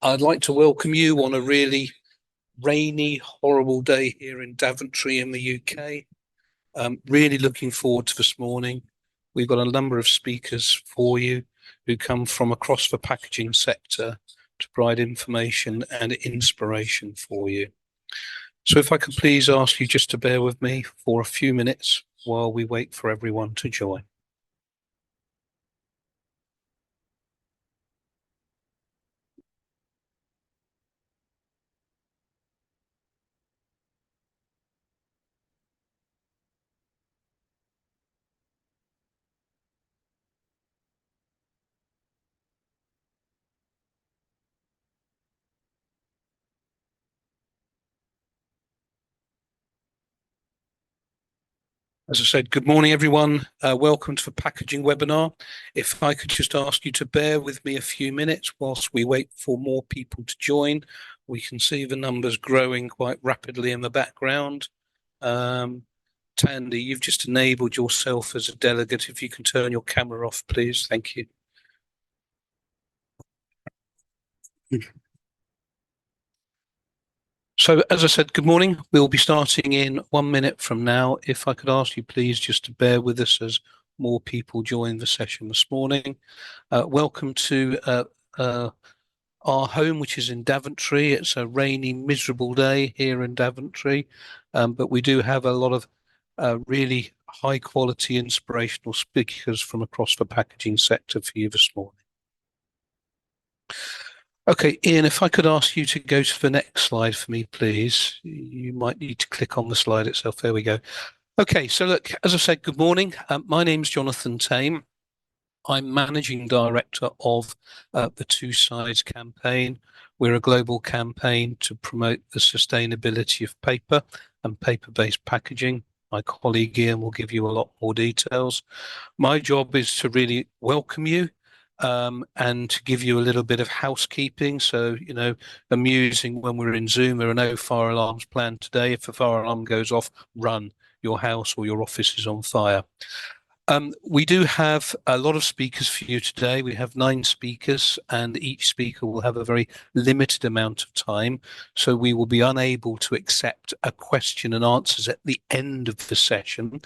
I'd like to welcome you on a really rainy, horrible day here in Daventry in the UK. Really looking forward to this morning. We've got a number of speakers for you who come from across the packaging sector to provide information and inspiration for you. So if I could please ask you just to bear with me for a few minutes while we wait for everyone to join. As I said, good morning, everyone. Welcome to the packaging webinar. If I could just ask you to bear with me a few minutes whilst we wait for more people to join. We can see the numbers growing quite rapidly in the background. Tandy, you've just enabled yourself as a delegate. If you can turn your camera off, please. Thank you. So, as I said, good morning. We'll be starting in 1 minute from now. If I could ask you, please, just to bear with us as more people join the session this morning. Welcome to our home, which is in Daventry. It's a rainy, miserable day here in Daventry, but we do have a lot of really high-quality, inspirational speakers from across the packaging sector for you this morning. Okay, Ian, if I could ask you to go to the next slide for me, please. You might need to click on the slide itself. There we go. Okay, so look, as I said, good morning. My name's Jonathan Tame. I'm Managing Director of the Two Sides campaign. We're a global campaign to promote the sustainability of paper and paper-based packaging. My colleague Ian will give you a lot more details. My job is to really welcome you and to give you a little bit of housekeeping. So, you know, amusing when we're in Zoom, there are no fire alarms planned today. If a fire alarm goes off, run. Your house or your office is on fire. We do have a lot of speakers for you today. We have 9 speakers, and each speaker will have a very limited amount of time. So we will be unable to accept a question and answers at the end of the session.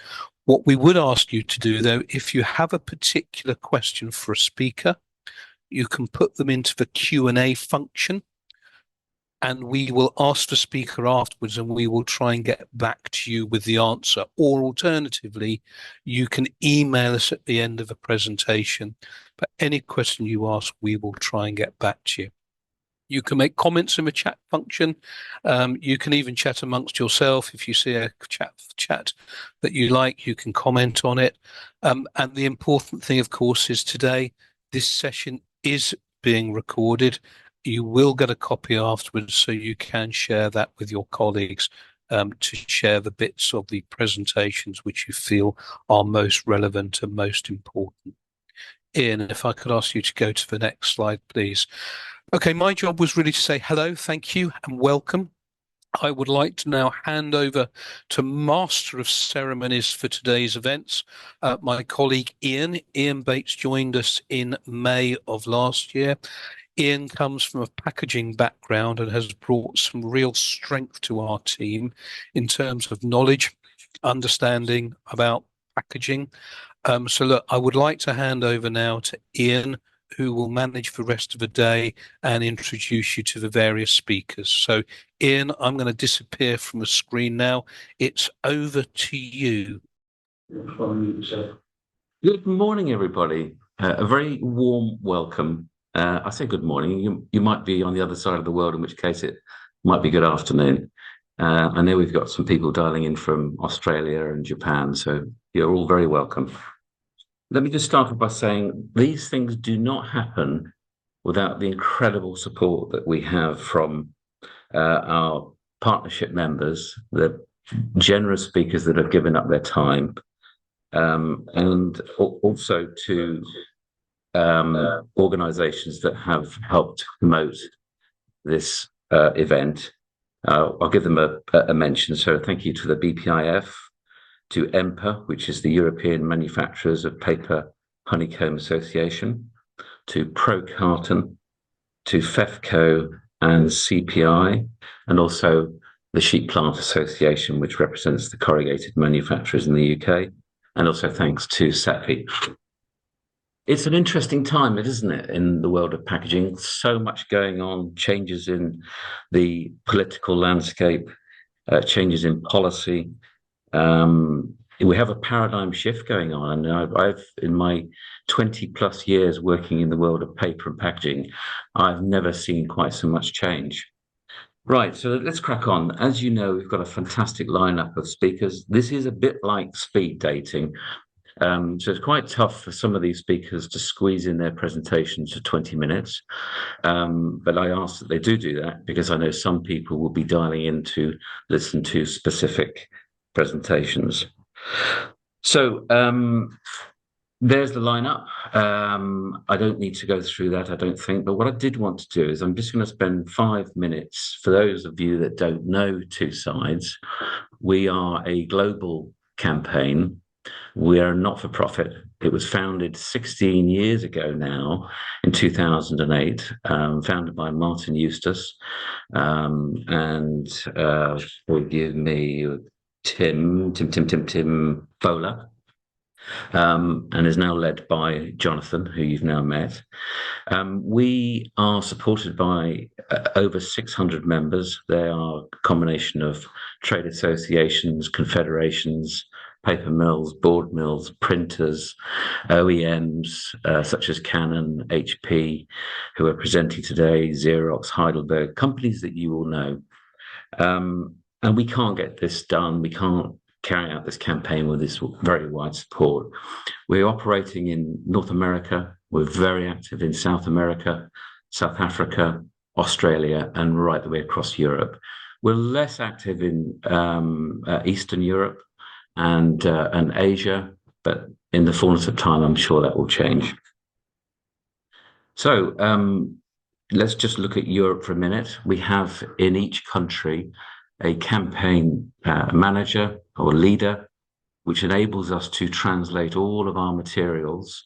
What we would ask you to do, though, if you have a particular question for a speaker, you can put them into the Q&A function, and we will ask the speaker afterwards, and we will try and get back to you with the answer. Or alternatively, you can email us at the end of the presentation. But any question you ask, we will try and get back to you. You can make comments in the chat function. You can even chat amongst yourself. If you see a chat that you like, you can comment on it. And the important thing, of course, is today, this session is being recorded. You will get a copy afterwards, so you can share that with your colleagues to share the bits of the presentations which you feel are most relevant and most important. Ian, if I could ask you to go to the next slide, please. Okay, my job was really to say hello, thank you, and welcome. I would like to now hand over to Master of Ceremonies for today's events, my colleague Ian. Ian Bates joined us in May of last year. Ian comes from a packaging background and has brought some real strength to our team in terms of knowledge, understanding about packaging. So look, I would like to hand over now to Ian, who will manage the rest of the day and introduce you to the various speakers. So Ian, I'm going to disappear from the screen now. It's over to you. Good morning, everybody. A very warm welcome. I say good morning. You might be on the other side of the world, in which case it might be good afternoon. I know we've got some people dialing in from Australia and Japan, so you're all very welcome. Let me just start off by saying these things do not happen without the incredible support that we have from our partnership members, the generous speakers that have given up their time, and also to organizations that have helped promote this event. I'll give them a mention. So thank you to the BPIF, to EMPA, which is the European Manufacturers of Paper Honeycomb Association, to Pro Carton, to FEFCO and CPI, and also the Sheep Plant Association, which represents the corrugated manufacturers in the UK, and also thanks to SAPI. It's an interesting time, isn't it, in the world of packaging? So much going on, changes in the political landscape, changes in policy. We have a paradigm shift going on, and I've in my 20 plus years working in the world of paper and packaging, I've never seen quite so much change. Right, so let's crack on. As you know, we've got a fantastic lineup of speakers. This is a bit like speed dating. So it's quite tough for some of these speakers to squeeze in their presentations to 20 minutes. But I ask that they do that because I know some people will be dialing in to listen to specific presentations. So there's the lineup. I don't need to go through that, I don't think. But what I did want to do is I'm just going to spend 5 minutes. For those of you that don't know Two Sides, we are a global campaign. We are not for profit. It was founded 16 years ago now, in 2008, founded by Martin Eustace, and forgive me, Tim Bowler, and is now led by Jonathan, who you've now met. We are supported by over 600 members. They are a combination of trade associations, confederations, paper mills, board mills, printers, OEMs, such as Canon, HP, who are presenting today, Xerox, Heidelberg, companies that you all know. And we can't get this done. We can't carry out this campaign with this very wide support. We're operating in North America. We're very active in South America, South Africa, Australia, and right the way across Europe. We're less active in Eastern Europe and Asia, but in the fullness of time, I'm sure that will change. So let's just look at Europe for a minute. We have in each country a campaign manager or leader, which enables us to translate all of our materials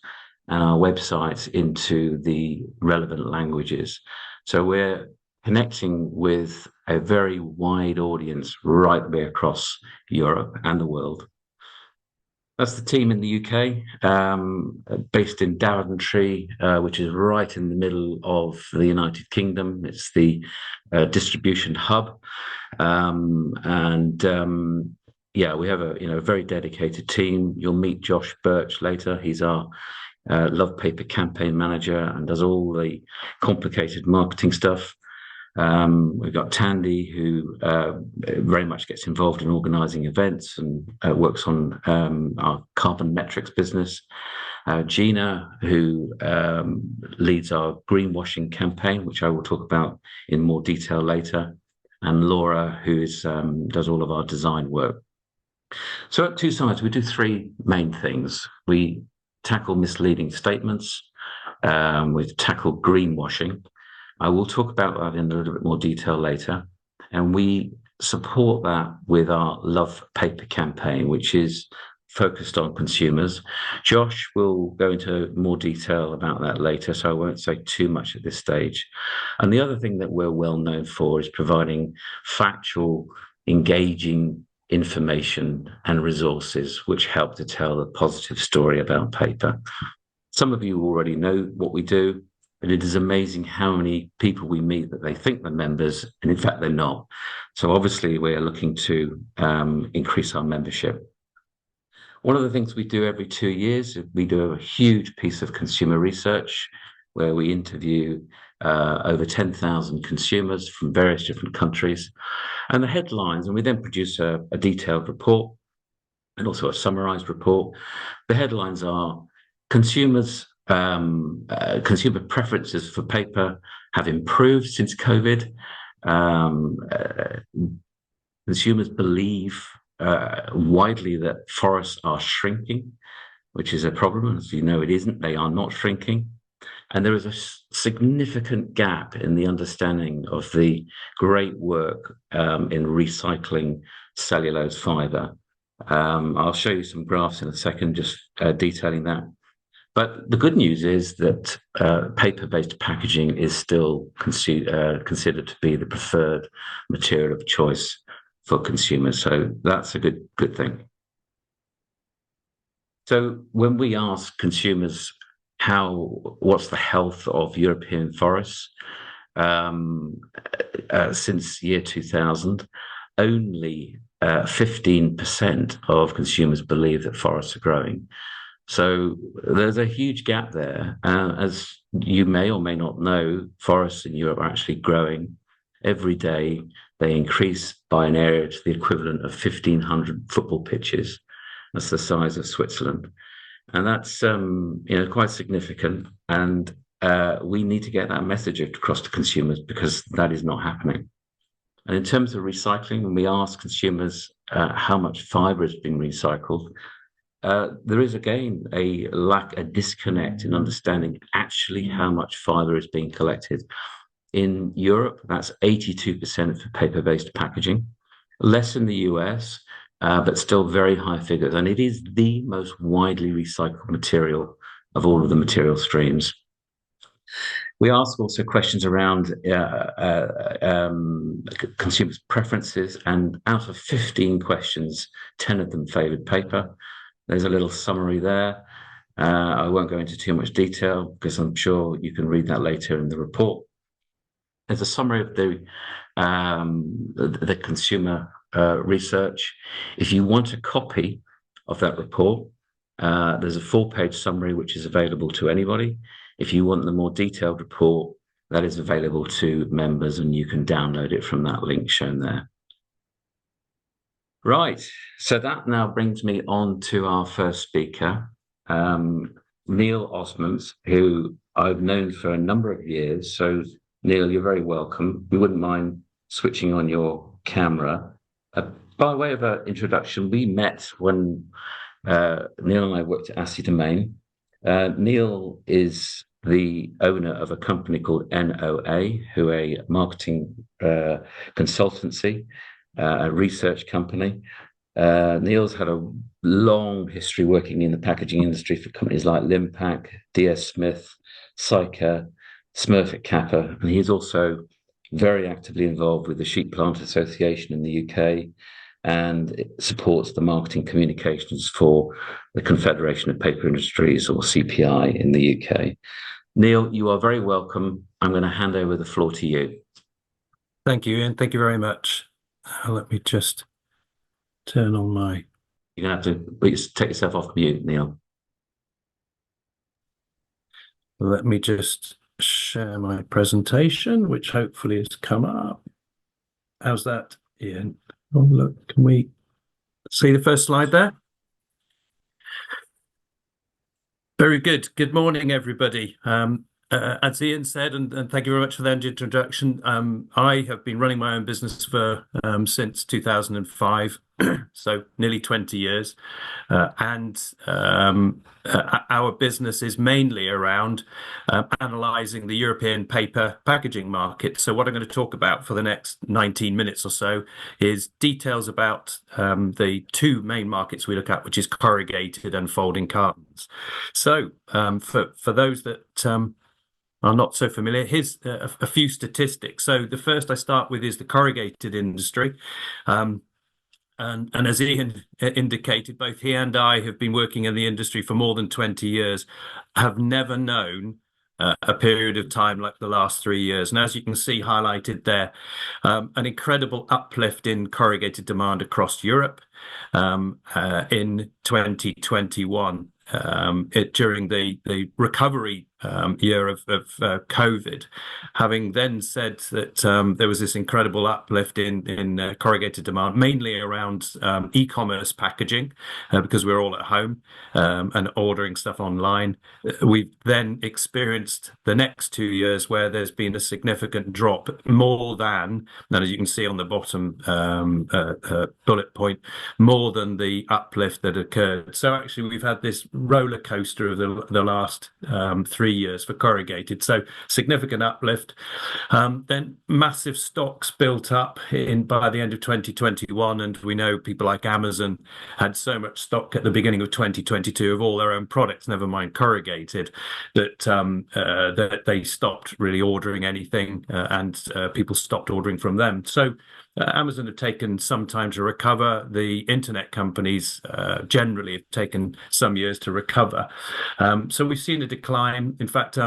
and our websites into the relevant languages. So we're connecting with a very wide audience right the way across Europe and the world. That's the team in the UK, based in Daventry, which is right in the middle of the United Kingdom. It's the distribution hub. Yeah, we have a very dedicated team. You'll meet Josh Birch later. He's our Love Paper campaign manager and does all the complicated marketing stuff. We've got Tandy, who very much gets involved in organising events and works on our carbon metrics business. Gina, who leads our greenwashing campaign, which I will talk about in more detail later. And Laura, who does all of our design work. So at Two Sides, we do three main things. We tackle misleading statements. We tackle greenwashing. I will talk about that in a little bit more detail later. And we support that with our Love Paper campaign, which is focused on consumers. Josh will go into more detail about that later, so I won't say too much at this stage. And the other thing that we're well known for is providing factual, engaging information and resources which help to tell a positive story about paper. Some of you already know what we do, but it is amazing how many people we meet that they think they're members, and in fact, they're not. So obviously, we're looking to increase our membership. One of the things we do every 2 years, we do a huge piece of consumer research where we interview over 10,000 consumers from various different countries. And the headlines, and we then produce a detailed report and also a summarized report. The headlines are consumer preferences for paper have improved since COVID. Consumers believe widely that forests are shrinking, which is a problem. As you know, it isn't. They are not shrinking. And there is a significant gap in the understanding of the great work in recycling cellulose fiber. I'll show you some graphs in a second, just detailing that. But the good news is that paper-based packaging is still considered to be the preferred material of choice for consumers. So that's a good thing. So when we ask consumers what's the health of European forests, since year 2000, only 15% of consumers believe that forests are growing. So there's a huge gap there. As you may or may not know, forests in Europe are actually growing. Every day they increase by an area to the equivalent of 1,500 football pitches. That's the size of Switzerland. And that's quite significant. And we need to get that message across to consumers, because that is not happening. And in terms of recycling, when we ask consumers how much fibre has been recycled, there is again a disconnect in understanding actually how much fibre is being collected. In Europe, that's 82% for paper-based packaging, less in the US, but still very high figures. And it is the most widely recycled material of all of the material streams. We ask also questions around consumers' preferences, and out of 15 questions, 10 of them favoured paper. There's a little summary there. I won't go into too much detail because I'm sure you can read that later in the report. There's a summary of the consumer research. If you want a copy of that report, there's a 4-page summary which is available to anybody. If you want the more detailed report, that is available to members, and you can download it from that link shown there. Right, so that now brings me on to our first speaker, Neil Osment, who I've known for a number of years. So Neil, you're very welcome. We wouldn't mind switching on your camera. By way of an introduction, we met when Neil and I worked at Acid Domain. Neil is the owner of a company called NOA, who are a marketing consultancy, a research company. Neil's had a long history working in the packaging industry for companies like LINPAC, DS Smith, SAICA, Smurfit-Kappa, and he's also very actively involved with the Sheep Plant Association in the UK, and it supports the marketing communications for the Confederation of Paper Industries, or CPI, in the UK. Neil, you are very welcome. I'm going to hand over the floor to you. Thank you, Ian. Thank you very much. Let me just turn on my... You're going to have to take yourself off mute, Neil. Let me just share my presentation, which hopefully has come up. How's that, Ian? Oh, look, can we see the first slide there? Very good. Good morning, everybody. As Ian said, and thank you very much for the introduction, I have been running my own business for since 2005, so nearly 20 years. And our business is mainly around analysing the European paper packaging market. So what I'm going to talk about for the next 19 minutes or so is details about the two main markets we look at, which is corrugated and folding cartons. So for those that are not so familiar, here's a few statistics. So the first I start with is the corrugated industry. And as Ian indicated, both he and I have been working in the industry for more than 20 years, have never known a period of time like the last 3 years. And as you can see highlighted there, an incredible uplift in corrugated demand across Europe in 2021. During the recovery year of COVID, having then said that there was this incredible uplift in corrugated demand, mainly around e-commerce packaging, because we're all at home and ordering stuff online. We've then experienced the next 2 years where there's been a significant drop, more than, and as you can see on the bottom bullet point, more than the uplift that occurred. So actually we've had this roller coaster of the last 3 3 years for corrugated. So significant uplift. Then massive stocks built up by the end of 2021, and we know people like Amazon had so much stock at the beginning of 2022 of all their own products, never mind corrugated, that they stopped really ordering anything, and people stopped ordering from them. So Amazon have taken some time to recover. The internet companies generally have taken some years to recover. So we've seen a decline. In fact,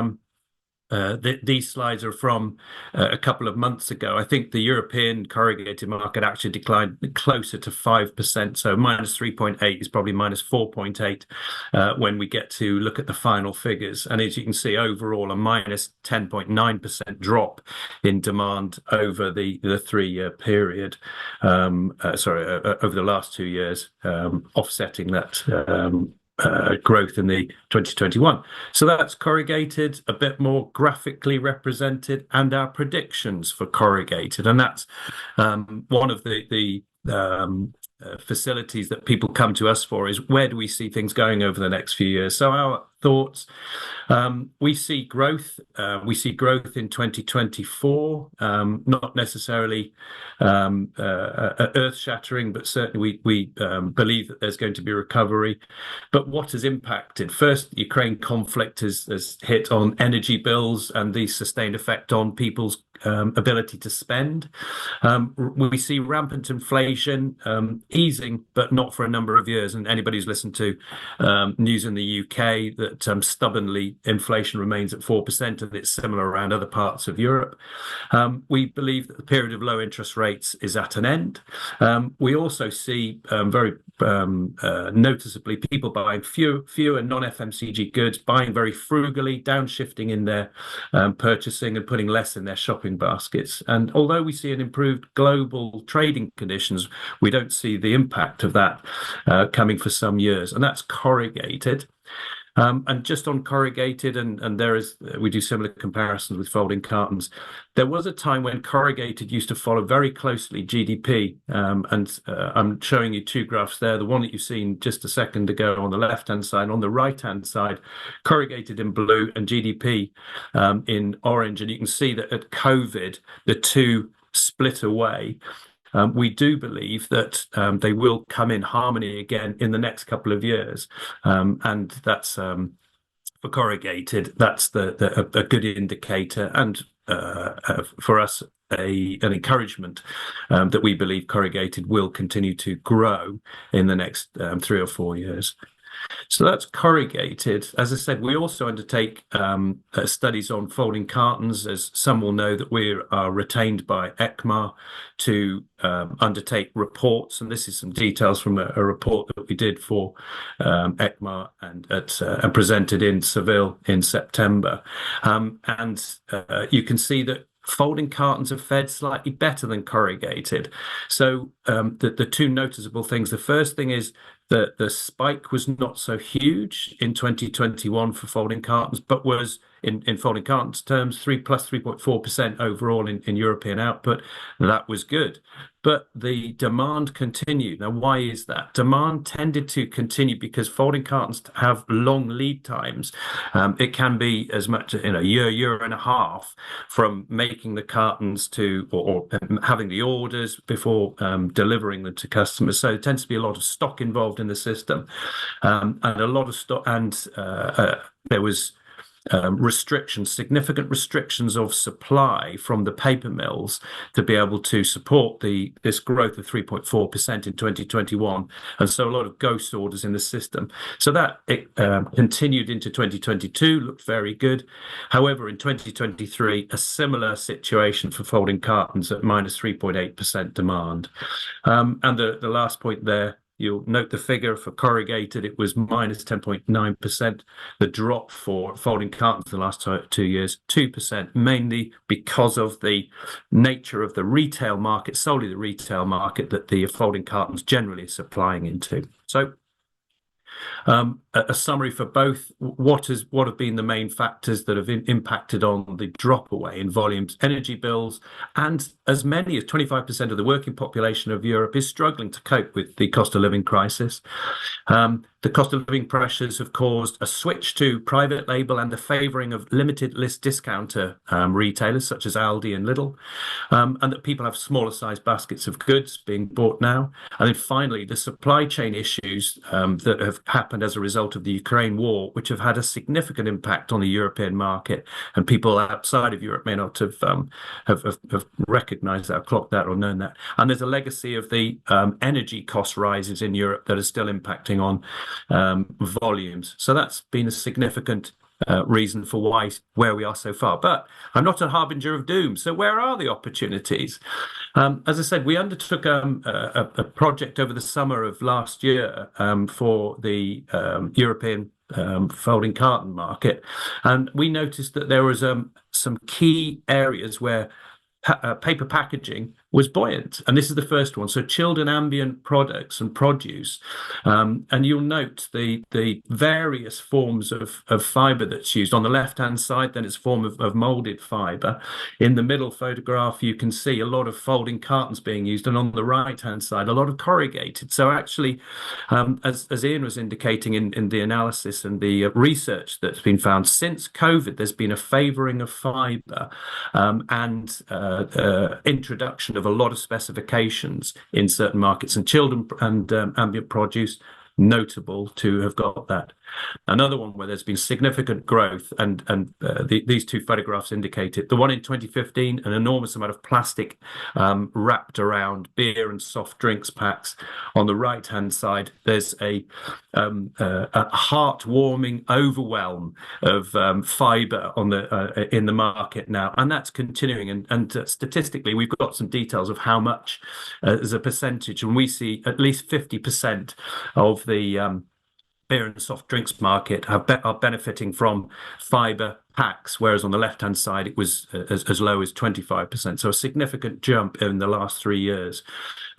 these slides are from a couple of months ago. I think the European corrugated market actually declined closer to 5%. So minus 3.8 is probably minus 4.8 when we get to look at the final figures. And as you can see, overall, a minus 10.9% drop in demand over the 3-year period. Over the last 2 years, offsetting that growth in the 2021. So that's corrugated, a bit more graphically represented, and our predictions for corrugated. And that's one of the facilities that people come to us for, is where do we see things going over the next few years? So our thoughts, we see growth. We see growth in 2024, not necessarily earth-shattering, but certainly we believe that there's going to be recovery. But what has impacted? First, the Ukraine conflict has hit on energy bills and the sustained effect on people's ability to spend. We see rampant inflation easing, but not for a number of years. And anybody who's listened to news in the UK, that stubbornly inflation remains at 4%, and it's similar around other parts of Europe. We believe that the period of low interest rates is at an end. We also see very noticeably people buying fewer non-FMCG goods, buying very frugally, downshifting in their purchasing and putting less in their shopping baskets. And although we see an improved global trading conditions, we don't see the impact of that coming for some years. And that's corrugated. And just on corrugated, and we do similar comparisons with folding cartons. There was a time when corrugated used to follow very closely GDP, and I'm showing you two graphs there. The one that you've seen just a second ago on the left-hand side, on the right-hand side, corrugated in blue and GDP in orange. And you can see that at COVID, the two split away. We do believe that they will come in harmony again in the next couple of years, and that's for corrugated. That's a good indicator, and for us, an encouragement that we believe corrugated will continue to grow in the next 3 or 4 years. So that's corrugated. As I said, we also undertake studies on folding cartons, as some will know that we are retained by ECMA to undertake reports. And this is some details from a report that we did for ECMA and presented in Seville in September. And you can see that folding cartons are fed slightly better than corrugated. So the two noticeable things, the first thing is that the spike was not so huge in 2021 for folding cartons, but was in folding cartons terms, 3.4% overall in European output. That was good. But the demand continued. Now, why is that? Demand tended to continue because folding cartons have long lead times. It can be as much in a year and a half from making the cartons to or having the orders before delivering them to customers. So there tends to be a lot of stock involved in the system, and a lot of stock. And there was significant restrictions of supply from the paper mills to be able to support this growth of 3.4% in 2021. And so a lot of ghost orders in the system. So that continued into 2022, looked very good. However, in 2023, a similar situation for folding cartons at minus 3.8% demand. And the last point there, you'll note the figure for corrugated, it was minus 10.9%. The drop for folding cartons the last 2 years, 2%, mainly because of the nature of the retail market, solely the retail market that the folding cartons generally are supplying into. So a summary for both what have been the main factors that have impacted on the drop away in volumes, energy bills, and as many as 25% of the working population of Europe is struggling to cope with the cost of living crisis. The cost of living pressures have caused a switch to private label and the favouring of limited list discounter retailers such as Aldi and Lidl, and that people have smaller sized baskets of goods being bought now. And then finally, the supply chain issues that have happened as a result of the Ukraine war, which have had a significant impact on the European market, and people outside of Europe may not have recognised that, clocked that, or known that. And there's a legacy of the energy cost rises in Europe that are still impacting on volumes. So that's been a significant reason for where we are so far. But I'm not a harbinger of doom. So where are the opportunities? As I said, we undertook a project over the summer of last year for the European folding carton market, and we noticed that there was some key areas where paper packaging was buoyant, and this is the first one. So chilled and ambient products and produce, and you'll note the various forms of fibre that's used. On the left-hand side, then it's a form of moulded fibre. In the middle photograph, you can see a lot of folding cartons being used, and on the right-hand side, a lot of corrugated. So actually, as Ian was indicating in the analysis and the research that's been found since COVID, there's been a favouring of fibre and introduction of a lot of specifications in certain markets, and chilled and ambient produce notable to have got that. Another one where there's been significant growth, and these two photographs indicate it. The one in 2015, an enormous amount of plastic wrapped around beer and soft drinks packs. On the right-hand side, there's a heartwarming overwhelm of fibre in the market now, and that's continuing. And statistically, we've got some details of how much as a percentage, and we see at least 50% of the beer and soft drinks market are benefiting from fibre packs, whereas on the left-hand side it was as low as 25%. So a significant jump in the last 3 years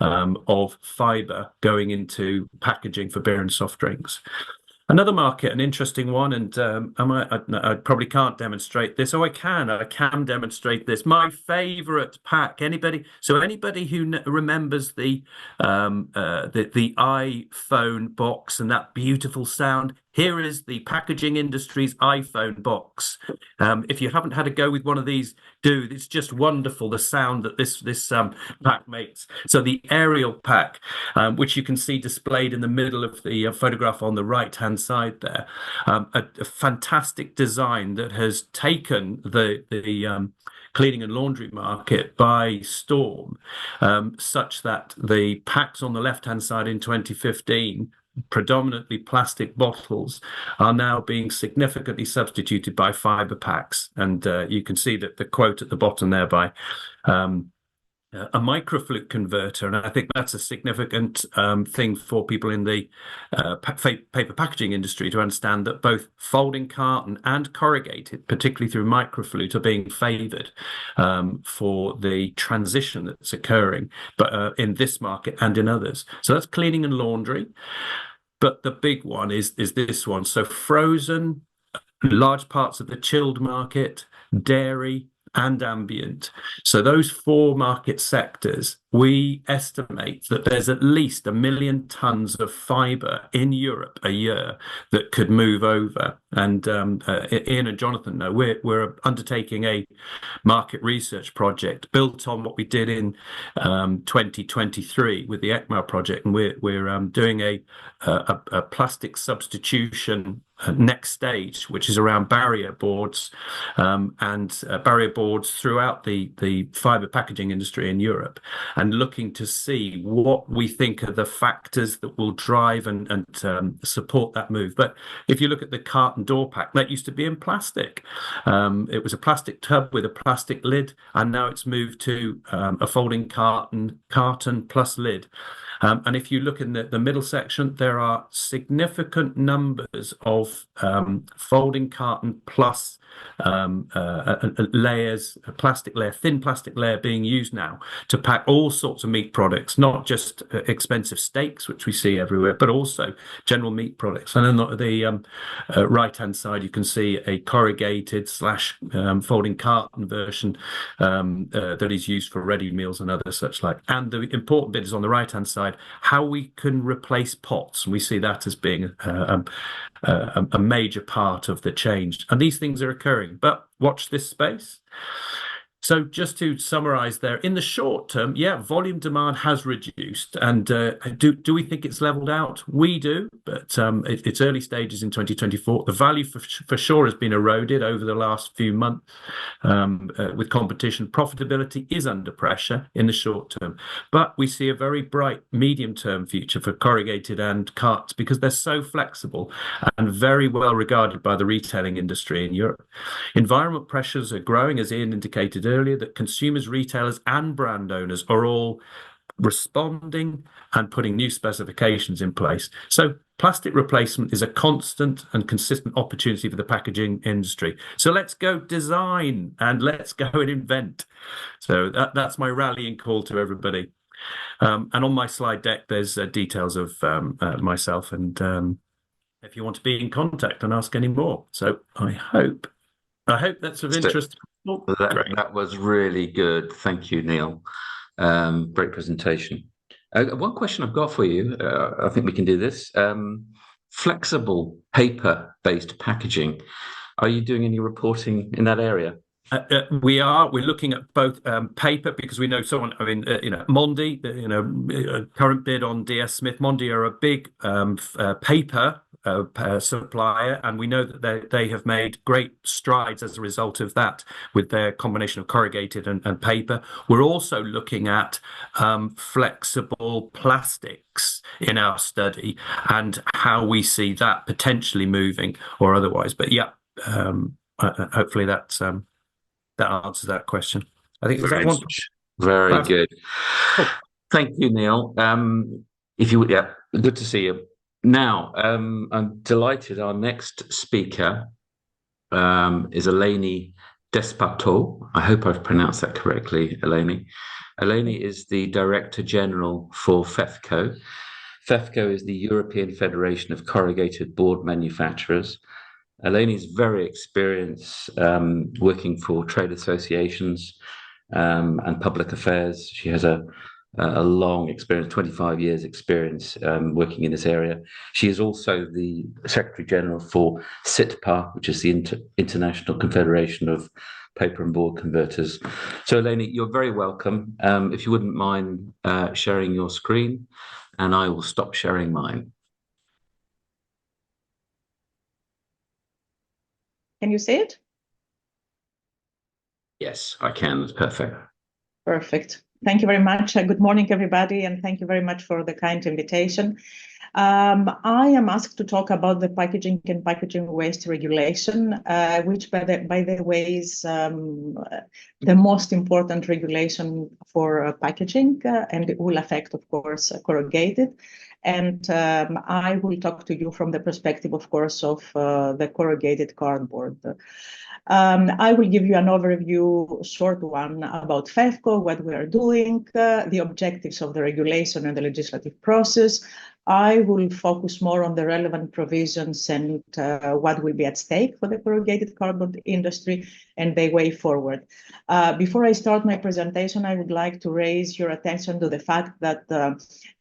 of fibre going into packaging for beer and soft drinks. Another market, an interesting one, and I probably can't demonstrate this. Oh, I can demonstrate this. My favourite pack. Anybody who remembers the iPhone box and that beautiful sound. Here is the packaging industry's iPhone box. If you haven't had a go with one of these, do. It's just wonderful, the sound that this pack makes. So the aerial pack, which you can see displayed in the middle of the photograph on the right-hand side there, a fantastic design that has taken the cleaning and laundry market by storm, such that the packs on the left-hand side in 2015, predominantly plastic bottles, are now being significantly substituted by fibre packs. And you can see that the quote at the bottom there by a microflute converter, and I think that's a significant thing for people in the paper packaging industry to understand, that both folding carton and corrugated, particularly through microflute, are being favoured for the transition that's occurring, but in this market and in others. So that's cleaning and laundry. But the big one is this one. So frozen, large parts of the chilled market, dairy, and ambient. So those four market sectors, we estimate that there's at least 1 million tons of fibre in Europe a year that could move over. And Ian and Jonathan know we're undertaking a market research project built on what we did in 2023 with the ECMA project, and we're doing a plastic substitution next stage, which is around barrier boards and barrier boards throughout the fibre packaging industry in Europe, and looking to see what we think are the factors that will drive and support that move. But if you look at the carton door pack, that used to be in plastic. It was a plastic tub with a plastic lid, and now it's moved to a folding carton plus lid. And if you look in the middle section, there are significant numbers of folding carton plus layers, a plastic layer, thin plastic layer being used now to pack all sorts of meat products, not just expensive steaks, which we see everywhere, but also general meat products. And on the right-hand side, you can see a corrugated slash folding carton version that is used for ready meals and other such like. And the important bit is on the right-hand side, how we can replace pots. And we see that as being a major part of the change. And these things are occurring, but watch this space. So just to summarize there, in the short term, yeah, volume demand has reduced. And do we think it's leveled out? We do, but it's early stages in 2024. The value for sure has been eroded over the last few months with competition. Profitability is under pressure in the short term, but we see a very bright medium-term future for corrugated and carts because they're so flexible and very well regarded by the retailing industry in Europe. Environment pressures are growing, as Ian indicated earlier, that consumers, retailers, and brand owners are all responding and putting new specifications in place. So plastic replacement is a constant and consistent opportunity for the packaging industry. So let's go design and let's go and invent. So that's my rallying call to everybody. And on my slide deck, there's details of myself and if you want to be in contact and ask any more. So I hope that's of interest. That was really good. Thank you, Neil. Great presentation. One question I've got for you, I think we can do this. Flexible paper-based packaging. Are you doing any reporting in that area? We are. We're looking at both paper because we know someone. I mean, Mondi, current bid on DS Smith. Mondi are a big paper supplier, and we know that they have made great strides as a result of that with their combination of corrugated and paper. We're also looking at flexible plastics in our study and how we see that potentially moving or otherwise. But yeah, hopefully that answers that question. I think very good. Cool. Thank you, Neil. Good to see you. Now, I'm delighted. Our next speaker is Eleni Despotou. I hope I've pronounced that correctly, Eleni. Eleni is the Director General for FEFCO. FEFCO is the European Federation of Corrugated Board Manufacturers. Eleni is very experienced working for trade associations and public affairs. She has a long experience, 25 years experience working in this area. She is also the Secretary General for SAICA, which is the International Confederation of Paper and Board Converters. So Eleni, you're very welcome. If you wouldn't mind sharing your screen, and I will stop sharing mine. Can you see it? Yes, I can. It's perfect. Perfect. Thank you very much. Good morning, everybody, and thank you very much for the kind invitation. I am asked to talk about the packaging and packaging waste regulation, which, by the way, is the most important regulation for packaging, and it will affect, of course, corrugated. And I will talk to you from the perspective, of course, of the corrugated cardboard. I will give you an overview, short one, about FEFCO, what we are doing, the objectives of the regulation and the legislative process. I will focus more on the relevant provisions and what will be at stake for the corrugated cardboard industry and the way forward. Before I start my presentation, I would like to raise your attention to the fact that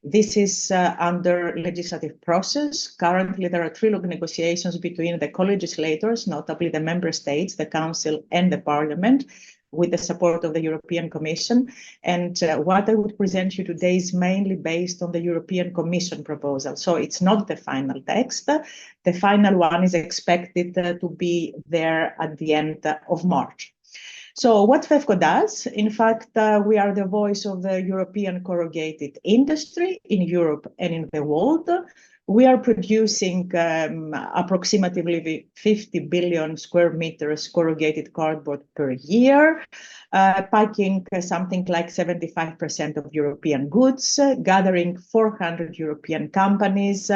this is under legislative process. Currently, there are trilogue negotiations between the co-legislators, notably the member states, the Council and the Parliament, with the support of the European Commission. And what I would present you today is mainly based on the European Commission proposal. So it's not the final text. The final one is expected to be there at the end of March. So what FEFCO does, in fact, we are the voice of the European corrugated industry in Europe and in the world. We are producing approximately 50 billion square meters corrugated cardboard per year, packing something like 75% of European goods, gathering 400 European companies.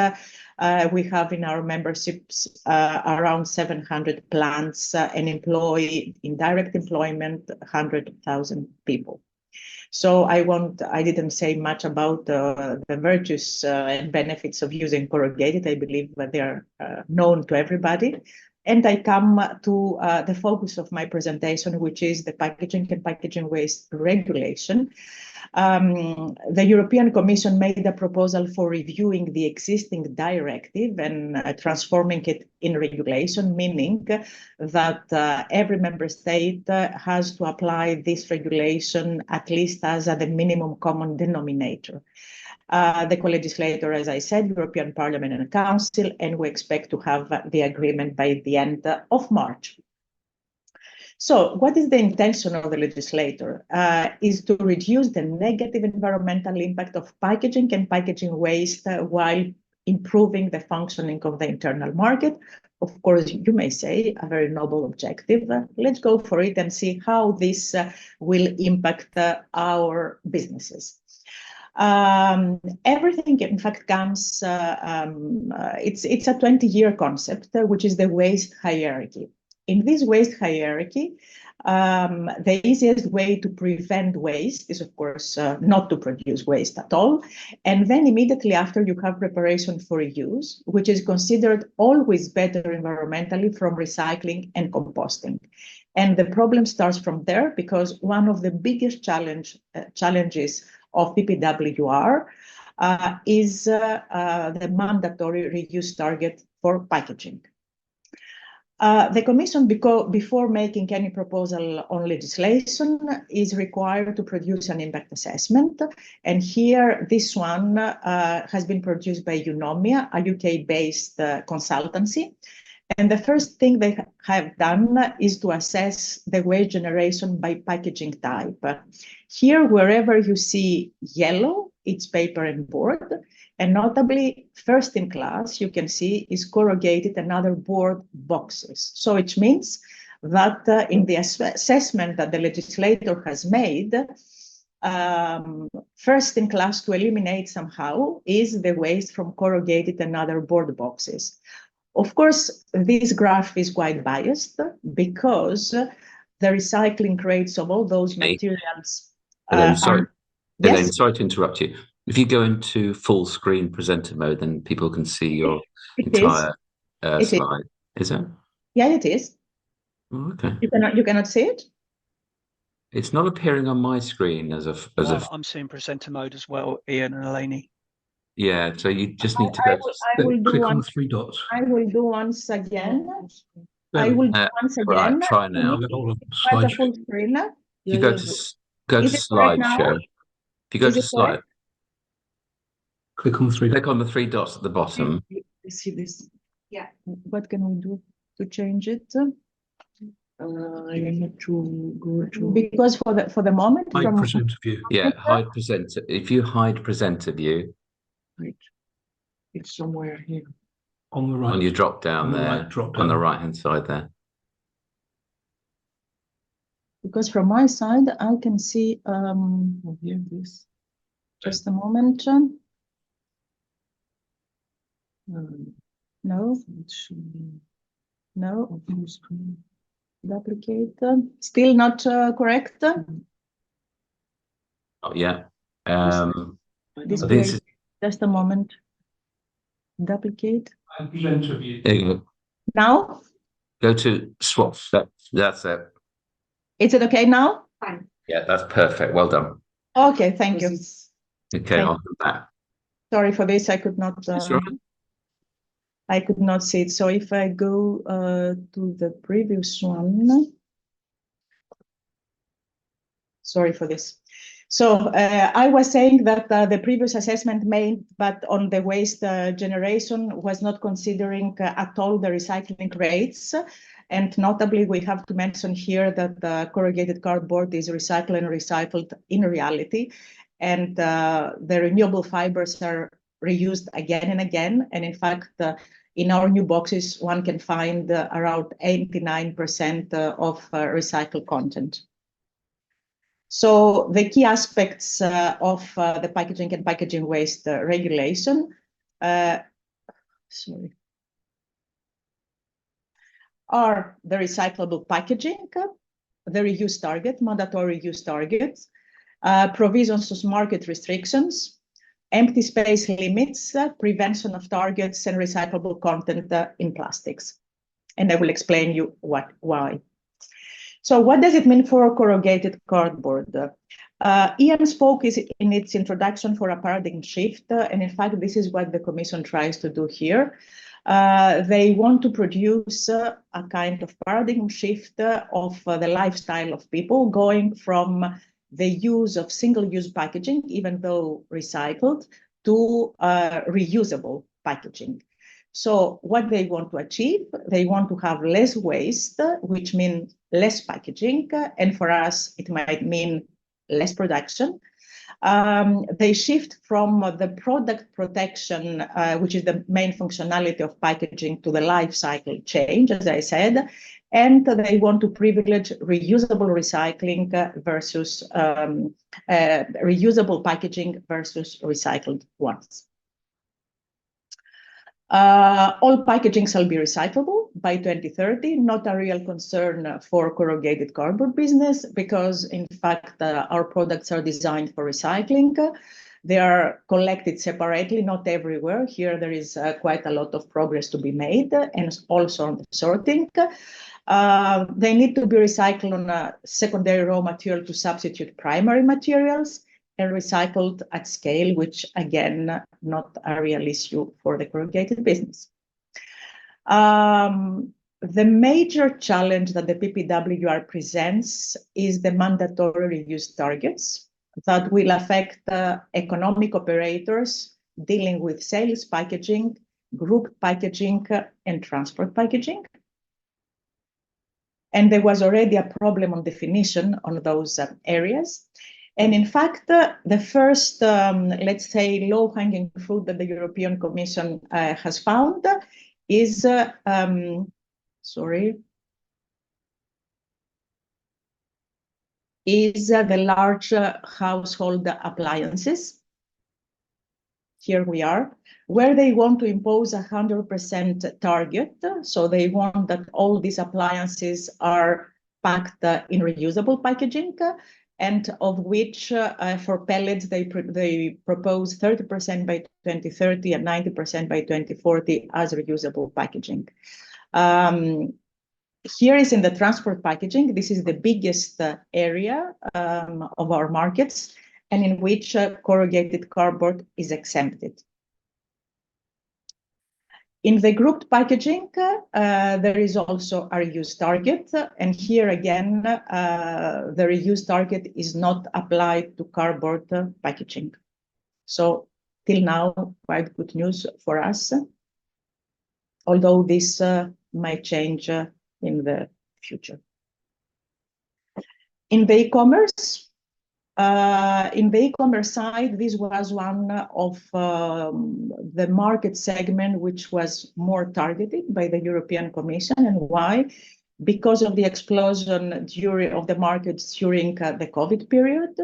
We have in our memberships around 700 plants and employ in direct employment 100,000 people. So I didn't say much about the virtues and benefits of using corrugated. I believe that they are known to everybody. And I come to the focus of my presentation, which is the packaging and packaging waste regulation. The European Commission made a proposal for reviewing the existing directive and transforming it in regulation, meaning that every member state has to apply this regulation at least as the minimum common denominator. The co-legislator, as I said, European Parliament and Council, and we expect to have the agreement by the end of March. So what is the intention of the legislator? Is to reduce the negative environmental impact of packaging and packaging waste while improving the functioning of the internal market. Of course, you may say a very noble objective. Let's go for it and see how this will impact our businesses. Everything, in fact, comes, it's a 20-year concept, which is the waste hierarchy. In this waste hierarchy, the easiest way to prevent waste is, of course, not to produce waste at all. And then immediately after, you have preparation for use, which is considered always better environmentally from recycling and composting. And the problem starts from there because one of the biggest challenges of PPWR is the mandatory reuse target for packaging. The Commission, before making any proposal on legislation, is required to produce an impact assessment. And here, this one has been produced by Eunomia, a UK-based consultancy. And the first thing they have done is to assess the waste generation by packaging type. Here, wherever you see yellow, it's paper and board. And notably, first in class, you can see is corrugated and other board boxes. So it means that in the assessment that the legislator has made, first in class to eliminate somehow is the waste from corrugated and other board boxes. Of course, this graph is quite biased because the recycling rates of all those materials Eleni, sorry. Yes? Eleni, sorry to interrupt you. If you go into full screen presenter mode, then people can see your entire slide. Is it? Yeah, it is. Oh, okay. You cannot see it? It's not appearing on my screen as a. I'm seeing presenter mode as well, Ian and Eleni. Yeah, so you just need to go. I will do click one, on the three dots. I will do once again. There I we will go. do once Right, again. try now. Hold on, Quite a slide. full screen. You go to Is it correct now? slideshow. If you go Is to it slide, correct? Click on the three dots. click on the three dots at the bottom. You see this? Yeah. What can we do to change it? I need to go to. Because for the moment, Hide from presenter view. Yeah, hide presenter. If you hide presenter view Wait, it's somewhere here. On the right. on your drop down On the there, right drop on the down. right hand side there. because from my side, I can see Here, this. just a moment. No, It should be no, on full screen. duplicate. Still not correct. Oh yeah. This So way, this is just a moment. Duplicate. Presenter view. there you go. Now, Go to swap. That's it. is it okay now? Yeah, that's perfect. Well done. Okay, thank you. Okay, I'll come back. Sorry for this. I could not. That's all right. I could not see it. So if I go to the previous one. Sorry for this. So I was saying that the previous assessment made, but on the waste generation was not considering at all the recycling rates. And notably, we have to mention here that the corrugated cardboard is recycled and recycled in reality. And the renewable fibers are reused again and again. And in fact, in our new boxes, one can find around 89% of recycled content. So the key aspects of the packaging and packaging waste regulation are the recyclable packaging, the reuse target, mandatory reuse targets, provisions of market restrictions, empty space limits, prevention of targets, and recyclable content in plastics. And I will explain you why. So what does it mean for corrugated cardboard? Ian spoke in its introduction for a paradigm shift, and in fact, this is what the Commission tries to do here. They want to produce a kind of paradigm shift of the lifestyle of people, going from the use of single-use packaging, even though recycled, to reusable packaging. So what they want to achieve, they want to have less waste, which means less packaging, and for us, it might mean less production. They shift from the product protection, which is the main functionality of packaging, to the life cycle change, as I said, and they want to privilege reusable recycling versus reusable packaging versus recycled ones. All packaging shall be recyclable by 2030, not a real concern for corrugated cardboard business, because in fact our products are designed for recycling. They are collected separately, not everywhere. Here there is quite a lot of progress to be made, and also on the sorting. They need to be recycled on a secondary raw material to substitute primary materials, and recycled at scale, which again, not a real issue for the corrugated business. The major challenge that the PPWR presents is the mandatory reuse targets that will affect economic operators dealing with sales packaging, group packaging, and transport packaging. And there was already a problem on definition on those areas. And in fact, the first, let's say, low-hanging fruit that the European Commission has found is, the large household appliances. Here we are, where they want to impose 100% target. So they want that all these appliances are packed in reusable packaging, and of which for pellets they propose 30% by 2030 and 90% by 2040 as reusable packaging. Here is in the transport packaging. This is the biggest area of our markets, and in which corrugated cardboard is exempted. In the grouped packaging, there is also a reuse target, and here again, the reuse target is not applied to cardboard packaging. So till now, quite good news for us, although this might change in the future. In the e-commerce, side, this was one of the market segment which was more targeted by the European Commission. And why? Because of the explosion of the markets during the COVID period.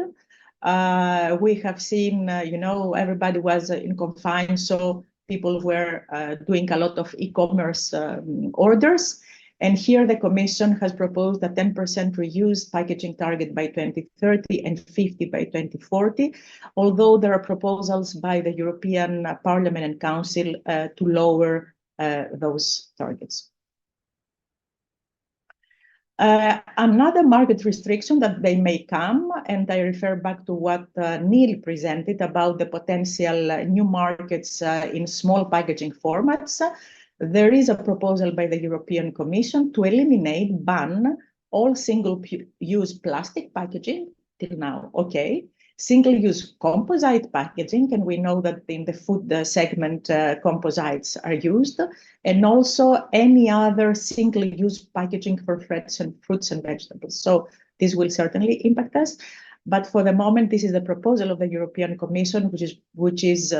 We have seen, everybody was in confine, so people were doing a lot of e-commerce orders. And here the Commission has proposed a 10% reuse packaging target by 2030 and 50% by 2040, although there are proposals by the European Parliament and Council to lower those targets. Another market restriction that they may come, and I refer back to what Neil presented about the potential new markets in small packaging formats. There is a proposal by the European Commission to ban all single-use plastic packaging till now, okay. Single-use composite packaging, and we know that in the food segment, composites are used, and also any other single-use packaging for fruits and vegetables. So this will certainly impact us. But for the moment, this is the proposal of the European Commission, which is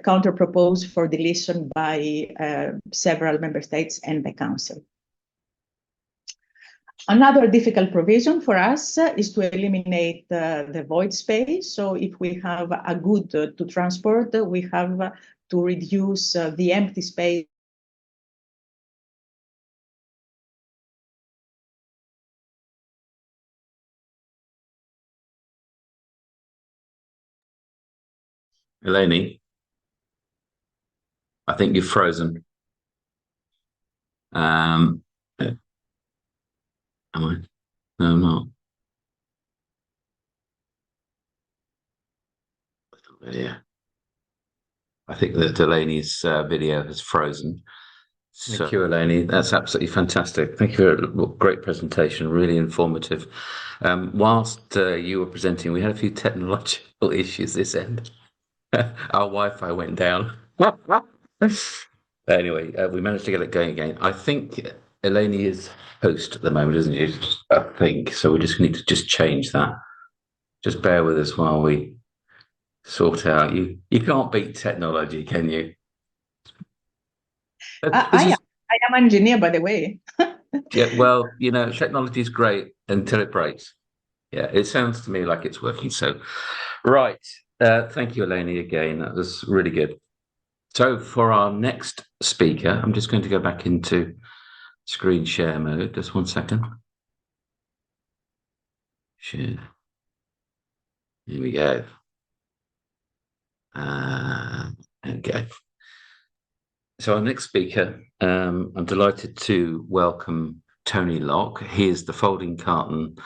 counter-proposed for deletion by several member states and the Council. Another difficult provision for us is to eliminate the void space. So if we have a good to transport, we have to reduce the empty space. Eleni, I think you've frozen. Am I? No, I'm not. Yeah. I think that Eleni's video has frozen. Thank you, Eleni. That's absolutely fantastic. Thank you for a great presentation, really informative. Whilst you were presenting, we had a few technological issues this end. Our Wi-Fi went down. Anyway, we managed to get it going again. I think Eleni is host at the moment, isn't she? I think so. We just need to just change that. Just bear with us while we sort out. You can't beat technology, can you? I am an engineer, by the way. Yeah, well, you know, technology is great until it breaks. Yeah, it sounds to me like it's working. So, right. Thank you, Eleni, again. That was really good. So for our next speaker, I'm just going to go back into screen share mode. Just 1 second. Share. Here we go. Okay. So our next speaker, I'm delighted to welcome Tony Locke. He is the folding carton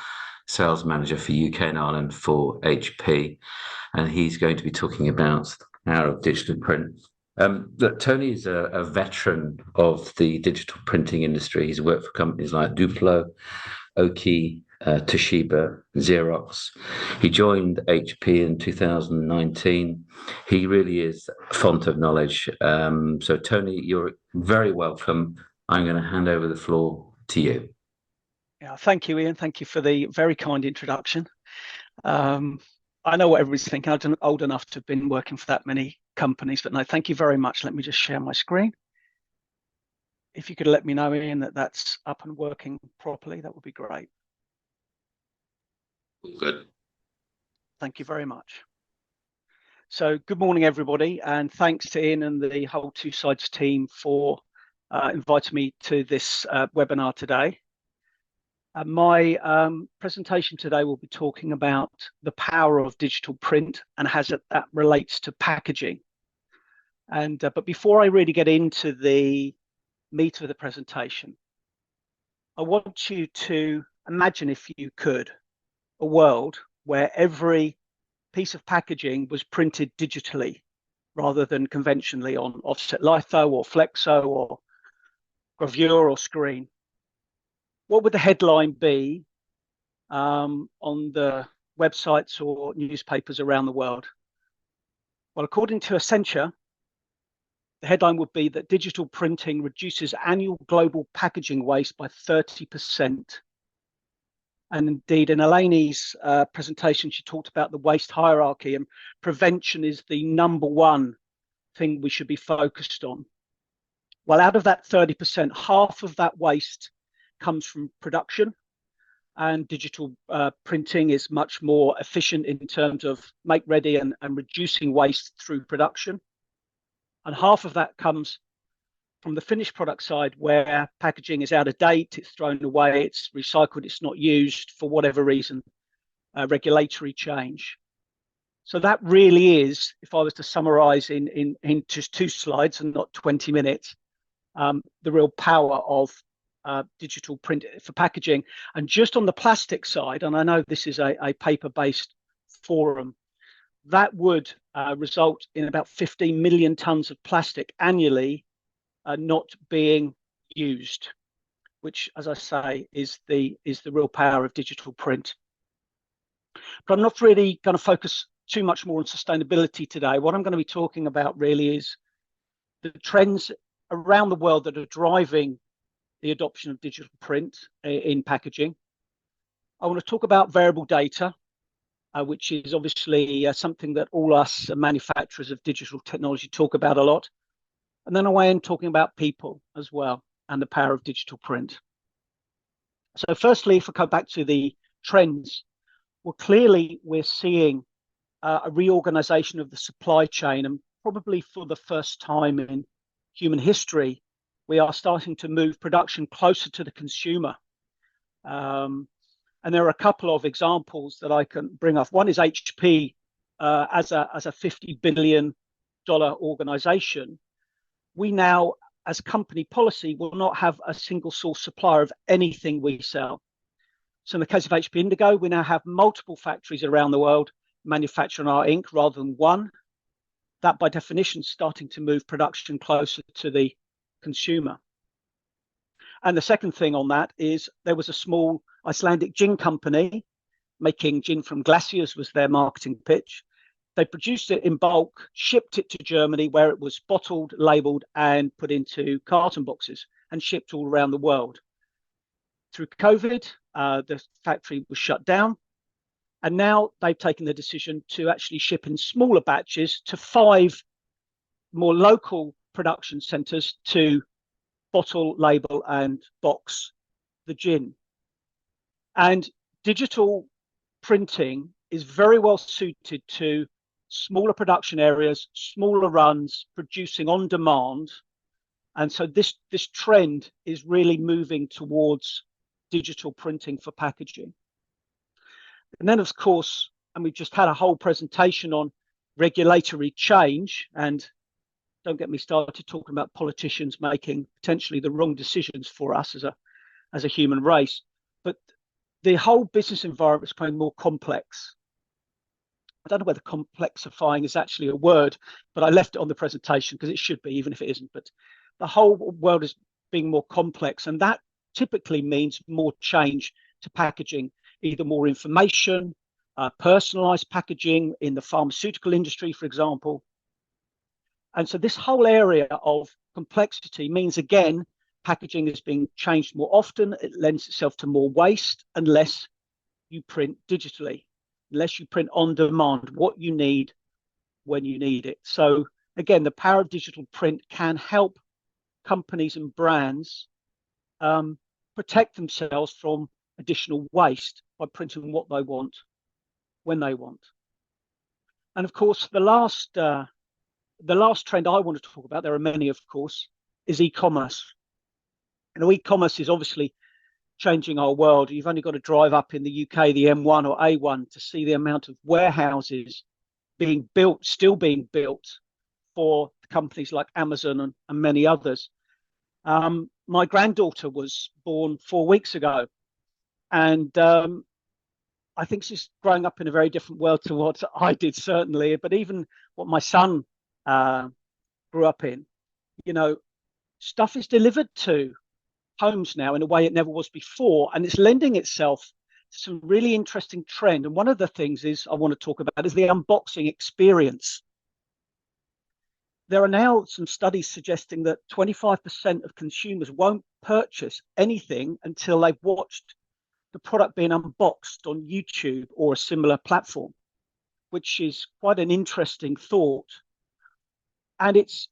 sales manager for UK and Ireland for HP, and he's going to be talking about the power of digital print. Look, Tony is a veteran of the digital printing industry. He's worked for companies like Duplo, Oki, Toshiba, Xerox. He joined HP in 2019. He really is a font of knowledge. So Tony, you're very welcome. I'm going to hand over the floor to you. Yeah, thank you, Ian. Thank you for the very kind introduction. I know what everybody's thinking. I'm old enough to have been working for that many companies, but no, thank you very much. Let me just share my screen. If you could let me know, Ian, that that's up and working properly, that would be great. Good. Thank you very much. So good morning, everybody, and thanks to Ian and the whole Two Sides team for inviting me to this webinar today. My presentation today will be talking about the power of digital print and how that relates to packaging. And but before I really get into the meat of the presentation, I want you to imagine, if you could, a world where every piece of packaging was printed digitally rather than conventionally on offset litho or flexo or gravure or screen. What would the headline be on the websites or newspapers around the world? Well, according to Accenture, the headline would be that digital printing reduces annual global packaging waste by 30%. And indeed, in Eleni's presentation, she talked about the waste hierarchy, and prevention is the #1 thing we should be focused on. Well, out of that 30%, half of that waste comes from production, and digital printing is much more efficient in terms of make ready and reducing waste through production. And half of that comes from the finished product side, where packaging is out of date, it's thrown away, it's recycled, it's not used for whatever reason, regulatory change. So that really is, if I was to summarize in just 2 slides and not 20 minutes, the real power of digital print for packaging. And just on the plastic side, and I know this is a paper-based forum, that would result in about 15 million tons of plastic annually not being used, which, as I say, is the real power of digital print. But I'm not really going to focus too much more on sustainability today. What I'm going to be talking about really is the trends around the world that are driving the adoption of digital print in packaging. I want to talk about variable data. which is obviously something that all us manufacturers of digital technology talk about a lot. And then away in talking about people as well and the power of digital print. So firstly, if we go back to the trends, well, clearly we're seeing a reorganization of the supply chain, and probably for the first time in human history, we are starting to move production closer to the consumer. And there are a couple of examples that I can bring up. One is HP, as a $50 billion organization. We now, as company policy, will not have a single source supplier of anything we sell. So in the case of HP Indigo, we now have multiple factories around the world manufacturing our ink rather than one. That by definition is starting to move production closer to the consumer. And the second thing on that is there was a small Icelandic gin company making gin from glaciers was their marketing pitch. They produced it in bulk, shipped it to Germany where it was bottled, labeled and put into carton boxes and shipped all around the world. Through COVID, the factory was shut down. And now they've taken the decision to actually ship in smaller batches to 5 more local production centres to bottle, label and box the gin. And digital printing is very well suited to smaller production areas, smaller runs, producing on demand. And so this trend is really moving towards digital printing for packaging. And then, of course, and we've just had a whole presentation on regulatory change, and don't get me started talking about politicians making potentially the wrong decisions for us as a human race. But the whole business environment is becoming more complex. I don't know whether complexifying is actually a word, but I left it on the presentation because it should be, even if it isn't. But the whole world is being more complex, and that typically means more change to packaging, either more information, personalized packaging in the pharmaceutical industry, for example. And so this whole area of complexity means, again, packaging is being changed more often. It lends itself to more waste unless you print digitally, unless you print on demand what you need when you need it. So again, the power of digital print can help companies and brands protect themselves from additional waste by printing what they want when they want. And of course, the last trend I want to talk about, there are many, of course, is e-commerce. And e-commerce is obviously changing our world. You've only got to drive up in the UK, the M1 or A1, to see the amount of warehouses being built, still being built for companies like Amazon and many others. My granddaughter was born 4 weeks ago, and I think she's growing up in a very different world to what I did, certainly, but even what my son grew up in. You know, stuff is delivered to homes now in a way it never was before, and it's lending itself to some really interesting trend. And one of the things I want to talk about is the unboxing experience. There are now some studies suggesting that 25% of consumers won't purchase anything until they've watched the product being unboxed on YouTube or a similar platform, which is quite an interesting thought. And it's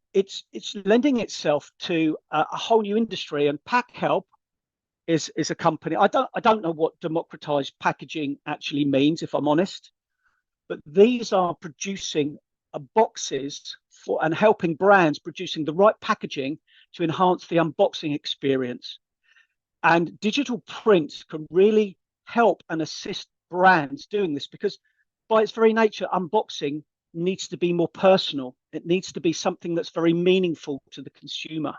lending itself to a whole new industry. And PackHelp is a company. I don't know what democratized packaging actually means, if I'm honest, but these are producing boxes for and helping brands producing the right packaging to enhance the unboxing experience. And digital print can really help and assist brands doing this, because by its very nature, unboxing needs to be more personal. It needs to be something that's very meaningful to the consumer.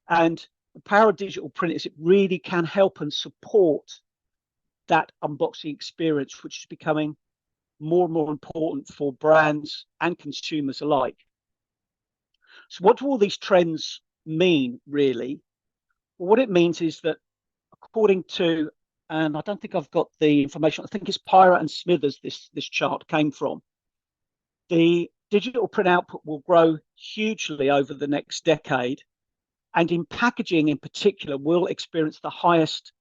And the power of digital print is it really can help and support that unboxing experience, which is becoming more and more important for brands and consumers alike. So what do all these trends mean, really? Well, what it means is that according to, and I don't think I've got the information, I think it's Pyra and Smithers this chart came from, the digital print output will grow hugely over the next decade, and in packaging in particular will experience the highest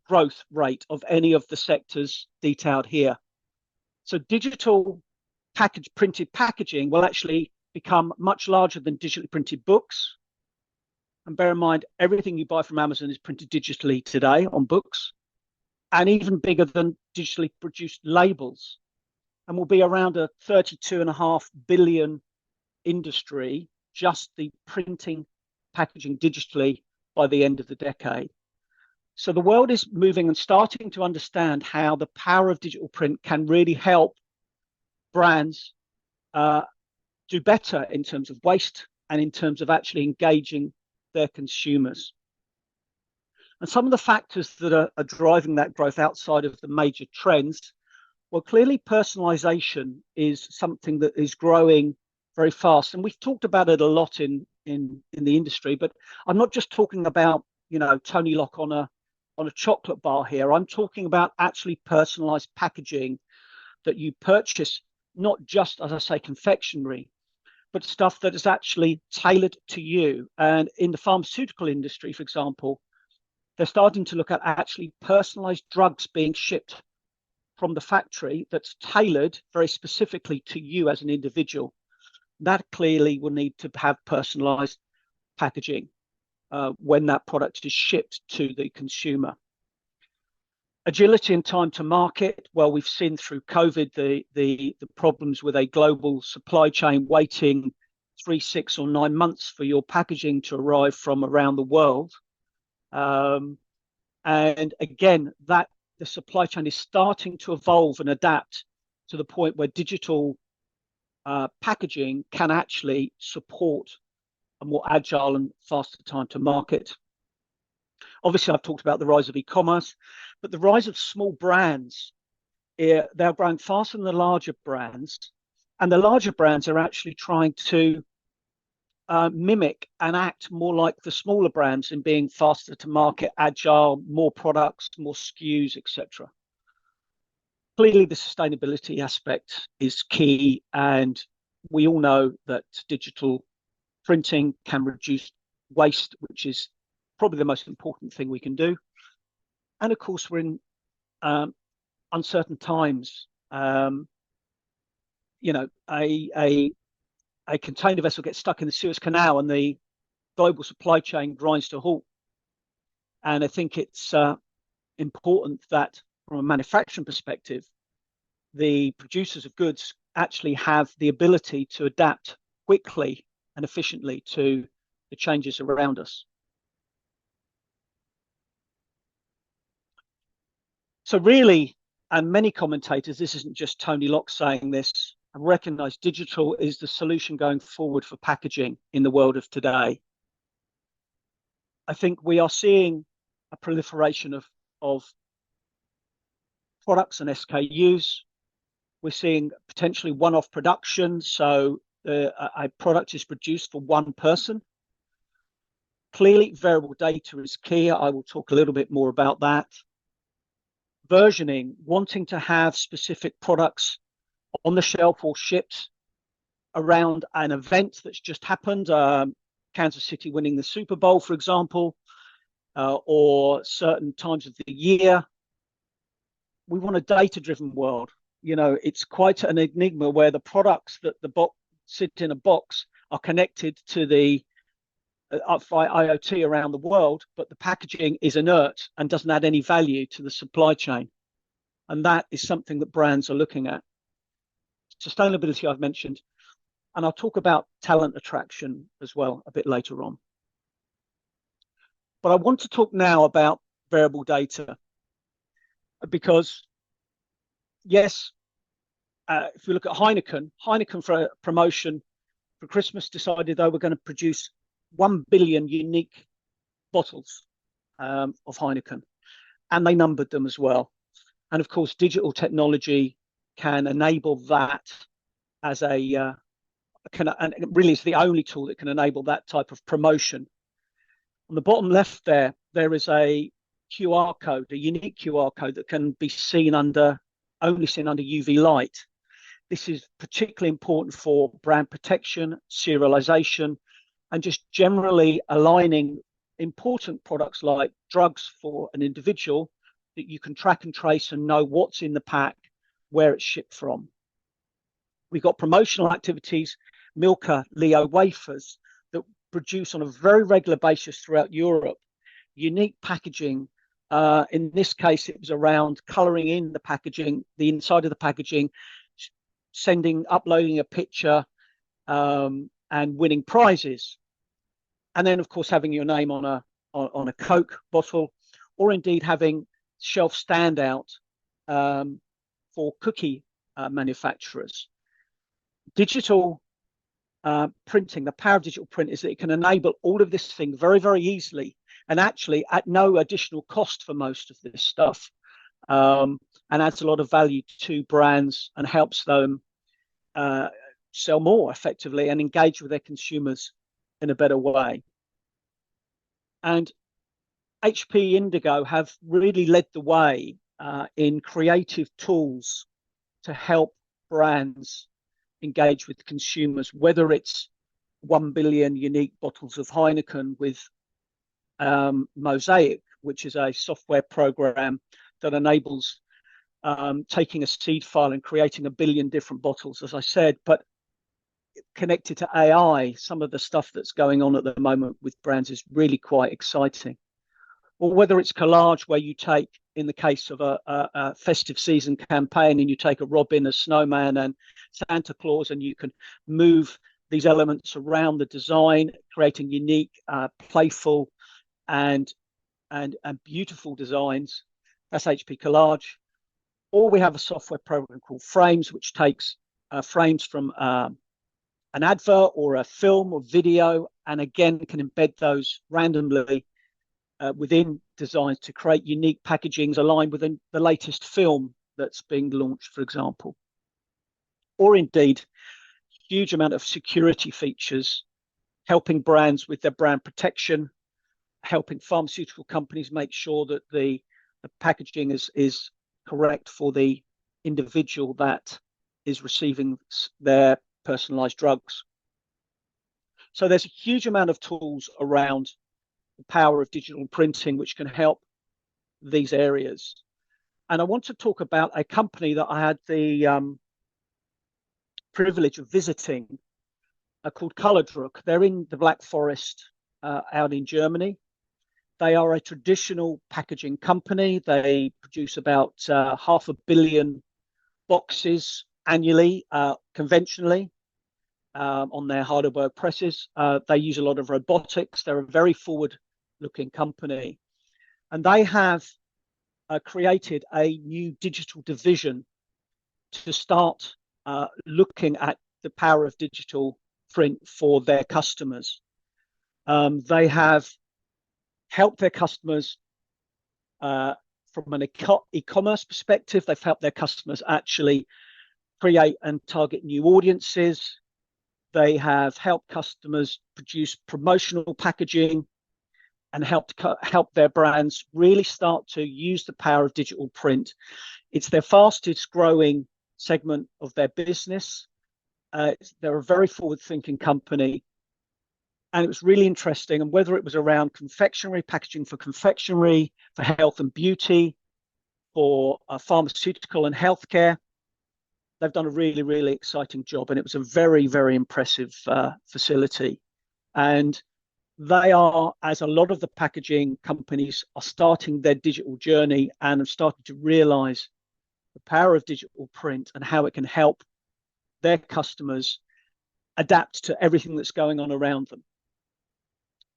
growth rate of any of the sectors detailed here. So digital printed packaging will actually become much larger than digitally printed books. And bear in mind, everything you buy from Amazon is printed digitally today on books, and even bigger than digitally produced labels, and will be around a 32.5 billion industry, just the printing packaging digitally by the end of the decade. So the world is moving and starting to understand how the power of digital print can really help brands do better in terms of waste and in terms of actually engaging their consumers. And some of the factors that are driving that growth outside of the major trends, well, clearly personalization is something that is growing very fast. And we've talked about it a lot in the industry, but I'm not just talking about, you know, Tony Lock on a chocolate bar here. I'm talking about actually personalized packaging that you purchase, not just, as I say, confectionery, but stuff that is actually tailored to you. And in the pharmaceutical industry, for example, they're starting to look at actually personalized drugs being shipped from the factory that's tailored very specifically to you as an individual. That clearly will need to have personalized packaging when that product is shipped to the consumer. Agility and time to market. Well, we've seen through COVID the problems with a global supply chain waiting 3, 6, or 9 months for your packaging to arrive from around the world. And again, that the supply chain is starting to evolve and adapt to the point where digital packaging can actually support a more agile and faster time to market. Obviously, I've talked about the rise of e-commerce, but the rise of small brands, they're growing faster than the larger brands. And the larger brands are actually trying to mimic and act more like the smaller brands in being faster to market, agile, more products, more SKUs, etc. Clearly, the sustainability aspect is key, and we all know that digital printing can reduce waste, which is probably the most important thing we can do. And of course, we're in uncertain times. You know, a container vessel gets stuck in the Suez Canal and the global supply chain grinds to a halt. And I think it's important that from a manufacturing perspective, the producers of goods actually have the ability to adapt quickly and efficiently to the changes around us. So really, and many commentators, this isn't just Tony Lock saying this, and recognize digital is the solution going forward for packaging in the world of today. I think we are seeing a proliferation of products and SKUs. We're seeing potentially one-off production, so a product is produced for one person. Clearly, variable data is key. I will talk a little bit more about that. Versioning, wanting to have specific products on the shelf or shipped around an event that's just happened, Kansas City winning the Super Bowl, for example, or certain times of the year. We want a data-driven world. You know, it's quite an enigma where the products that sit in a box are connected to the by IoT around the world, but the packaging is inert and doesn't add any value to the supply chain. And that is something that brands are looking at. Sustainability I've mentioned, and I'll talk about talent attraction as well a bit later on. But I want to talk now about variable data, because yes, if we look at Heineken for a promotion for Christmas decided they were going to produce 1 billion unique bottles of Heineken, and they numbered them as well. And of course, digital technology can enable that as and it really is the only tool that can enable that type of promotion. On the bottom left there is a QR code, a unique QR code that can be only seen under UV light. This is particularly important for brand protection, serialization, and just generally aligning important products like drugs for an individual that you can track and trace and know what's in the pack where it's shipped from. We've got promotional activities, Milka Leo wafers that produce on a very regular basis throughout Europe, unique packaging. In this case, it was around colouring in the packaging, the inside of the packaging, uploading a picture, and winning prizes. And then, of course, having your name on a Coke bottle, or indeed having shelf standout for cookie manufacturers. Digital printing, the power of digital print is that it can enable all of this thing very, very easily, and actually at no additional cost for most of this stuff, and adds a lot of value to brands and helps them sell more effectively and engage with their consumers in a better way. And HP Indigo have really led the way in creative tools to help brands engage with consumers, whether it's 1 billion unique bottles of Heineken with Mosaic, which is a software program that enables taking a seed file and creating 1 billion different bottles, as I said, but connected to AI. Some of the stuff that's going on at the moment with brands is really quite exciting. Or whether it's collage, where you take, in the case of a festive season campaign, and you take a robin, a snowman, and Santa Claus, and you can move these elements around the design, creating unique, playful, and beautiful designs. That's HP Collage. Or we have a software program called Frames, which takes frames from an advert or a film or video, and again can embed those randomly within designs to create unique packagings aligned with the latest film that's being launched, for example. Or indeed, huge amount of security features, helping brands with their brand protection, helping pharmaceutical companies make sure that the packaging is correct for the individual that is receiving their personalized drugs. So there's a huge amount of tools around the power of digital printing which can help these areas. And I want to talk about a company that I had the privilege of visiting called Colordruck. They're in the Black Forest out in Germany. They are a traditional packaging company. They produce about 500 million boxes annually, conventionally, on their Heidelberg presses. They use a lot of robotics. They're a very forward-looking company. And they have created a new digital division to start looking at the power of digital print for their customers. They have helped their customers from an e-commerce perspective. They've helped their customers actually create and target new audiences. They have helped customers produce promotional packaging and help their brands really start to use the power of digital print. It's their fastest growing segment of their business. They're a very forward-thinking company. And it was really interesting. And whether it was around confectionery, packaging for confectionery, for health and beauty, for pharmaceutical and healthcare, they've done a really, really exciting job. And it was a very, very impressive facility. And they are, as a lot of the packaging companies are starting their digital journey and have started to realize the power of digital print and how it can help their customers adapt to everything that's going on around them.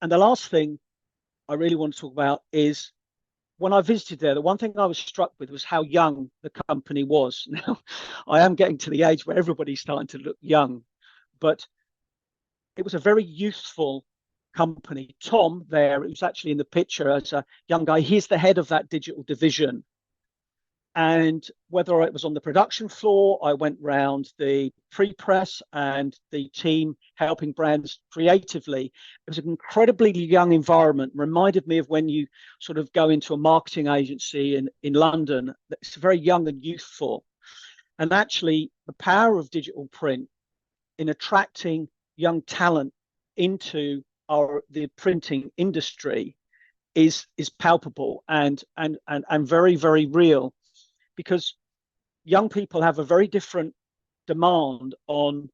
And the last thing I really want to talk about is when I visited there, the one thing I was struck with was how young the company was. Now, I am getting to the age where everybody's starting to look young, but it was a very youthful company. Tom there, who's actually in the picture as a young guy, he's the head of that digital division. And whether it was on the production floor, I went round the pre-press and the team helping brands creatively. It was an incredibly young environment. Reminded me of when you sort of go into a marketing agency in London. It's very young and youthful. And actually, the power of digital print in attracting young talent into the printing industry is palpable and very, very real. Because young people have a very different demands on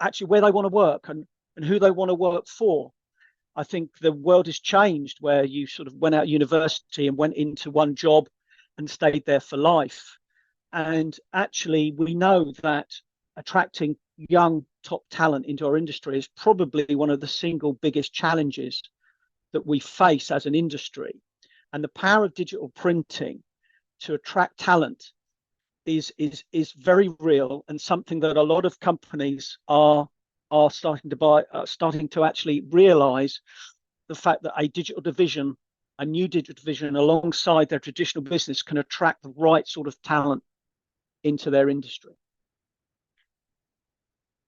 actually where they want to work and who they want to work for. I think the world has changed where you sort of went out of university and went into one job and stayed there for life. And actually, we know that attracting young top talent into our industry is probably one of the single biggest challenges that we face as an industry. And the power of digital printing to attract talent is very real, and something that a lot of companies are starting to actually realize the fact that a new digital division alongside their traditional business can attract the right sort of talent into their industry.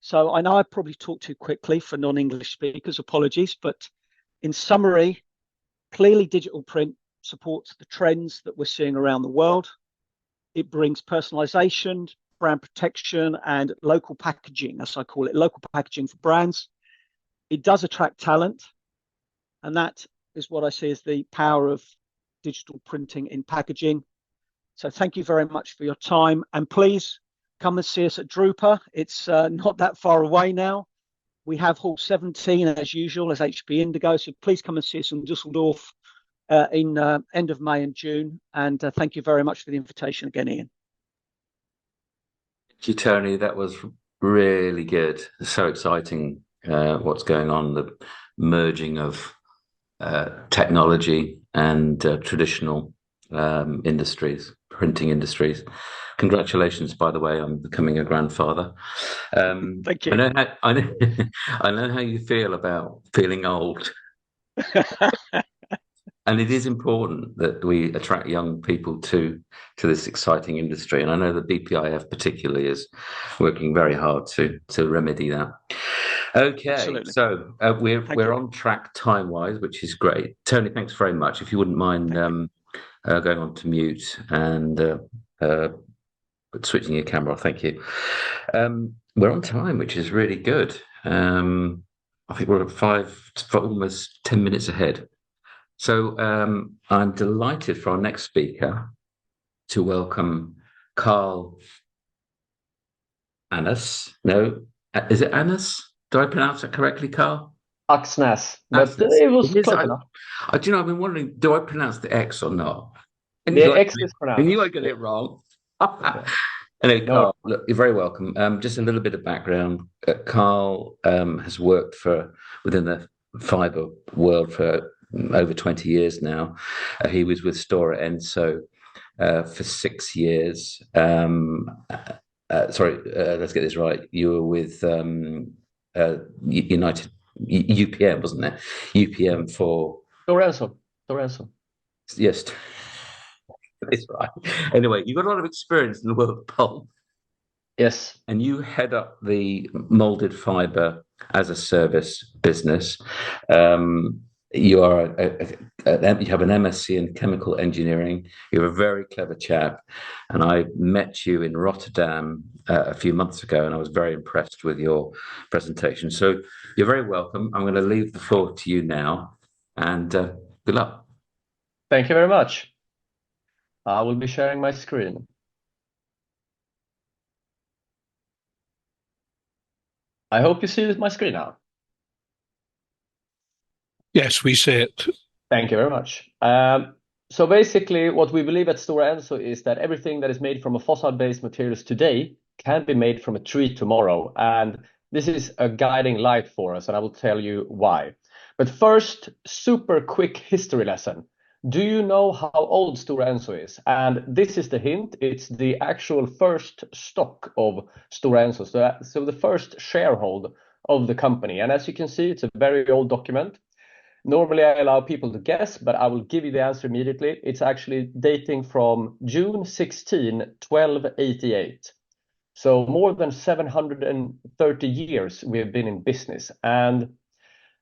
So I know I probably talked too quickly for non-English speakers, apologies, but in summary, clearly digital print supports the trends that we're seeing around the world. It brings personalization, brand protection, and local packaging, as I call it, local packaging for brands. It does attract talent, and that is what I see as the power of digital printing in packaging. So thank you very much for your time, and please come and see us at Drupa. It's not that far away now. We have Hall 17 as usual as HP Indigo, so please come and see us in Dusseldorf in end of May and June. And thank you very much for the invitation again, Ian. Thank you, Tony. That was really good. So exciting what's going on, the merging of technology and traditional industries, printing industries. Congratulations, by the way, on becoming a grandfather. Thank you. I know how you feel about feeling old. And it is important that we attract young people to this exciting industry. And I know that BPIF particularly is working very hard to remedy that. Okay, Absolutely. so we're on track time-wise, which is great. Tony, thanks very much. If you wouldn't mind going on to mute and switching your camera, thank you. We're on time, which is really good. I think we're at almost 10 minutes ahead. So I'm delighted for our next speaker to welcome Carl Annas. No, is it Annas? Do I pronounce that correctly, Carl? Axnäs, but it was close enough. Do you know, I've been wondering, do I pronounce the X or not? The X is pronounced. I knew I got it wrong. Anyway, Carl, look, you're very welcome. Just a little bit of background. Carl has worked within the fibre world for over 20 years now. He was with Stora Enso for 6 years. Let's get this right. You were with United UPM, wasn't it? UPM for Stora Enso. Yes, that's right. Anyway, you've got a lot of experience in the world of pulp. Yes. And you head up the molded fibre as a service business. You are you have an MSc in chemical engineering. You're a very clever chap, and I met you in Rotterdam a few months ago, and I was very impressed with your presentation. So you're very welcome. I'm going to leave the floor to you now, and good luck. Thank you very much. I will be sharing my screen. I hope you see my screen now. Yes, we see it. Thank you very much. So basically, what we believe at Stora Enso is that everything that is made from a fossil-based materials today can be made from a tree tomorrow. And this is a guiding light for us, and I will tell you why. But first, super quick history lesson. Do you know how old Stora Enso is? And this is the hint. It's the actual first stock of Stora Enso. So the first shareholder of the company. And as you can see, it's a very old document. Normally, I allow people to guess, but I will give you the answer immediately. It's actually dating from June 16, 1288. So more than 730 years we have been in business. And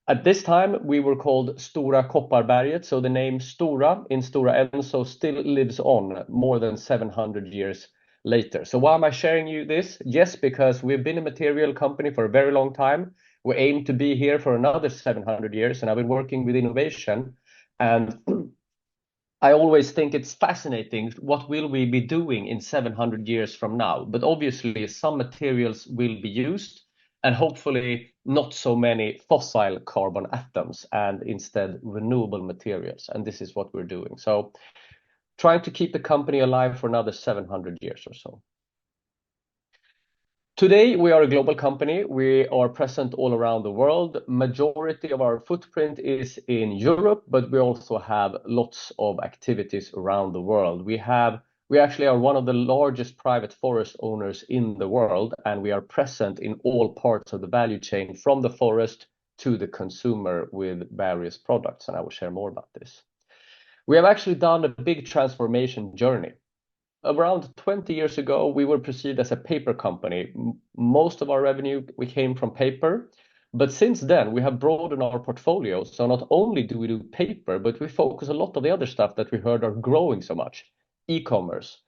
at this time, we were called Stora Kopparberget. So the name Stora in Stora Enso still lives on more than 700 years later. So why am I sharing you this? Yes, because we've been a material company for a very long time. We aim to be here for another 700 years, and I've been working with innovation. And I always think it's fascinating, what will we be doing in 700 years from now? But obviously some materials will be used, and hopefully not so many fossil carbon atoms, and instead renewable materials. And this is what we're doing. So trying to keep the company alive for another 700 years or so. Today, we are a global company. We are present all around the world. Majority of our footprint is in Europe, but we also have lots of activities around the world. We actually are one of the largest private forest owners in the world, and we are present in all parts of the value chain, from the forest to the consumer, with various products, and I will share more about this. We have actually done a big transformation journey. Around 20 years ago, we were perceived as a paper company. Most of our revenue came from paper, but since then we have broadened our portfolio. So not only do we do paper, but we focus a lot on the other stuff that we heard are growing so much: e-commerce,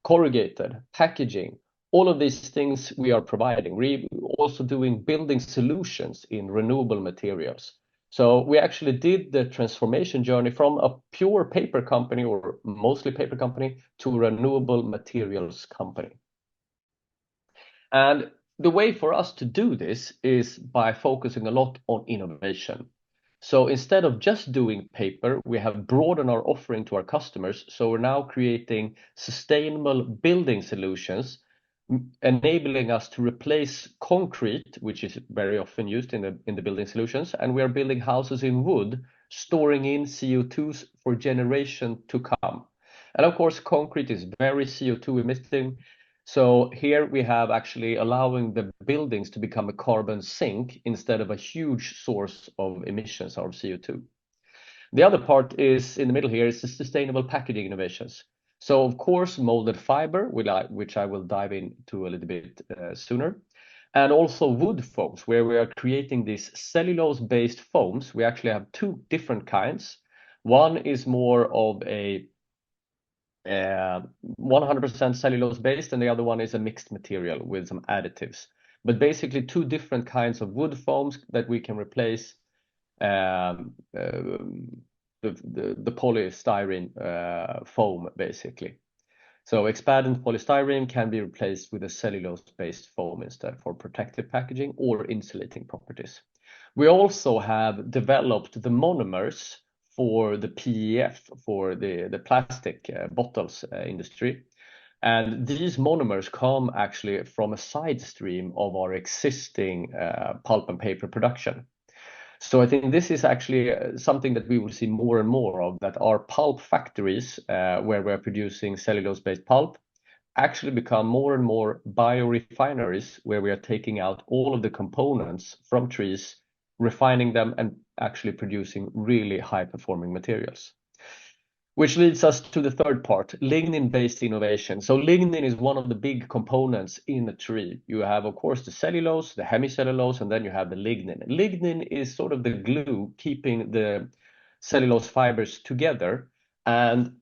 corrugated, packaging, all of these things we are providing. We're also doing building solutions in renewable materials. So we actually did the transformation journey from a pure paper company, or mostly paper company, to a renewable materials company. And the way for us to do this is by focusing a lot on innovation. So instead of just doing paper, we have broadened our offering to our customers. So we're now creating sustainable building solutions, enabling us to replace concrete, which is very often used in the building solutions, and we are building houses in wood, storing in CO2s for generation to come. And of course, concrete is very CO2 emitting. So here we have actually allowing the buildings to become a carbon sink instead of a huge source of emissions of CO2. The other part is in the middle here is the sustainable packaging innovations. So of course, molded fiber, which I will dive into a little bit sooner, and also wood foams, where we are creating these cellulose-based foams. We actually have two different kinds. One is more of a 100% cellulose-based, and the other one is a mixed material with some additives. But basically two different kinds of wood foams that we can replace the polystyrene foam, basically. So expanded polystyrene can be replaced with a cellulose-based foam instead, for protective packaging or insulating properties. We also have developed the monomers for the PEF, for the plastic bottles industry. And these monomers come actually from a side stream of our existing pulp and paper production. So I think this is actually something that we will see more and more of, that our pulp factories, where we're producing cellulose-based pulp, actually become more and more biorefineries, where we are taking out all of the components from trees, refining them, and actually producing really high-performing materials. Which leads us to the third part, lignin-based innovation. So lignin is one of the big components in a tree. You have, of course, the cellulose, the hemicellulose, and then you have the lignin. Lignin is sort of the glue keeping the cellulose fibers together. And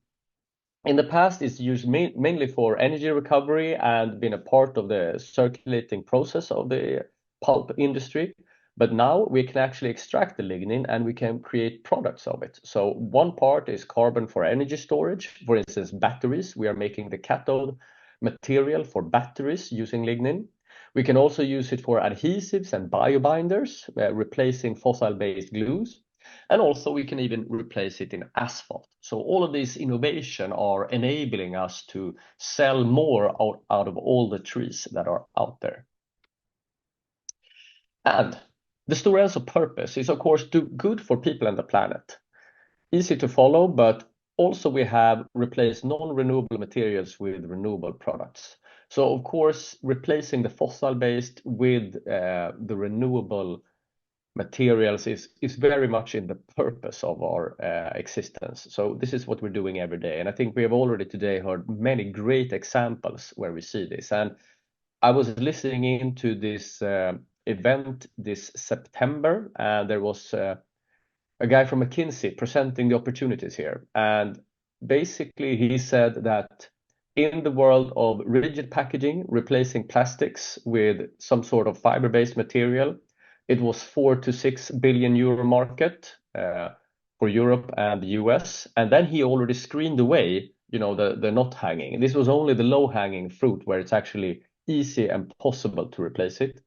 in the past, it's used mainly for energy recovery and been a part of the circulating process of the pulp industry. But now we can actually extract the lignin and we can create products of it. So one part is carbon for energy storage. For instance, batteries. We are making the cathode material for batteries using lignin. We can also use it for adhesives and biobinders, replacing fossil-based glues. And also we can even replace it in asphalt. So all of these innovation are enabling us to sell more out of all the trees that are out there. And the Stora Enso purpose is, of course, do good for people and the planet. Easy to follow, but also we have replaced non-renewable materials with renewable products. So, of course, replacing the fossil-based with the renewable materials is very much in the purpose of our existence. So this is what we're doing every day. And I think we have already today heard many great examples where we see this. And I was listening into this event this September, and there was a guy from McKinsey presenting the opportunities here. And basically he said that in the world of rigid packaging, replacing plastics with some sort of fiber-based material, it was 4 to 6 billion euro market for for Europe and the US. And then he already screened away, the not hanging. This was only the low hanging fruit where it's actually easy and possible to replace it.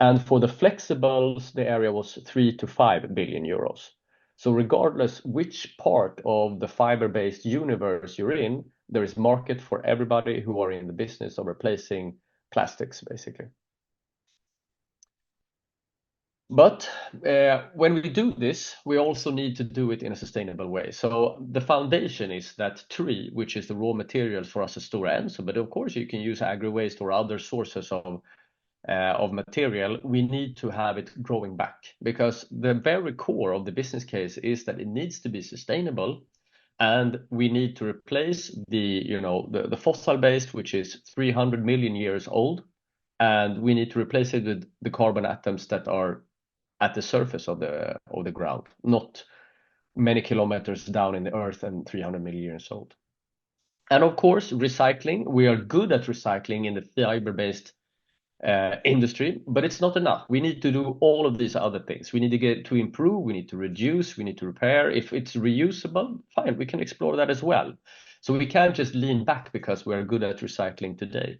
And for the flexibles, the area was 3 to 5 billion euros. So regardless which part of the fiber-based universe you're in, there is market for everybody who are in the business of replacing plastics, basically. But when we do this, we also need to do it in a sustainable way. So the foundation is that tree, which is the raw materials for us at Stora Enso. But of course, you can use agri-waste or other sources of material. We need to have it growing back, because the very core of the business case is that it needs to be sustainable, and we need to replace the fossil based, which is 300 million years old, and we need to replace it with the carbon atoms that are at the surface of the ground, not many kilometers down in the earth and 300 million years old. And of course, recycling. We are good at recycling in the fiber-based industry, but it's not enough. We need to do all of these other things. We need to get to improve, we need to reduce, we need to repair. If it's reusable, fine, we can explore that as well. So we can't just lean back because we're good at recycling today.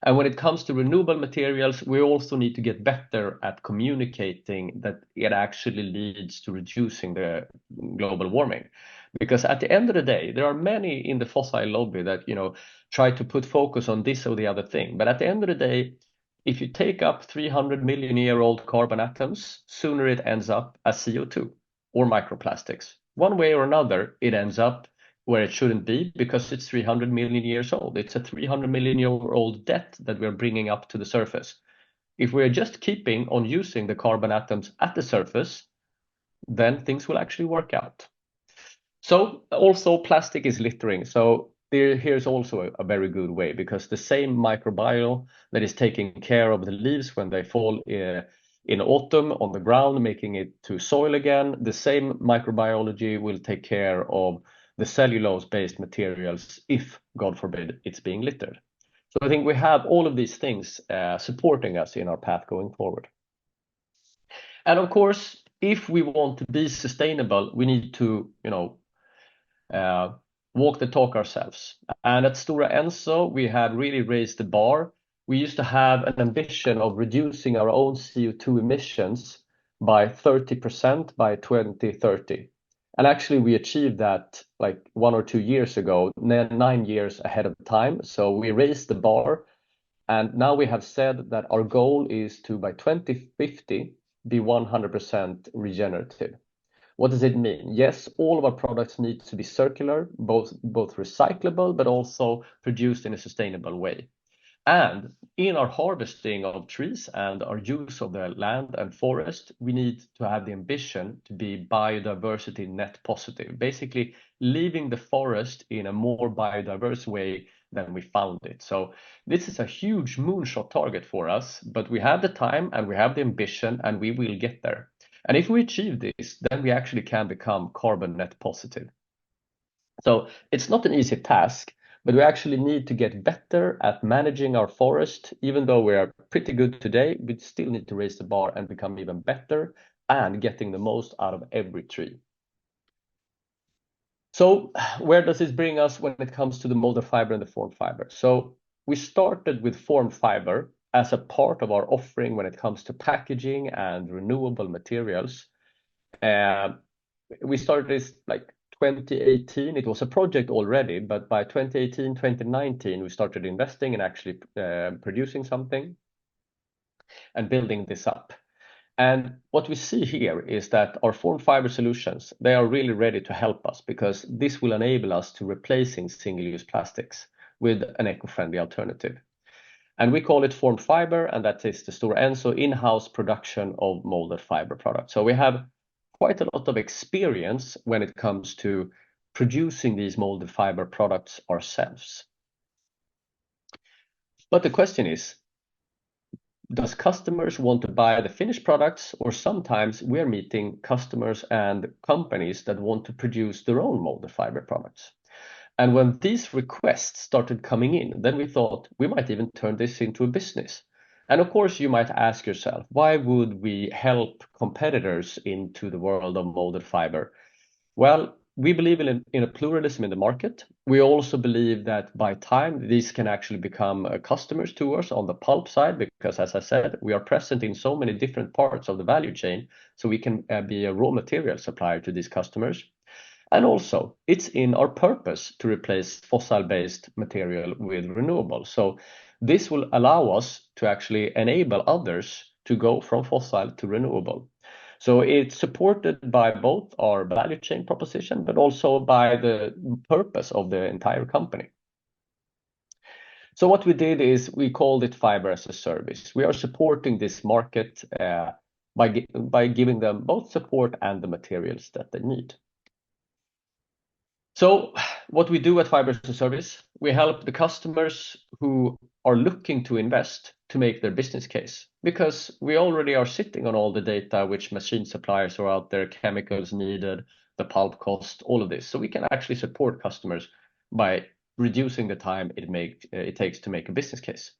And when it comes to renewable materials, we also need to get better at communicating that it actually leads to reducing the global warming. Because at the end of the day, there are many in the fossil lobby that try to put focus on this or the other thing. But at the end of the day, if you take up 300 million year old carbon atoms, sooner it ends up as CO2 or microplastics. One way or another, it ends up where it shouldn't be, because it's 300 million years old. It's a 300 million year old debt that we're bringing up to the surface. If we're just keeping on using the carbon atoms at the surface, then things will actually work out. So also plastic is littering. So here's also a very good way, because the same microbiome that is taking care of the leaves when they fall in autumn on the ground, making it to soil again, the same microbiology will take care of the cellulose-based materials if, God forbid, it's being littered. So I think we have all of these things supporting us in our path going forward. And of course, if we want to be sustainable, we need to, walk the talk ourselves. And at Stora Enso, we had really raised the bar. We used to have an ambition of reducing our own CO2 emissions by 30% by 2030. And actually, we achieved that like 1 or 2 years ago, 9 years ahead of time. So we raised the bar. And now we have said that our goal is to, by 2050, be 100% regenerative. What does it mean? Yes, all of our products need to be circular, both recyclable, but also produced in a sustainable way. And in our harvesting of trees and our use of the land and forest, we need to have the ambition to be biodiversity net positive, basically leaving the forest in a more biodiverse way than we found it. So this is a huge moonshot target for us, but we have the time and we have the ambition, and we will get there. And if we achieve this, then we actually can become carbon net positive. So it's not an easy task, but we actually need to get better at managing our forest. Even though we are pretty good today, we still need to raise the bar and become even better and getting the most out of every tree. So where does this bring us when it comes to the molded fiber and the formed fiber? So we started with formed fiber as a part of our offering when it comes to packaging and renewable materials. We started this like 2018. It was a project already, but by 2018, 2019, we started investing and actually producing something and building this up. And what we see here is that our formed fiber solutions, they are really ready to help us, because this will enable us to replacing single-use plastics with an eco-friendly alternative. And we call it formed fiber, and that is the Stora Enso in-house production of molded fiber products. So we have quite a lot of experience when it comes to producing these molded fiber products ourselves. But the question is, does customers want to buy the finished products, or sometimes we're meeting customers and companies that want to produce their own molded fiber products? And when these requests started coming in, then we thought we might even turn this into a business. And of course, you might ask yourself, why would we help competitors into the world of molded fiber? Well, we believe in a pluralism in the market. We also believe that by time these can actually become customers to us on the pulp side, because as I said, we are present in so many different parts of the value chain, so we can be a raw material supplier to these customers. And also, it's in our purpose to replace fossil-based material with renewable. So this will allow us to actually enable others to go from fossil to renewable. So it's supported by both our value chain proposition, but also by the purpose of the entire company. So what we did is we called it Fiber as a Service. We are supporting this market by giving them both support and the materials that they need. So what we do at Fiber as a Service, we help the customers who are looking to invest to make their business case, because we already are sitting on all the data, which machine suppliers are out there, chemicals needed, the pulp cost, all of this. So we can actually support customers by reducing the time it takes to make a business case.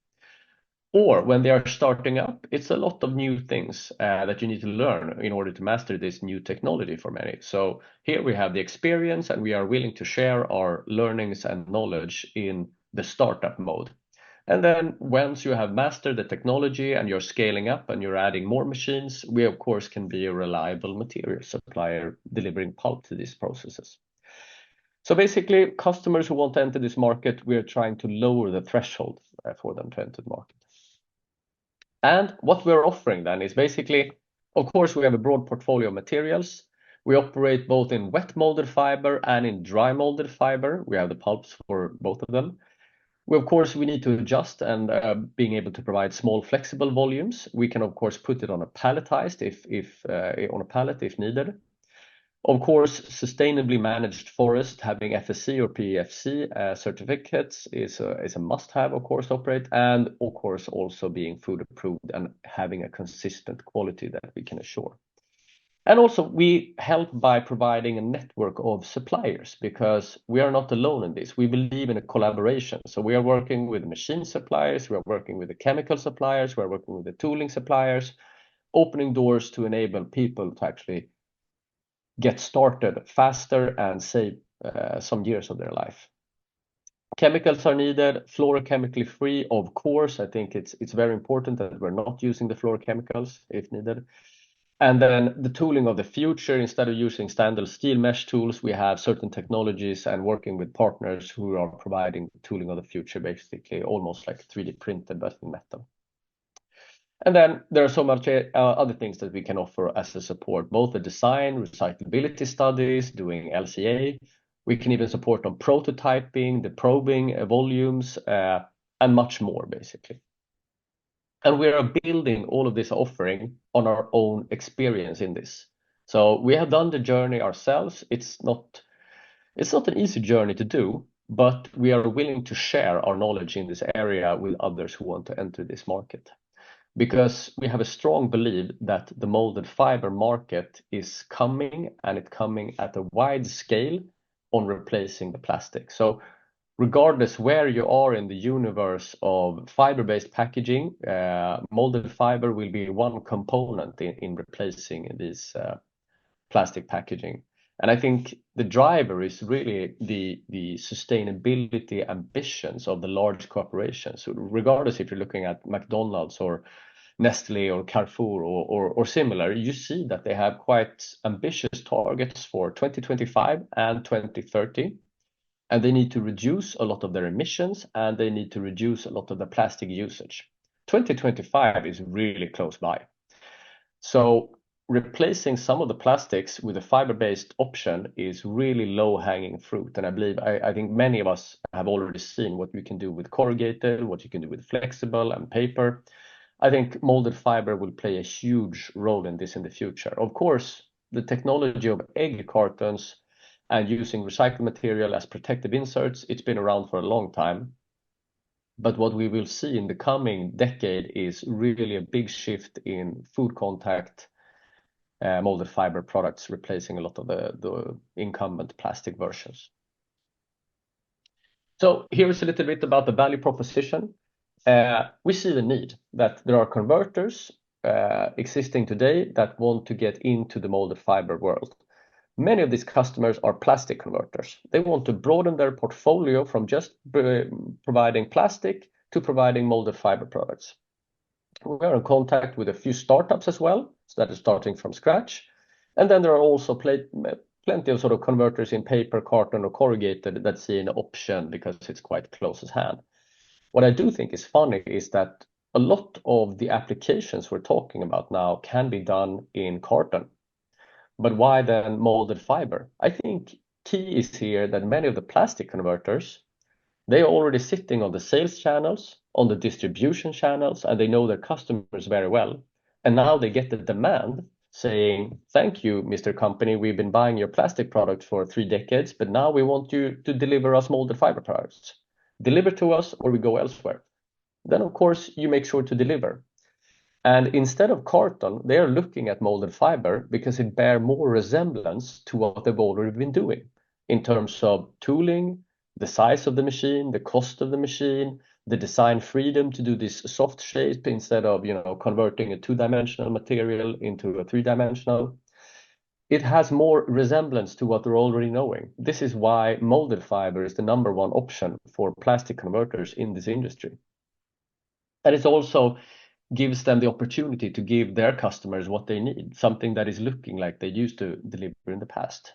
Or when they are starting up, it's a lot of new things that you need to learn in order to master this new technology for many. So here we have the experience, and we are willing to share our learnings and knowledge in the startup mode. And then once you have mastered the technology and you're scaling up and you're adding more machines, we of course can be a reliable material supplier delivering pulp to these processes. So basically, customers who want to enter this market, we're trying to lower the threshold for them to enter the market. And what we're offering then is basically, of course, we have a broad portfolio of materials. We operate both in wet molded fiber and in dry molded fiber. We have the pulps for both of them. Of course, we need to adjust and being able to provide small flexible volumes. We can, of course, put it on a palletized on a pallet if needed. Of course, sustainably managed forest, having FSC or PEFC certificates is a must-have, of course, to operate, and of course also being food approved and having a consistent quality that we can assure. And also we help by providing a network of suppliers, because we are not alone in this. We believe in a collaboration. So we are working with machine suppliers, we are working with the chemical suppliers, we are working with the tooling suppliers, opening doors to enable people to actually get started faster and save some years of their life. Chemicals are needed, fluorochemically free, of course. I think it's very important that we're not using the fluorochemicals if needed. And then the tooling of the future, instead of using standard steel mesh tools, we have certain technologies and working with partners who are providing tooling of the future, basically almost like 3D printed but in metal. And then there are so much other things that we can offer as a support, both the design, recyclability studies, doing LCA. We can even support on prototyping, the probing volumes, and much more, basically. And we are building all of this offering on our own experience in this. So we have done the journey ourselves. It's not an easy journey to do, but we are willing to share our knowledge in this area with others who want to enter this market. Because we have a strong belief that the molded fiber market is coming, and it's coming at a wide scale on replacing the plastic. So regardless where you are in the universe of fiber-based packaging, molded fiber will be one component in replacing this plastic packaging. And I think the driver is really the sustainability ambitions of the large corporations. So regardless if you're looking at McDonald's or Nestle or Carrefour or similar, you see that they have quite ambitious targets for 2025 and 2030. And they need to reduce a lot of their emissions, and they need to reduce a lot of the plastic usage. 2025 is really close by. So replacing some of the plastics with a fiber-based option is really low-hanging fruit. And I think many of us have already seen what we can do with corrugated, what you can do with flexible and paper. I think molded fiber will play a huge role in this in the future. Of course, the technology of egg cartons and using recycled material as protective inserts, it's been around for a long time. But what we will see in the coming decade is really a big shift in food contact molded fiber products, replacing a lot of the incumbent plastic versions. So here's a little bit about the value proposition. We see the need that there are converters existing today that want to get into the molded fiber world. Many of these customers are plastic converters. They want to broaden their portfolio from just providing plastic to providing molded fiber products. We are in contact with a few startups as well, so that is starting from scratch. And then there are also plenty of sort of converters in paper, carton, or corrugated that see an option because it's quite close at hand. What I do think is funny is that a lot of the applications we're talking about now can be done in carton. But why then molded fiber? I think key is here that many of the plastic converters, they are already sitting on the sales channels, on the distribution channels, and they know their customers very well. And now they get the demand saying, thank you, Mr. Company, we've been buying your plastic product for 3 decades, but now we want you to deliver us molded fiber products. Deliver to us or we go elsewhere. Then, of course, you make sure to deliver. And instead of carton, they are looking at molded fiber because it bears more resemblance to what they've already been doing in terms of tooling, the size of the machine, the cost of the machine, the design freedom to do this soft shape instead of, converting a 2-dimensional material into a 3-dimensional. It has more resemblance to what they're already knowing. This is why molded fiber is the number 1 option for plastic converters in this industry. And it also gives them the opportunity to give their customers what they need, something that is looking like they used to deliver in the past.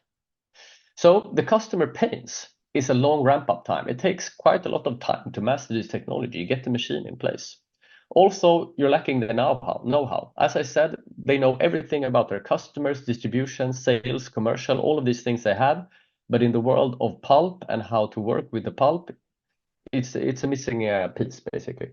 So the customer pains is a long ramp-up time. It takes quite a lot of time to master this technology, get the machine in place. Also, you're lacking the know-how. As I said, they know everything about their customers, distribution, sales, commercial, all of these things they have. But in the world of pulp and how to work with the pulp, it's a missing piece, basically.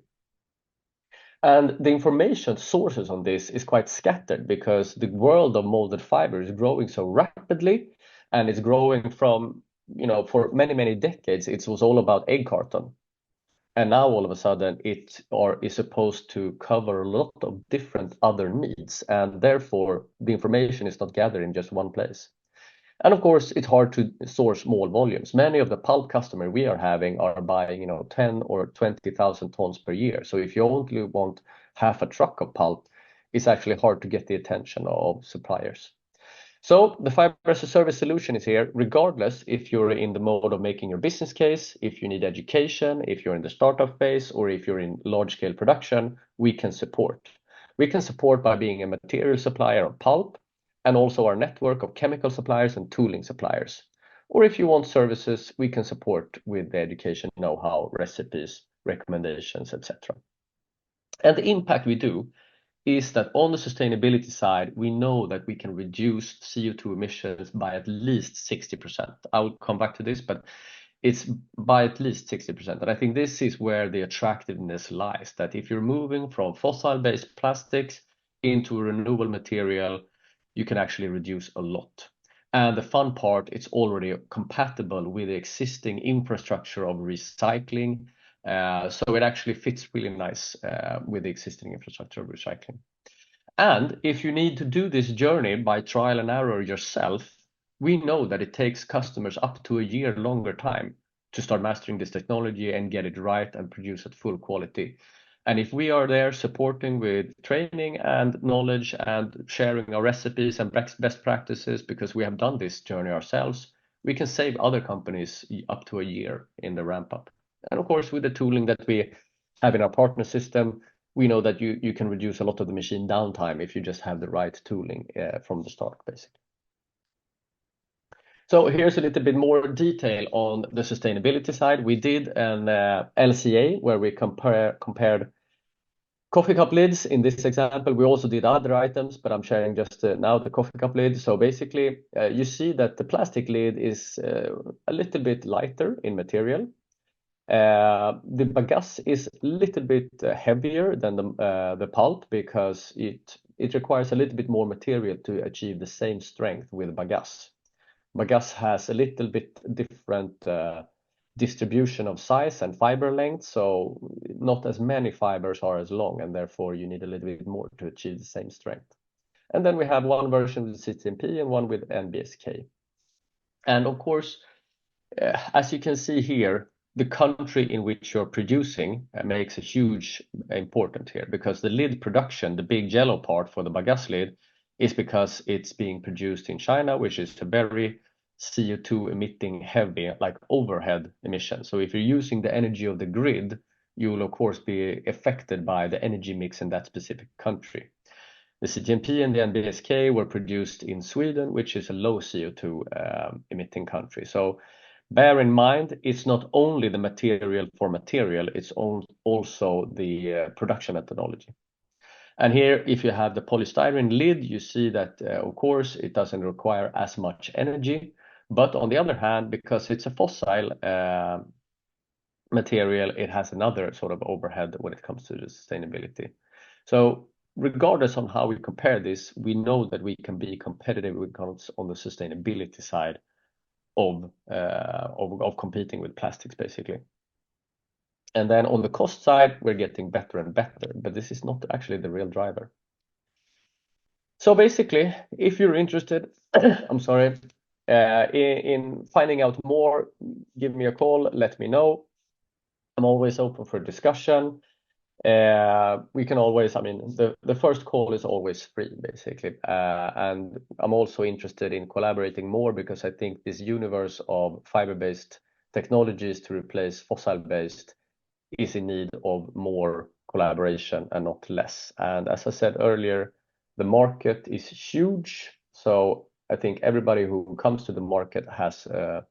And the information sources on this is quite scattered because the world of molded fiber is growing so rapidly, and it's growing from, for many, many decades, it was all about egg carton. And now all of a sudden it is supposed to cover a lot of different other needs. And therefore the information is not gathered in just one place. And of course, it's hard to source small volumes. Many of the pulp customers we are having are buying, 10 or 20,000 tons per year. So if you only want half a truck of pulp, it's actually hard to get the attention of suppliers. So the fiber as a service solution is here, regardless if you're in the mode of making your business case, if you need education, if you're in the startup phase, or if you're in large scale production, we can support. We can support by being a material supplier of pulp, and also our network of chemical suppliers and tooling suppliers. Or if you want services, we can support with the education, know-how, recipes, recommendations, etc. And the impact we do is that on the sustainability side, we know that we can reduce CO2 emissions by at least 60%. I'll come back to this, but it's by at least 60%. And I think this is where the attractiveness lies, that if you're moving from fossil-based plastics into a renewable material, you can actually reduce a lot. And the fun part, it's already compatible with the existing infrastructure of recycling. So it actually fits really nice with the existing infrastructure of recycling. And if you need to do this journey by trial and error yourself, we know that it takes customers up to a year longer time to start mastering this technology and get it right and produce at full quality. And if we are there supporting with training and knowledge and sharing our recipes and best practices, because we have done this journey ourselves, we can save other companies up to a year in the ramp up. And of course, with the tooling that we have in our partner system, we know that you can reduce a lot of the machine downtime if you just have the right tooling from the start, basically. So here's a little bit more detail on the sustainability side. We did an LCA where we compared coffee cup lids in this example. We also did other items, but I'm sharing just now the coffee cup lid. So basically, you see that the plastic lid is a little bit lighter in material. The bagasse is a little bit heavier than the pulp because it requires a little bit more material to achieve the same strength with bagasse. Bagasse has a little bit different distribution of size and fiber length, so not as many fibers are as long, and therefore you need a little bit more to achieve the same strength. And then we have one version with CTMP and one with NBSK. And of course, as you can see here, the country in which you're producing makes a huge important here, because the lid production, the big yellow part for the bagasse lid, is because it's being produced in China, which is a very CO2 emitting heavy, like overhead emission. So if you're using the energy of the grid, you will of course be affected by the energy mix in that specific country. The CTMP and the NBSK were produced in Sweden, which is a low CO2 emitting country. So bear in mind, it's not only the material for material, it's also the production methodology. And here, if you have the polystyrene lid, you see that, of course, it doesn't require as much energy. But on the other hand, because it's a fossil material, it has another sort of overhead when it comes to the sustainability. So regardless on how we compare this, we know that we can be competitive when it comes on the sustainability side of competing with plastics, basically. And then on the cost side, we're getting better and better, but this is not actually the real driver. So basically, if you're interested, I'm sorry, in finding out more, give me a call, let me know. I'm always open for discussion. We can always, I mean, the first call is always free, basically. And I'm also interested in collaborating more because I think this universe of fiber-based technologies to replace fossil-based is in need of more collaboration and not less. And as I said earlier, the market is huge. So I think everybody who comes to the market has a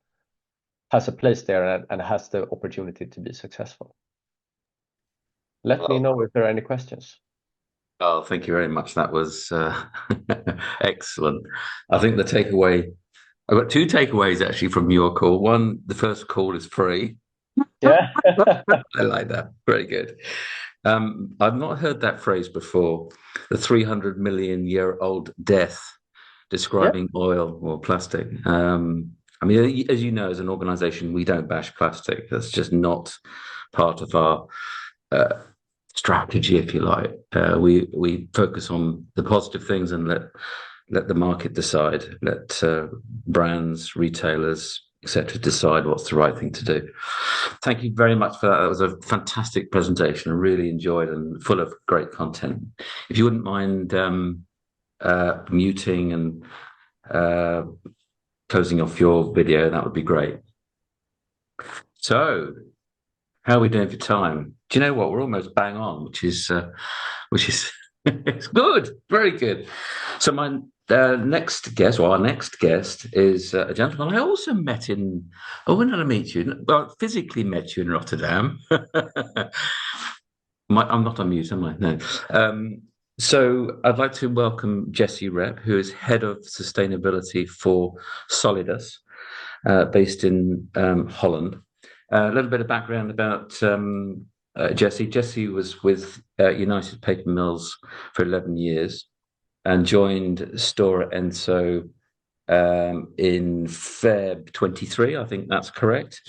place there and has the opportunity to be successful. Let me know if there are any questions. Oh, thank you very much. That was excellent. I think the takeaway, I've got two takeaways actually from your call. One, the first call is free. Yeah. I like that. Very good. I've not heard that phrase before, the 300 million year old death describing oil or plastic. I mean, as you know, as an organization, we don't bash plastic. That's just not part of our strategy, if you like. We focus on the positive things and let the market decide, let brands, retailers, etc., decide what's the right thing to do. Thank you very much for that. That was a fantastic presentation. I really enjoyed and full of great content. If you wouldn't mind muting and closing off your video, that would be great. So, how are we doing for time? Do you know what? We're almost bang on, which is it's good, very good. So my next guest, or our next guest, is a gentleman I also met in. Oh, when did I meet you? Well, physically met you in Rotterdam. I'm not on mute, am I? No. So I'd like to welcome Jesse Rep, who is head of sustainability for Solidus, based in Holland. A little bit of background about Jesse. Jesse was with United Paper Mills for 11 years and joined Stora Enso in Feb 23. I think that's correct.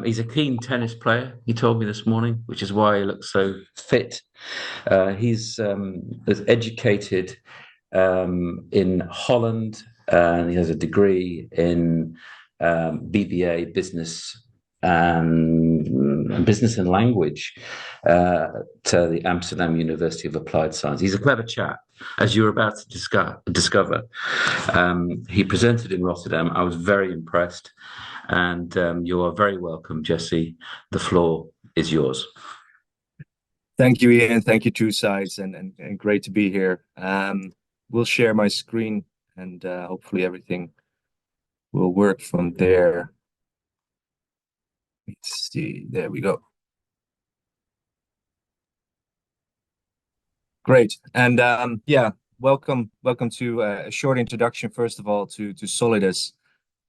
He's a keen tennis player, he told me this morning, which is why he looks so fit. He's educated in Holland, and he has a degree in BBA, business and language, to the Amsterdam University of Applied Science. He's a clever chap, as you're about to discover. He presented in Rotterdam. I was very impressed, and you are very welcome, Jesse. The floor is yours. Thank you, Ian. Thank you, Two Sides, and great to be here. We'll share my screen, and hopefully everything will work from there. Let's see. There we go. Great. And yeah, welcome to a short introduction, first of all, to Solidus.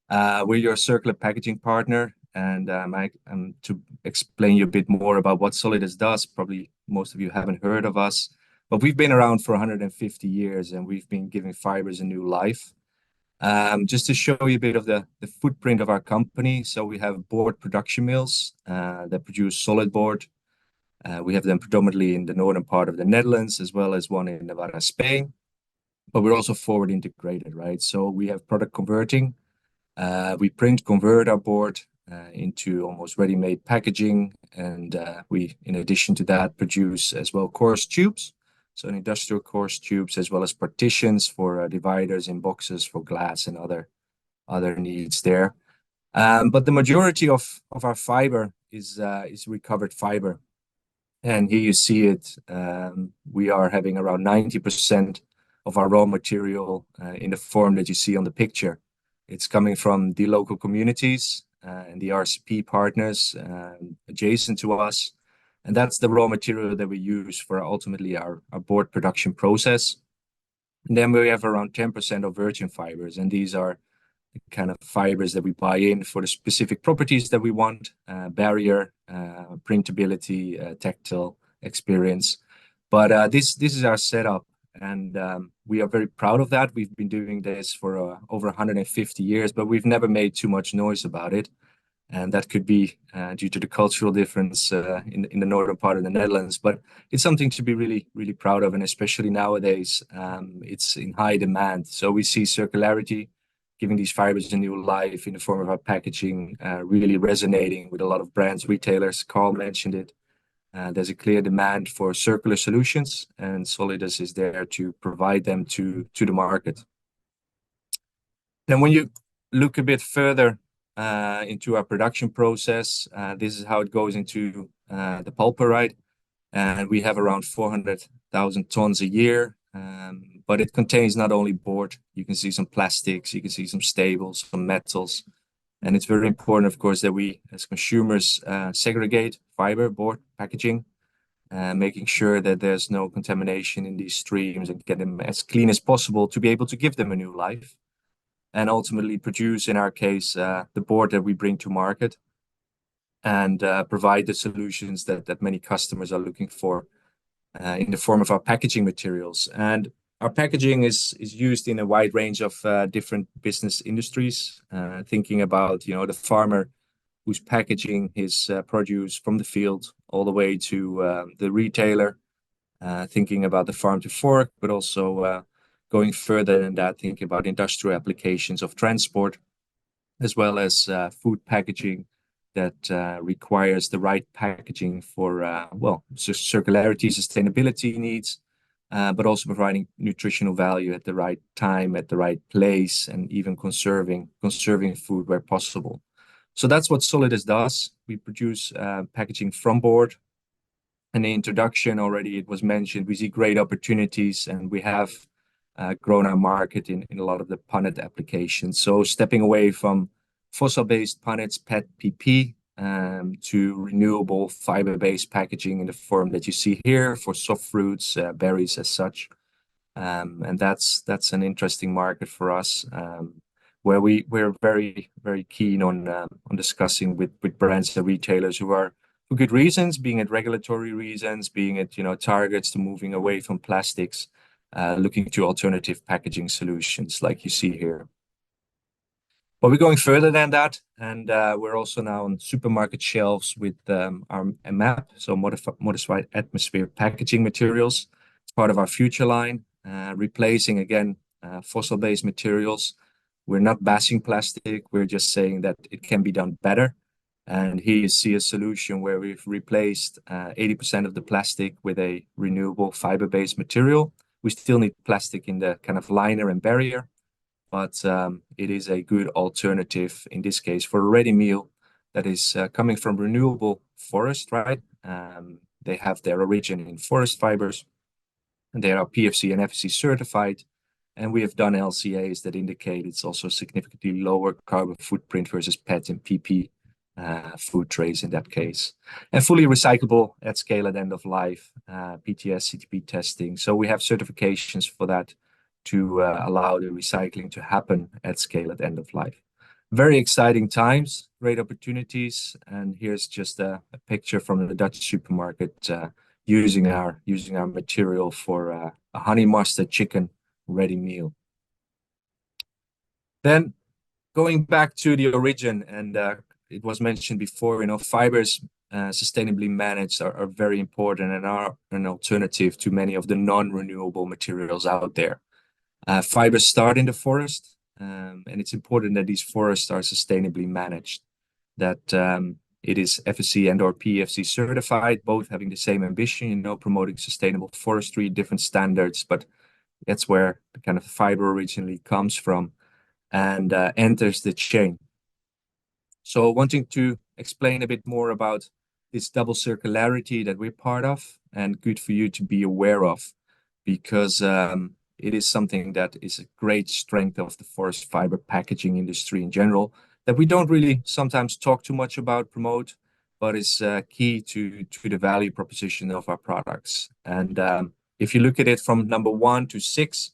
We're your circular packaging partner, and to explain you a bit more about what Solidus does. Probably most of you haven't heard of us, but we've been around for 150 years, and we've been giving fibers a new life. Just to show you a bit of the footprint of our company. So we have board production mills that produce solid board. We have them predominantly in the northern part of the Netherlands, as well as one in Navarra, Spain. But we're also forward integrated, right? So we have product converting. We convert our board into almost ready-made packaging. And we, in addition to that, produce as well coarse tubes so industrial coarse tubes, as well as partitions for dividers in boxes for glass and other needs there. But the majority of our fiber is recovered fiber. And here you see it. We are having around 90% of our raw material in the form that you see on the picture. It's coming from the local communities and the RCP partners adjacent to us. And that's the raw material that we use for ultimately our board production process. And then we have around 10% of virgin fibers. And these are the kind of fibers that we buy in for the specific properties that we want, barrier, printability, tactile experience. But this is our setup. And we are very proud of that. We've been doing this for over 150 years, but we've never made too much noise about it. And that could be due to the cultural difference in the northern part of the Netherlands. But it's something to be really, really proud of. And especially nowadays, it's in high demand. So we see circularity, giving these fibers a new life in the form of our packaging, really resonating with a lot of brands, retailers. Carl mentioned it. There's a clear demand for circular solutions, and Solidus is there to provide them to the market. Then when you look a bit further into our production process, this is how it goes into the pulper, right? And we have around 400,000 tons a year, but it contains not only board, you can see some plastics, you can see some staples, some metals. And it's very important, of course, that we as consumers segregate fiber, board, packaging, making sure that there's no contamination in these streams and get them as clean as possible to be able to give them a new life. And ultimately produce, in our case, the board that we bring to market and provide the solutions that many customers are looking for in the form of our packaging materials. And our packaging is used in a wide range of different business industries, thinking about, the farmer who's packaging his produce from the field all the way to the retailer, thinking about the farm to fork, but also going further than that, thinking about industrial applications of transport, as well as food packaging that requires the right packaging for, circularity, sustainability needs, but also providing nutritional value at the right time, at the right place, and even conserving food where possible. So that's what Solidus does. We produce packaging from board. In the introduction already, it was mentioned, we see great opportunities, and we have grown our market in a lot of the punnet applications. So stepping away from fossil-based punnets, PET, PP, to renewable fiber-based packaging in the form that you see here for soft fruits, berries as such. And that's an interesting market for us, where we're very, very keen on discussing with brands and retailers who are, for good reasons, being it regulatory reasons, being it, targets to moving away from plastics, looking to alternative packaging solutions like you see here. But we're going further than that, and we're also now on supermarket shelves with our MAP, so modified atmosphere packaging materials. It's part of our future line, replacing again fossil-based materials. We're not bashing plastic, we're just saying that it can be done better. And here you see a solution where we've replaced 80% of the plastic with a renewable fiber-based material. We still need plastic in the kind of liner and barrier, but it is a good alternative in this case for a ready meal that is coming from renewable forest, right? They have their origin in forest fibers, and they are PFC and FSC certified. And we have done LCAs that indicate it's also significantly lower carbon footprint versus PET and PP food trays in that case. And fully recyclable at scale at end of life, PTS, CTP testing. So we have certifications for that to allow the recycling to happen at scale at end of life. Very exciting times, great opportunities. And here's just a picture from the Dutch supermarket using our material for a honey mustard chicken ready meal. Then going back to the origin, and it was mentioned before, fibers sustainably managed are very important and are an alternative to many of the non-renewable materials out there. Fibers start in the forest, and it's important that these forests are sustainably managed, that It is FSC and/or PEFC certified, both having the same ambition, promoting sustainable forestry, different standards, but that's where the kind of fiber originally comes from and enters the chain. So wanting to explain a bit more about this double circularity that we're part of, and good for you to be aware of, because it is something that is a great strength of the forest fiber packaging industry in general, that we don't really sometimes talk too much about, promote, but is key to the value proposition of our products. And if you look at it from number 1 to 6,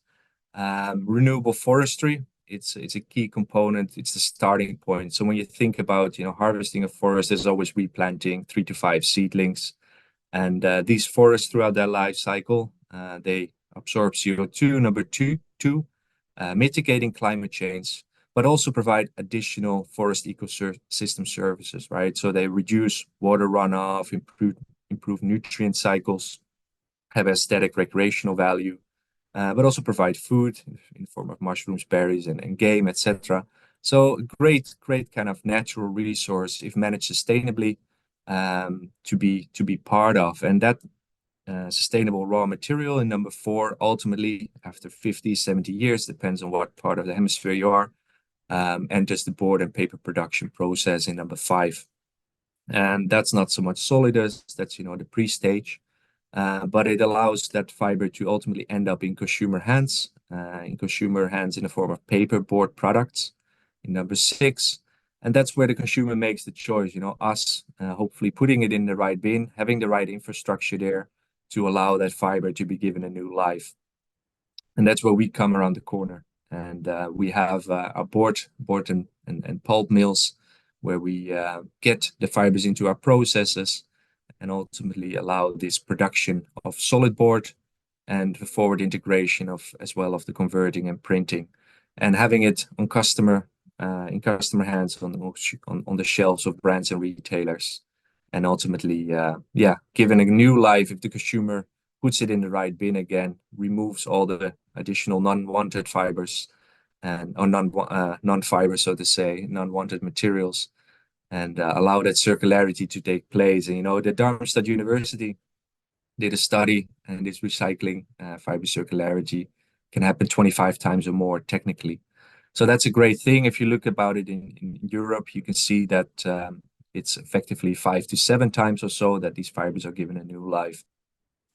renewable forestry, it's a key component. It's the starting point. So when you think about harvesting a forest, there's always replanting 3 to 5 seedlings, and these forests throughout their life cycle, they absorb CO2. Number two, mitigating climate change, but also provide additional forest ecosystem services, right? So they reduce water runoff, improve nutrient cycles, have aesthetic recreational value, but also provide food in the form of mushrooms, berries, and game, etc. So great kind of natural resource if managed sustainably, to be part of. And that sustainable raw material in number 4, ultimately after 50, 70 years, depends on what part of the hemisphere you are, enters the board and paper production process in number 5. And that's not so much solidus, that's the pre-stage. But it allows that fiber to ultimately end up in consumer hands, in the form of paper board products in number 6. And that's where the consumer makes the choice, us hopefully putting it in the right bin, having the right infrastructure there to allow that fiber to be given a new life. And that's where we come around the corner. And we have our board and pulp mills, where we get the fibers into our processes and ultimately allow this production of solid board and the forward integration of the converting and printing, and having it on customer hands on the shelves of brands and retailers, and ultimately given a new life if the consumer puts it in the right bin again, removes all the additional non-wanted fibers or non-fiber, so to say, non-wanted materials, and allow that circularity to take place. And the Darmstadt University did a study, and this recycling fiber circularity can happen 25 times or more technically. So that's a great thing. If you look about it in Europe, you can see that it's effectively 5 to 7 times or so that these fibers are given a new life,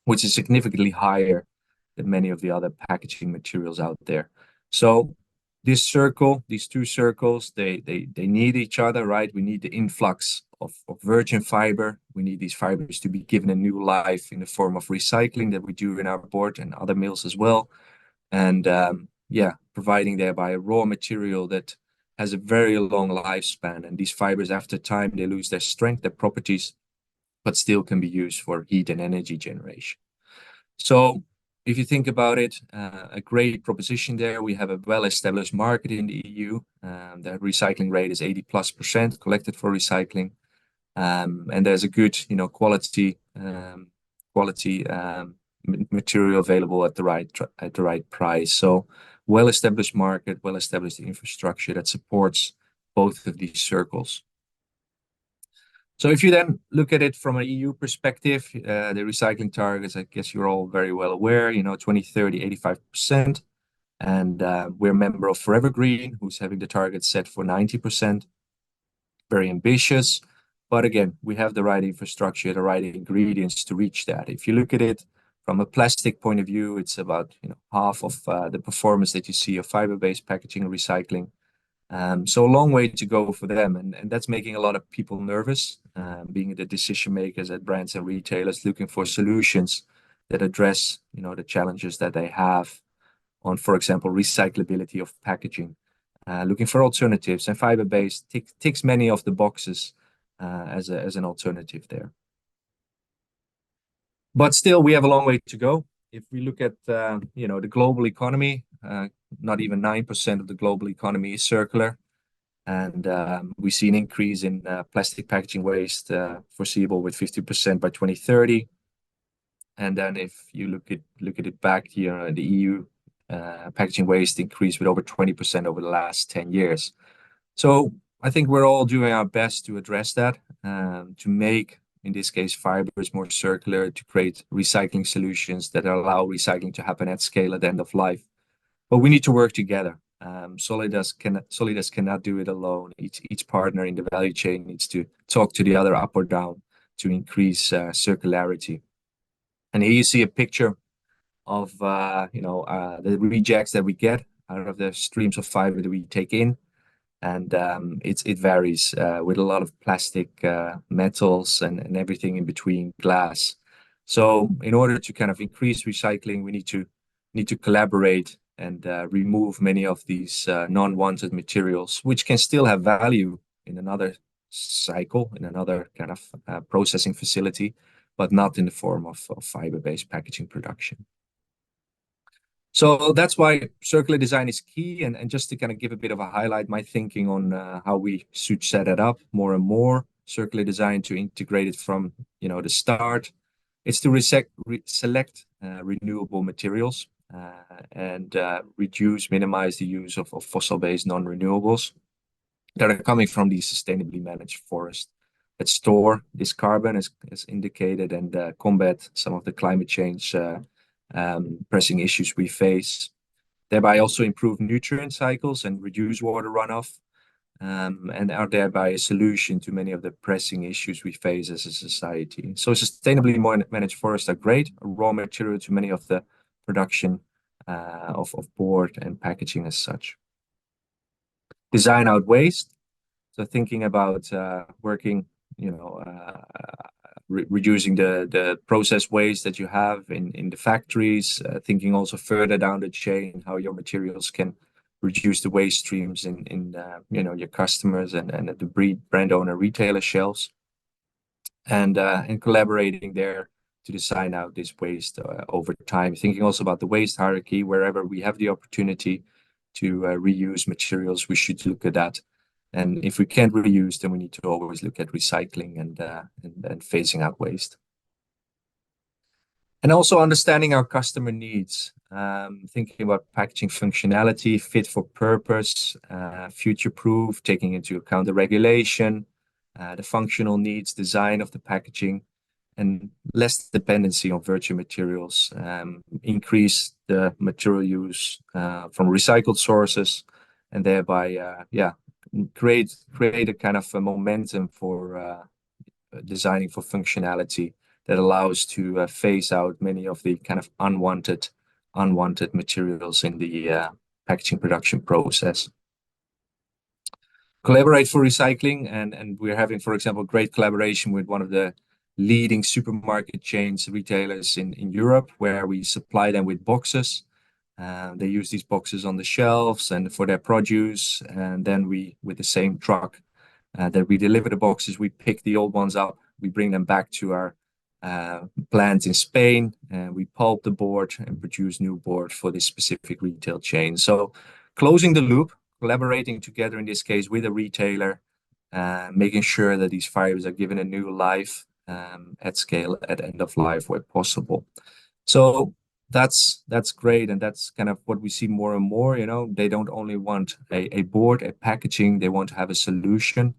which is significantly higher than many of the other packaging materials out there. So these two circles, they need each other, right? We need the influx of virgin fiber. We need these fibers to be given a new life in the form of recycling that we do in our board and other mills as well. And providing thereby a raw material that has a very long lifespan. And these fibers, after time, they lose their strength, their properties, but still can be used for heat and energy generation. So if you think about it, a great proposition there. We have a well-established market in the EU. The recycling rate is 80+% collected for recycling, and there's a good, quality material available at the right price. So well-established market, well-established infrastructure that supports both of these circles. So if you then look at it from an EU perspective, the recycling targets, I guess you're all very well aware, 2030, 85%. And we're a member of Forever Green, who's having the target set for 90%. Very ambitious. But again, we have the right infrastructure, the right ingredients to reach that. If you look at it from a plastic point of view, it's about half of the performance that you see of fiber-based packaging and recycling. So a long way to go for them, and that's making a lot of people nervous, being the decision makers at brands and retailers, looking for solutions that address the challenges that they have on, for example, recyclability of packaging, looking for alternatives, and fiber-based ticks many of the boxes as an alternative there. But still, we have a long way to go. If we look at the global economy, not even 9% of the global economy is circular, and we see an increase in plastic packaging waste foreseeable with 50% by 2030. And then if you look at it back here, the EU packaging waste increased with over 20% over the last 10 years. So I think we're all doing our best to address that. to make, in this case, fibers more circular, to create recycling solutions that allow recycling to happen at scale at the end of life. But we need to work together. Solidus cannot do it alone. Each partner in the value chain needs to talk to the other up or down to increase circularity. And here you see a picture of the rejects that we get out of the streams of fiber that we take in. And it varies with a lot of plastic, metals, and everything in between, glass. So in order to kind of increase recycling, we need to collaborate and remove many of these non-wanted materials, which can still have value in another cycle, in another kind of processing facility, but not in the form of fiber-based packaging production. So that's why circular design is key. And just to kind of give a bit of a highlight, my thinking on how we should set it up more and more, circular design to integrate it from the start. It's to select renewable materials and minimize the use of fossil-based non-renewables that are coming from these sustainably managed forests that store this carbon as indicated and combat some of the climate change pressing issues we face, thereby also improve nutrient cycles and reduce water runoff, and are thereby a solution to many of the pressing issues we face as a society. So sustainably managed forests are great, a raw material to many of the production of board and packaging as such. Design out waste. So thinking about working, reducing the process waste that you have in the factories, thinking also further down the chain how your materials can reduce the waste streams in your customers and at the brand owner retailer shelves, and collaborating there to design out this waste over time. Thinking also about the waste hierarchy, wherever we have the opportunity to reuse materials, we should look at that. And if we can't reuse, then we need to always look at recycling and phasing out waste. And also understanding our customer needs, thinking about packaging functionality, fit for purpose, future-proof, taking into account the regulation, the functional needs, design of the packaging, and less dependency on virgin materials, increase the material use from recycled sources, and thereby, create a kind of a momentum for designing for functionality that allows to phase out many of the kind of unwanted materials in the packaging production process. Collaborate for recycling, and we're having, for example, great collaboration with one of the leading supermarket chains, retailers in Europe, where we supply them with boxes. They use these boxes on the shelves and for their produce, and then we, with the same truck that we deliver the boxes, we pick the old ones up, we bring them back to our plant in Spain, and we pulp the board and produce new board for this specific retail chain. So closing the loop, collaborating together in this case with a retailer, making sure that these fibers are given a new life at scale, at end of life where possible. So that's great, and that's kind of what we see more and more. They don't only want a board, a packaging, they want to have a solution,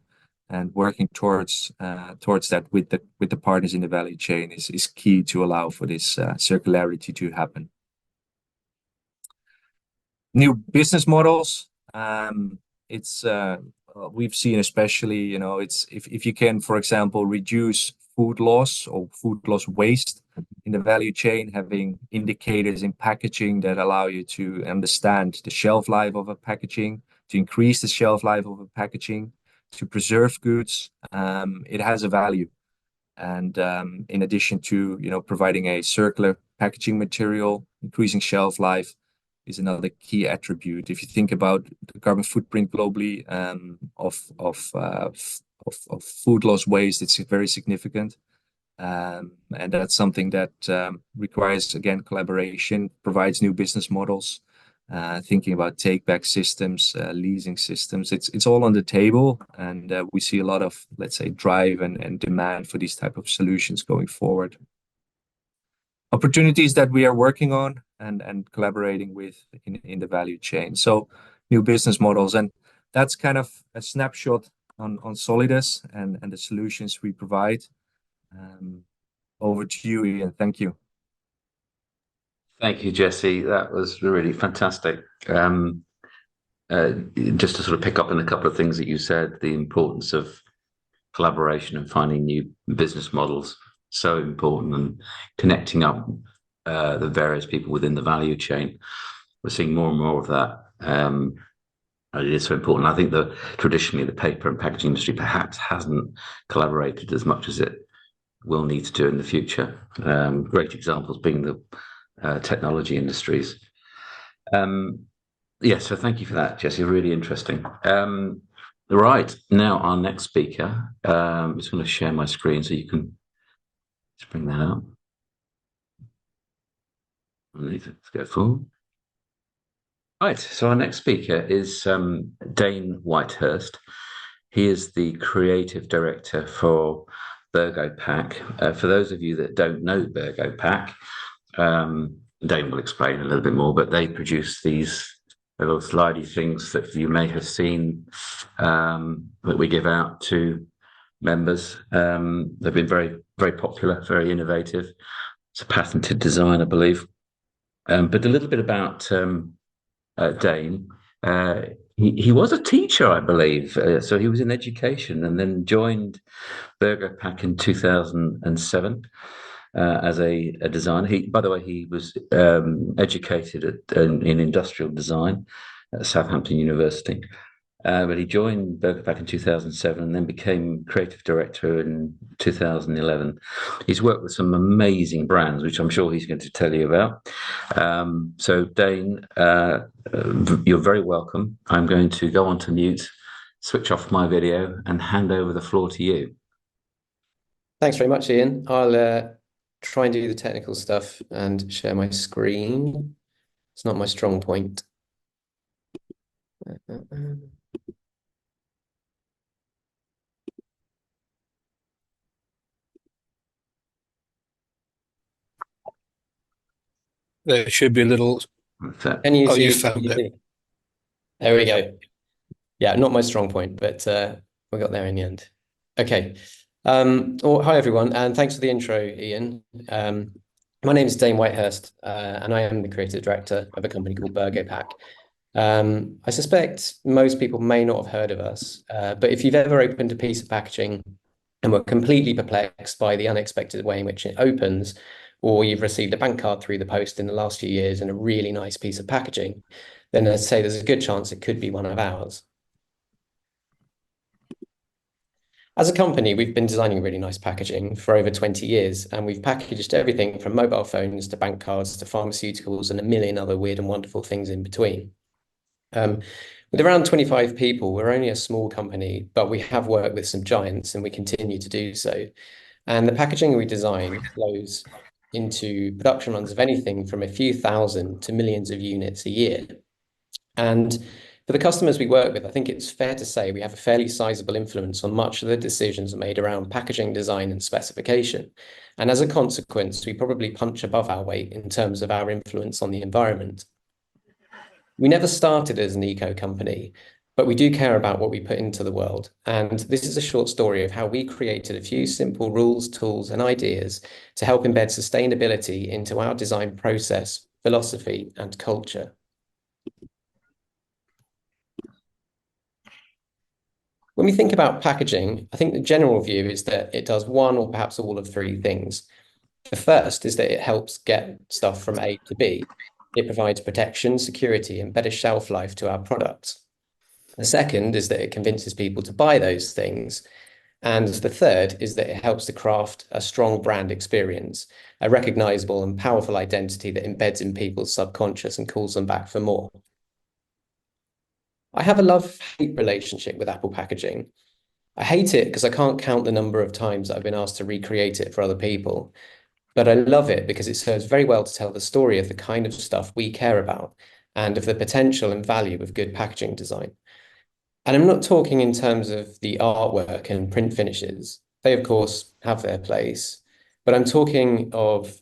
and working towards that with the partners in the value chain is key to allow for this circularity to happen. New business models. We've seen, especially, it's if you can, for example, reduce food loss or food loss waste in the value chain, having indicators in packaging that allow you to understand the shelf life of a packaging, to increase the shelf life of a packaging, to preserve goods, it has a value. And in addition to providing a circular packaging material, increasing shelf life is another key attribute. If you think about the carbon footprint globally of food loss waste, it's very significant. And that's something that requires, again, collaboration, provides new business models, thinking about take-back systems, leasing systems. It's all on the table, and we see a lot of, let's say, drive and demand for these type of solutions going forward. Opportunities that we are working on and collaborating with in the value chain. So new business models, and that's kind of a snapshot on Solidus and the solutions we provide. Over to you, Ian. Thank you. Thank you, Jesse. That was really fantastic. Just to sort of pick up on a couple of things that you said, the importance of collaboration and finding new business models, so important, and connecting up the various people within the value chain. We're seeing more and more of that. It is so important. I think that traditionally the paper and packaging industry perhaps hasn't collaborated as much as it will need to do in the future. Great examples being the technology industries. Yeah, so thank you for that, Jesse. Really interesting. Right, now our next speaker. I'm just going to share my screen so you can just bring that up. Let's go forward. Right, so our next speaker is Dane Whitehurst. He is the creative director for Biographies. For those of you that don't know Biographies, Dane will explain a little bit more, but they produce these little slidey things that you may have seen that we give out to members. They've been very, very popular, very innovative. It's a patented design, I believe. But a little bit about Dane. He was a teacher, I believe. So he was in education and then joined Biographies in 2007 as a designer. By the way, he was educated in industrial design at Southampton University. But he joined Biographies in 2007 and then became creative director in 2011. He's worked with some amazing brands, which I'm sure he's going to tell you about. So Dane, you're very welcome. I'm going to go on to mute, switch off my video and hand over the floor to you. Thanks very much, Ian. I'll try and do the technical stuff and share my screen. It's not my strong point. There should be a little. Can you see? You found it. There we go. Yeah, not my strong point, but we got there in the end. Okay. Hi, everyone, and thanks for the intro, Ian. My name is Dane Whitehurst, and I am the creative director of a company called Biographies. I suspect most people may not have heard of us, but if you've ever opened a piece of packaging and were completely perplexed by the unexpected way in which it opens, or you've received a bank card through the post in the last few years in a really nice piece of packaging, then I'd say there's a good chance it could be one of ours. As a company, we've been designing really nice packaging for over 20 years, and we've packaged everything from mobile phones to bank cards to pharmaceuticals and a million other weird and wonderful things in between. With around 25 people, we're only a small company, but we have worked with some giants and we continue to do so. And the packaging we design flows into production runs of anything from a few thousand to millions of units a year. And for the customers we work with, I think it's fair to say we have a fairly sizable influence on much of the decisions made around packaging design and specification. And as a consequence, we probably punch above our weight in terms of our influence on the environment. We never started as an eco company, but we do care about what we put into the world. And this is a short story of how we created a few simple rules, tools, and ideas to help embed sustainability into our design process, philosophy, and culture. When we think about packaging, I think the general view is that it does one or perhaps all of three things. The first is that it helps get stuff from A to B. It provides protection, security, and better shelf life to our products. The second is that it convinces people to buy those things. And the third is that it helps to craft a strong brand experience, a recognizable and powerful identity that embeds in people's subconscious and calls them back for more. I have a love-hate relationship with Apple packaging. I hate it because I can't count the number of times that I've been asked to recreate it for other people. But I love it because it serves very well to tell the story of the kind of stuff we care about and of the potential and value of good packaging design. And I'm not talking in terms of the artwork and print finishes. They, of course, have their place. But I'm talking of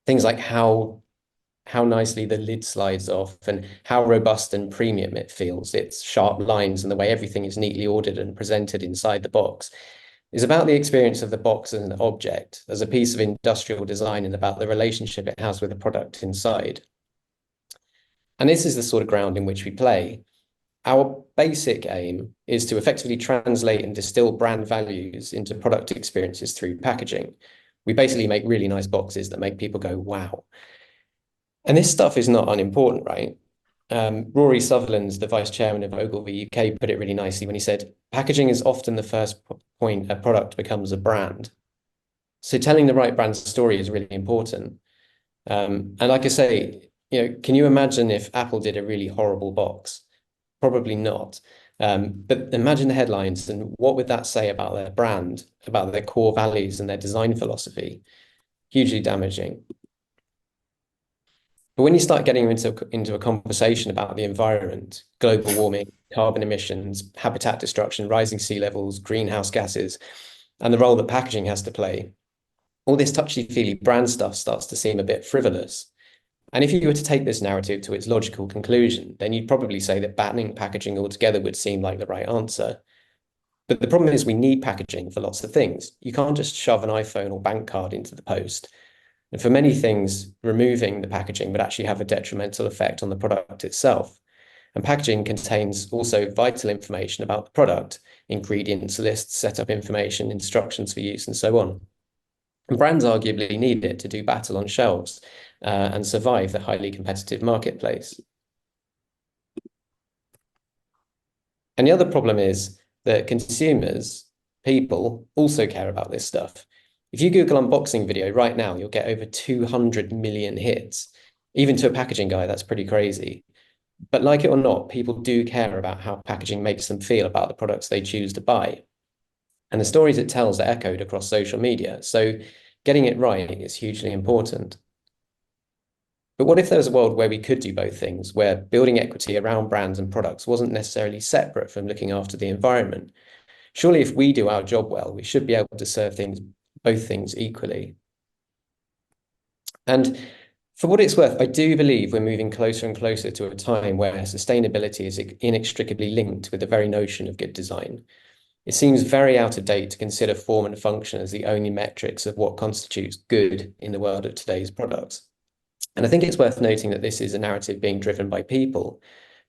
things like how how nicely the lid slides off and how robust and premium it feels. Its sharp lines and the way everything is neatly ordered and presented inside the box is about the experience of the box as an object, as a piece of industrial design, and about the relationship it has with the product inside. And this is the sort of ground in which we play. Our basic aim is to effectively translate and distill brand values into product experiences through packaging. We basically make really nice boxes that make people go, wow. And this stuff is not unimportant, right? Rory Sutherland's, the vice chairman of Ogilvy UK, put it really nicely when he said, packaging is often the first point a product becomes a brand. So telling the right brand story is really important. And like I say, can you imagine if Apple did a really horrible box? Probably not. But imagine the headlines, and what would that say about their brand, about their core values and their design philosophy? Hugely damaging. But when you start getting into a conversation about the environment, global warming, carbon emissions, habitat destruction, rising sea levels, greenhouse gases, and the role that packaging has to play, all this touchy-feely brand stuff starts to seem a bit frivolous. And if you were to take this narrative to its logical conclusion, then you'd probably say that banning packaging altogether would seem like the right answer. But the problem is we need packaging for lots of things. You can't just shove an iPhone or bank card into the post. And for many things, removing the packaging would actually have a detrimental effect on the product itself. And packaging contains also vital information about the product, ingredients lists, setup information, instructions for use, and so on. And brands arguably need it to do battle on shelves and survive the highly competitive marketplace. And the other problem is that consumers, people, also care about this stuff. If you Google unboxing video right now, you'll get over 200 million hits. Even to a packaging guy, that's pretty crazy. But like it or not, people do care about how packaging makes them feel about the products they choose to buy. And the stories it tells are echoed across social media. So getting it right is hugely important. But what if there was a world where we could do both things, where building equity around brands and products wasn't necessarily separate from looking after the environment? Surely if we do our job well, we should be able to serve both things equally. And for what it's worth, I do believe we're moving closer and closer to a time where sustainability is inextricably linked with the very notion of good design. It seems very out of date to consider form and function as the only metrics of what constitutes good in the world of today's products. And I think it's worth noting that this is a narrative being driven by people,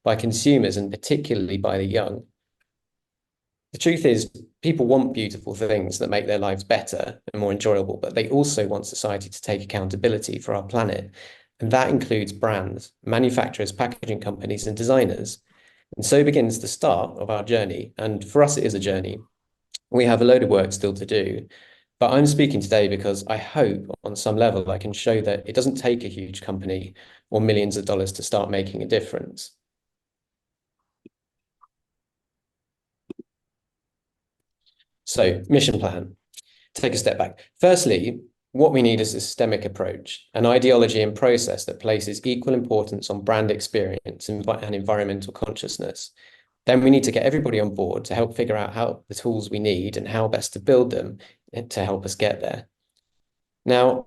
by consumers, and particularly by the young. The truth is, people want beautiful things that make their lives better and more enjoyable, but they also want society to take accountability for our planet. And that includes brands, manufacturers, packaging companies, and designers. And so begins the start of our journey. And for us, it is a journey. We have a load of work still to do. But I'm speaking today because I hope on some level I can show that it doesn't take a huge company or millions of dollars to start making a difference. So, mission plan. Take a step back. Firstly, what we need is a systemic approach, an ideology and process that places equal importance on brand experience and environmental consciousness. Then we need to get everybody on board to help figure out how the tools we need and how best to build them to help us get there. Now,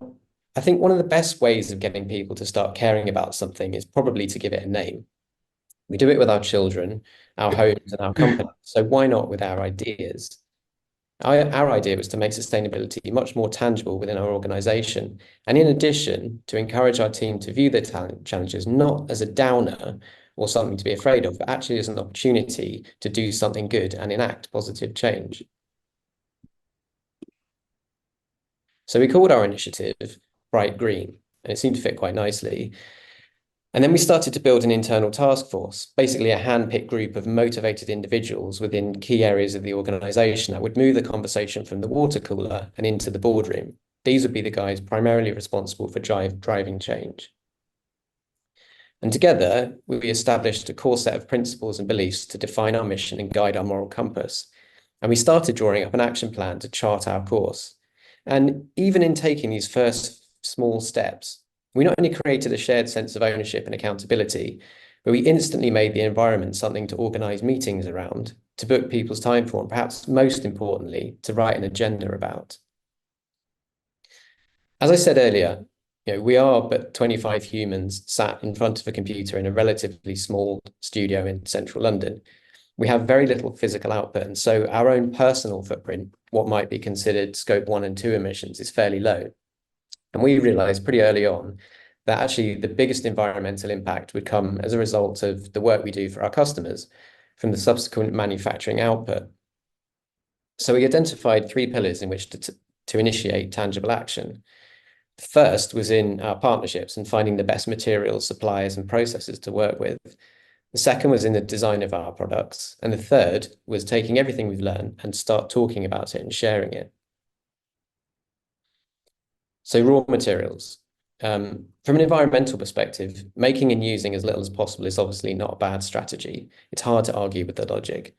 I think one of the best ways of getting people to start caring about something is probably to give it a name. We do it with our children, our homes, and our company. So why not with our ideas? Our idea was to make sustainability much more tangible within our organization. And in addition, to encourage our team to view the challenges not as a downer or something to be afraid of, but actually as an opportunity to do something good and enact positive change. So we called our initiative Bright Green, and it seemed to fit quite nicely. And then we started to build an internal task force, basically a hand-picked group of motivated individuals within key areas of the organization that would move the conversation from the water cooler and into the boardroom. These would be the guys primarily responsible for driving change. And together, we established a core set of principles and beliefs to define our mission and guide our moral compass. And we started drawing up an action plan to chart our course. And even in taking these first small steps, we not only created a shared sense of ownership and accountability, but we instantly made the environment something to organize meetings around, to book people's time for, and perhaps most importantly, to write an agenda about. As I said earlier, we are but 25 humans sat in front of a computer in a relatively small studio in central London. We have very little physical output, and so our own personal footprint, what might be considered scope 1 and 2 emissions, is fairly low. And we realized pretty early on that actually the biggest environmental impact would come as a result of the work we do for our customers from the subsequent manufacturing output. So we identified 3 pillars in which to initiate tangible action. The first was in our partnerships and finding the best materials, suppliers, and processes to work with. The second was in the design of our products. And the third was taking everything we've learned and start talking about it and sharing it. So raw materials. From an environmental perspective, making and using as little as possible is obviously not a bad strategy. It's hard to argue with the logic.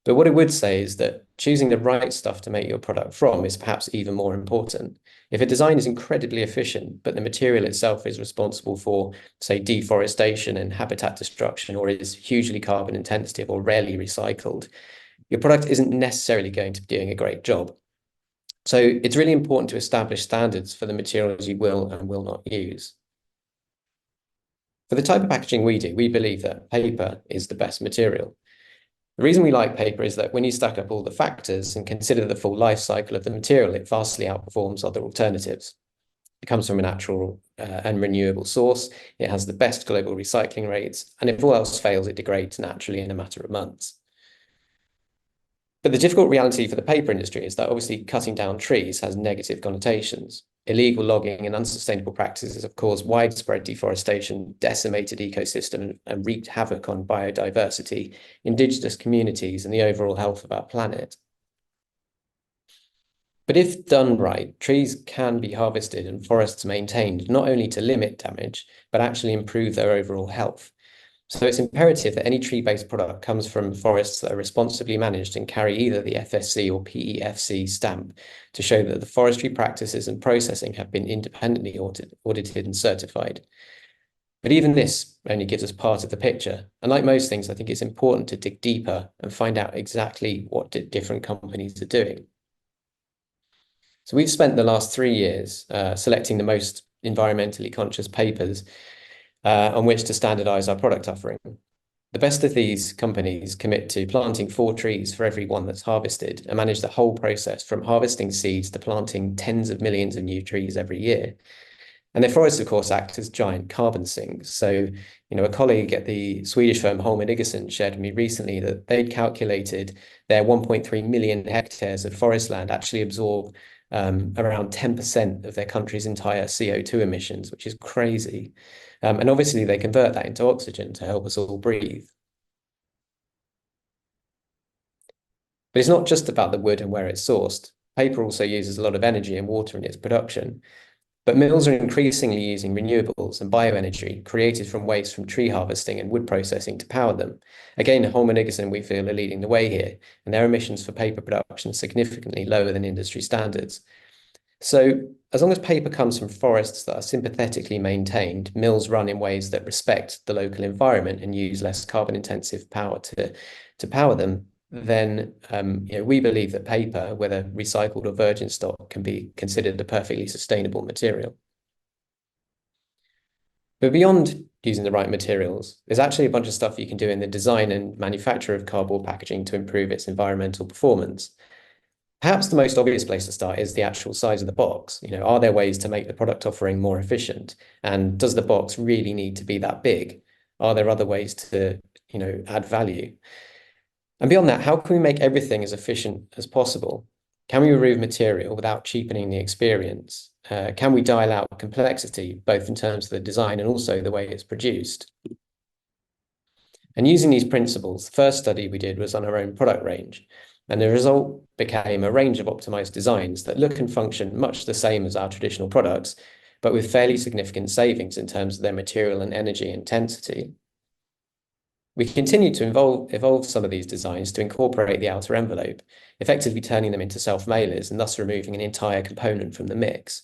But what I would say is that choosing the right stuff to make your product from is perhaps even more important. If a design is incredibly efficient, but the material itself is responsible for, say, deforestation and habitat destruction, or is hugely carbon intensive or rarely recycled, your product isn't necessarily going to be doing a great job. So it's really important to establish standards for the materials you will and will not use. For the type of packaging we do, we believe that paper is the best material. The reason we like paper is that when you stack up all the factors and consider the full life cycle of the material, it vastly outperforms other alternatives. It comes from a natural and renewable source. It has the best global recycling rates, and if all else fails, it degrades naturally in a matter of months. But the difficult reality for the paper industry is that obviously cutting down trees has negative connotations. Illegal logging and unsustainable practices have caused widespread deforestation, decimated ecosystem, and wreaked havoc on biodiversity, indigenous communities, and the overall health of our planet. But if done right, trees can be harvested and forests maintained, not only to limit damage, but actually improve their overall health. So it's imperative that any tree-based product comes from forests that are responsibly managed and carry either the FSC or PEFC stamp to show that the forestry practices and processing have been independently audited and certified. But even this only gives us part of the picture. And like most things, I think it's important to dig deeper and find out exactly what different companies are doing. So we've spent the last 3 years selecting the most environmentally conscious papers on which to standardize our product offering. The best of these companies commit to planting 4 trees for every one that's harvested and manage the whole process from harvesting seeds to planting tens of millions of new trees every year. And their forests, of course, act as giant carbon sinks. So, a colleague at the Swedish firm Holman Iggesund shared with me recently that they'd calculated their 1.3 million hectares of forest land actually absorb around 10% of their country's entire CO2 emissions, which is crazy. And obviously they convert that into oxygen to help us all breathe. But it's not just about the wood and where it's sourced. Paper also uses a lot of energy and water in its production. But mills are increasingly using renewables and bioenergy created from waste from tree harvesting and wood processing to power them. Again, Holman Iggesund, we feel, are leading the way here, and their emissions for paper production are significantly lower than industry standards. So as long as paper comes from forests that are sympathetically maintained, mills run in ways that respect the local environment and use less carbon-intensive power to power them, then we believe that paper, whether recycled or virgin stock, can be considered a perfectly sustainable material. But beyond using the right materials, there's actually a bunch of stuff you can do in the design and manufacture of cardboard packaging to improve its environmental performance. Perhaps the most obvious place to start is the actual size of the box. Are there ways to make the product offering more efficient? And does the box really need to be that big? Are there other ways to, add value? And beyond that, how can we make everything as efficient as possible? Can we remove material without cheapening the experience? Can we dial out complexity, both in terms of the design and also the way it's produced? And using these principles, the first study we did was on our own product range. And the result became a range of optimized designs that look and function much the same as our traditional products, but with fairly significant savings in terms of their material and energy intensity. We continue to evolve some of these designs to incorporate the outer envelope, effectively turning them into self-mailers and thus removing an entire component from the mix.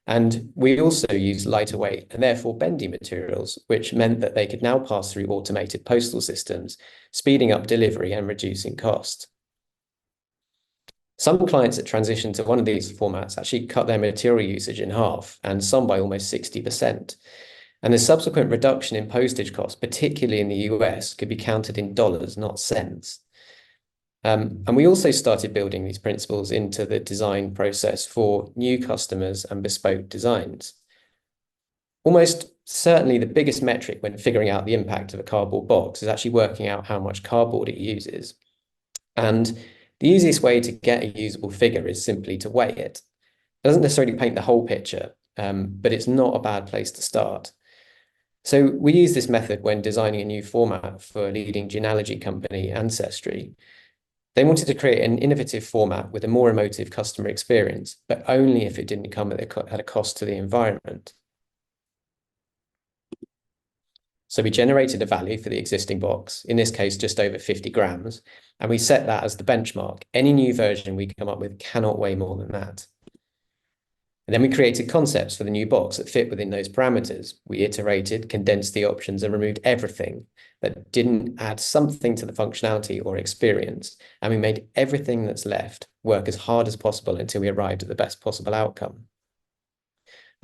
And we also use lighter weight and therefore bendy materials, which meant that they could now pass through automated postal systems, speeding up delivery and reducing cost. Some clients that transition to one of these formats actually cut their material usage in half, and some by almost 60%. And the subsequent reduction in postage costs, particularly in the US, could be counted in dollars, not cents. And we also started building these principles into the design process for new customers and bespoke designs. Almost certainly the biggest metric when figuring out the impact of a cardboard box is actually working out how much cardboard it uses. And the easiest way to get a usable figure is simply to weigh it. It doesn't necessarily paint the whole picture, but it's not a bad place to start. So we use this method when designing a new format for a leading genealogy company, Ancestry. They wanted to create an innovative format with a more emotive customer experience, but only if it didn't come at a cost to the environment. So we generated a value for the existing box, in this case, just over 50 grams, and we set that as the benchmark. Any new version we come up with cannot weigh more than that. And then we created concepts for the new box that fit within those parameters. We iterated, condensed the options, and removed everything that didn't add something to the functionality or experience. And we made everything that's left work as hard as possible until we arrived at the best possible outcome.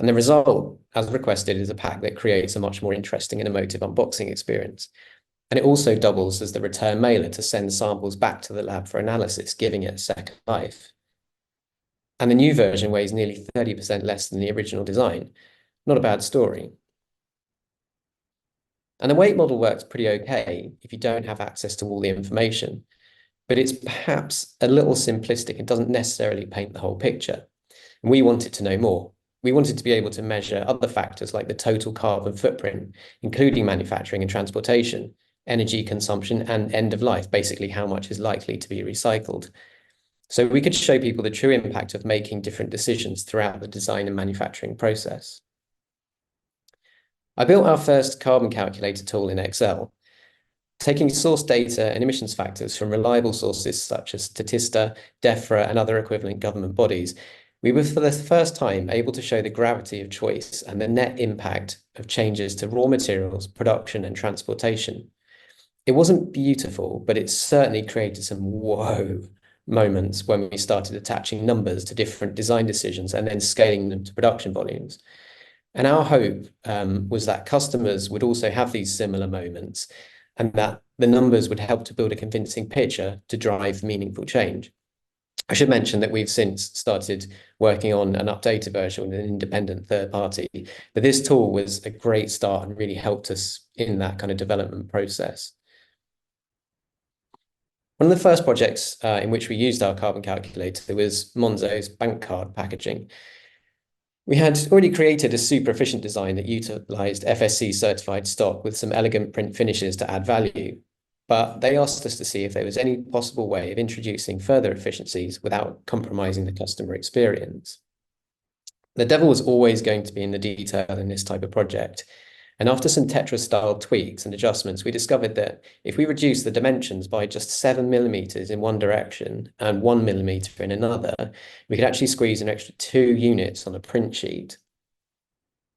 And the result, as requested, is a pack that creates a much more interesting and emotive unboxing experience. And it also doubles as the return mailer to send samples back to the lab for analysis, giving it a second life. And the new version weighs nearly 30% less than the original design. Not a bad story. And the weight model works pretty okay if you don't have access to all the information, but it's perhaps a little simplistic and doesn't necessarily paint the whole picture. And we wanted to know more. We wanted to be able to measure other factors like the total carbon footprint, including manufacturing and transportation, energy consumption, and end of life, basically how much is likely to be recycled. So we could show people the true impact of making different decisions throughout the design and manufacturing process. I built our first carbon calculator tool in Excel, taking source data and emissions factors from reliable sources such as Statista, DEFRA, and other equivalent government bodies. We were for the first time able to show the gravity of choice and the net impact of changes to raw materials, production, and transportation. It wasn't beautiful, but it certainly created some whoa moments when we started attaching numbers to different design decisions and then scaling them to production volumes. And our hope was that customers would also have these similar moments and that the numbers would help to build a convincing picture to drive meaningful change. I should mention that we've since started working on an updated version with an independent third party, but this tool was a great start and really helped us in that kind of development process. One of the first projects in which we used our carbon calculator was Monzo's bank card packaging. We had already created a super efficient design that utilized FSC certified stock with some elegant print finishes to add value. But they asked us to see if there was any possible way of introducing further efficiencies without compromising the customer experience. The devil was always going to be in the detail in this type of project. And after some Tetris-style tweaks and adjustments, we discovered that if we reduced the dimensions by just 7 millimeters in one direction and 1 millimeter in another, we could actually squeeze an extra 2 units on a print sheet.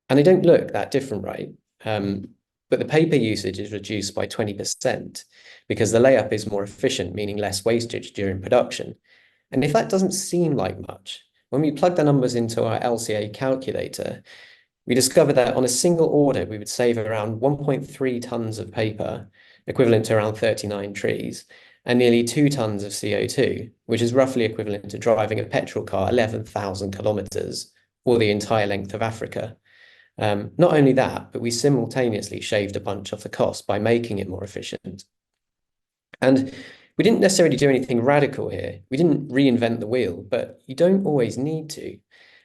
And they don't look that different, right? But the paper usage is reduced by 20% because the layup is more efficient, meaning less wastage during production. And if that doesn't seem like much, when we plug the numbers into our LCA calculator, we discovered that on a single order, we would save around 1.3 tons of paper, equivalent to around 39 trees, and nearly 2 tons of CO2, which is roughly equivalent to driving a petrol car 11,000 kilometers, or the entire length of Africa. Not only that, but we simultaneously shaved a bunch off the cost by making it more efficient. And we didn't necessarily do anything radical here. We didn't reinvent the wheel, but you don't always need to.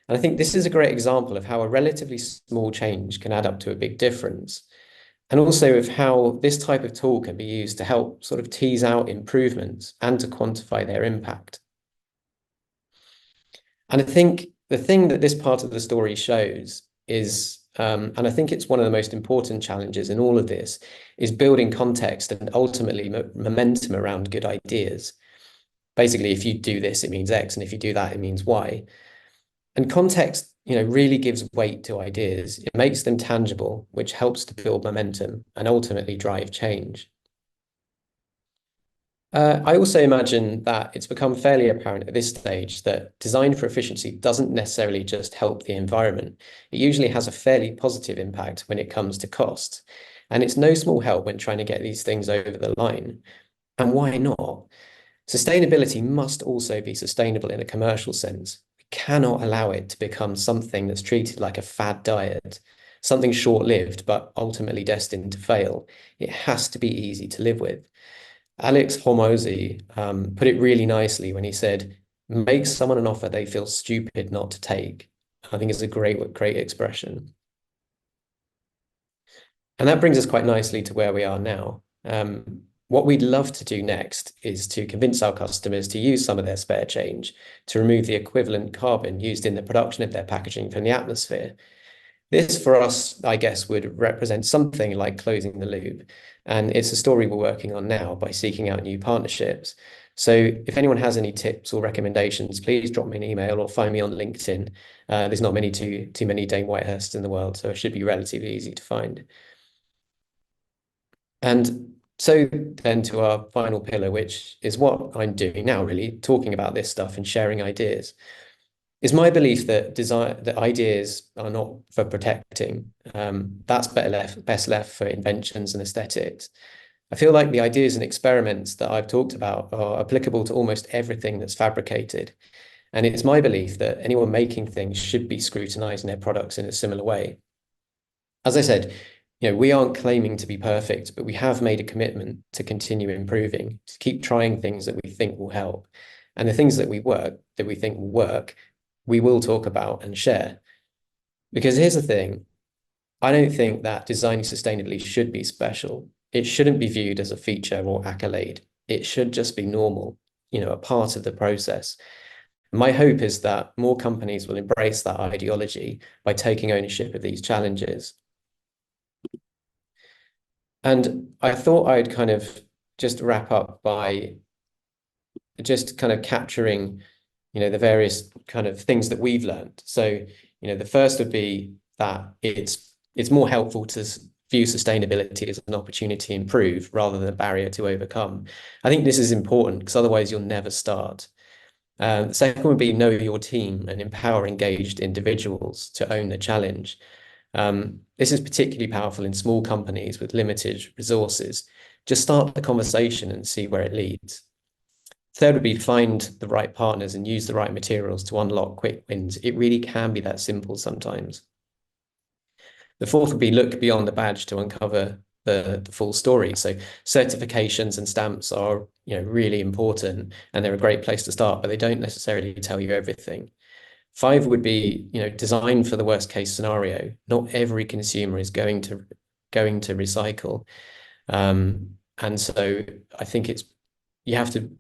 And I think this is a great example of how a relatively small change can add up to a big difference. And also of how this type of tool can be used to help sort of tease out improvements and to quantify their impact. And I think the thing that this part of the story shows is, and I think it's one of the most important challenges in all of this, is building context and ultimately momentum around good ideas. Basically, if you do this, it means X, and if you do that, it means Y. And context, really gives weight to ideas. It makes them tangible, which helps to build momentum and ultimately drive change. I also imagine that it's become fairly apparent at this stage that design for efficiency doesn't necessarily just help the environment. It usually has a fairly positive impact when it comes to cost. And it's no small help when trying to get these things over the line. And why not? Sustainability must also be sustainable in a commercial sense. We cannot allow it to become something that's treated like a fad diet, something short-lived, but ultimately destined to fail. It has to be easy to live with. Alex Hormozy put it really nicely when he said, make someone an offer they feel stupid not to take. I think it's a great expression. And that brings us quite nicely to where we are now. What we'd love to do next is to convince our customers to use some of their spare change to remove the equivalent carbon used in the production of their packaging from the atmosphere. This, for us, I guess, would represent something like closing the loop. And it's a story we're working on now by seeking out new partnerships. So if anyone has any tips or recommendations, please drop me an email or find me on LinkedIn. There's not too many Dane Whitehursts in the world, so it should be relatively easy to find. And so then to our final pillar, which is what I'm doing now, really, talking about this stuff and sharing ideas. It's my belief that ideas are not for protecting. That's best left for inventions and aesthetics. I feel like the ideas and experiments that I've talked about are applicable to almost everything that's fabricated. And it's my belief that anyone making things should be scrutinizing their products in a similar way. As I said, we aren't claiming to be perfect, but we have made a commitment to continue improving, to keep trying things that we think will help. And the things that we think will work, we will talk about and share. Because here's the thing, I don't think that designing sustainably should be special. It shouldn't be viewed as a feature or accolade. It should just be normal, a part of the process. My hope is that more companies will embrace that ideology by taking ownership of these challenges. And I thought I'd kind of just wrap up by just kind of capturing the various kind of things that we've learned. So, the first would be that it's more helpful to view sustainability as an opportunity to improve rather than a barrier to overcome. I think this is important because otherwise you'll never start. The second would be know your team and empower engaged individuals to own the challenge. This is particularly powerful in small companies with limited resources. Just start the conversation and see where it leads. Third would be find the right partners and use the right materials to unlock quick wins. It really can be that simple sometimes. The fourth would be look beyond the badge to uncover the full story. So certifications and stamps are really important and they're a great place to start, but they don't necessarily tell you everything. 5 would be design for the worst case scenario. Not every consumer is going to recycle, and so I think you have to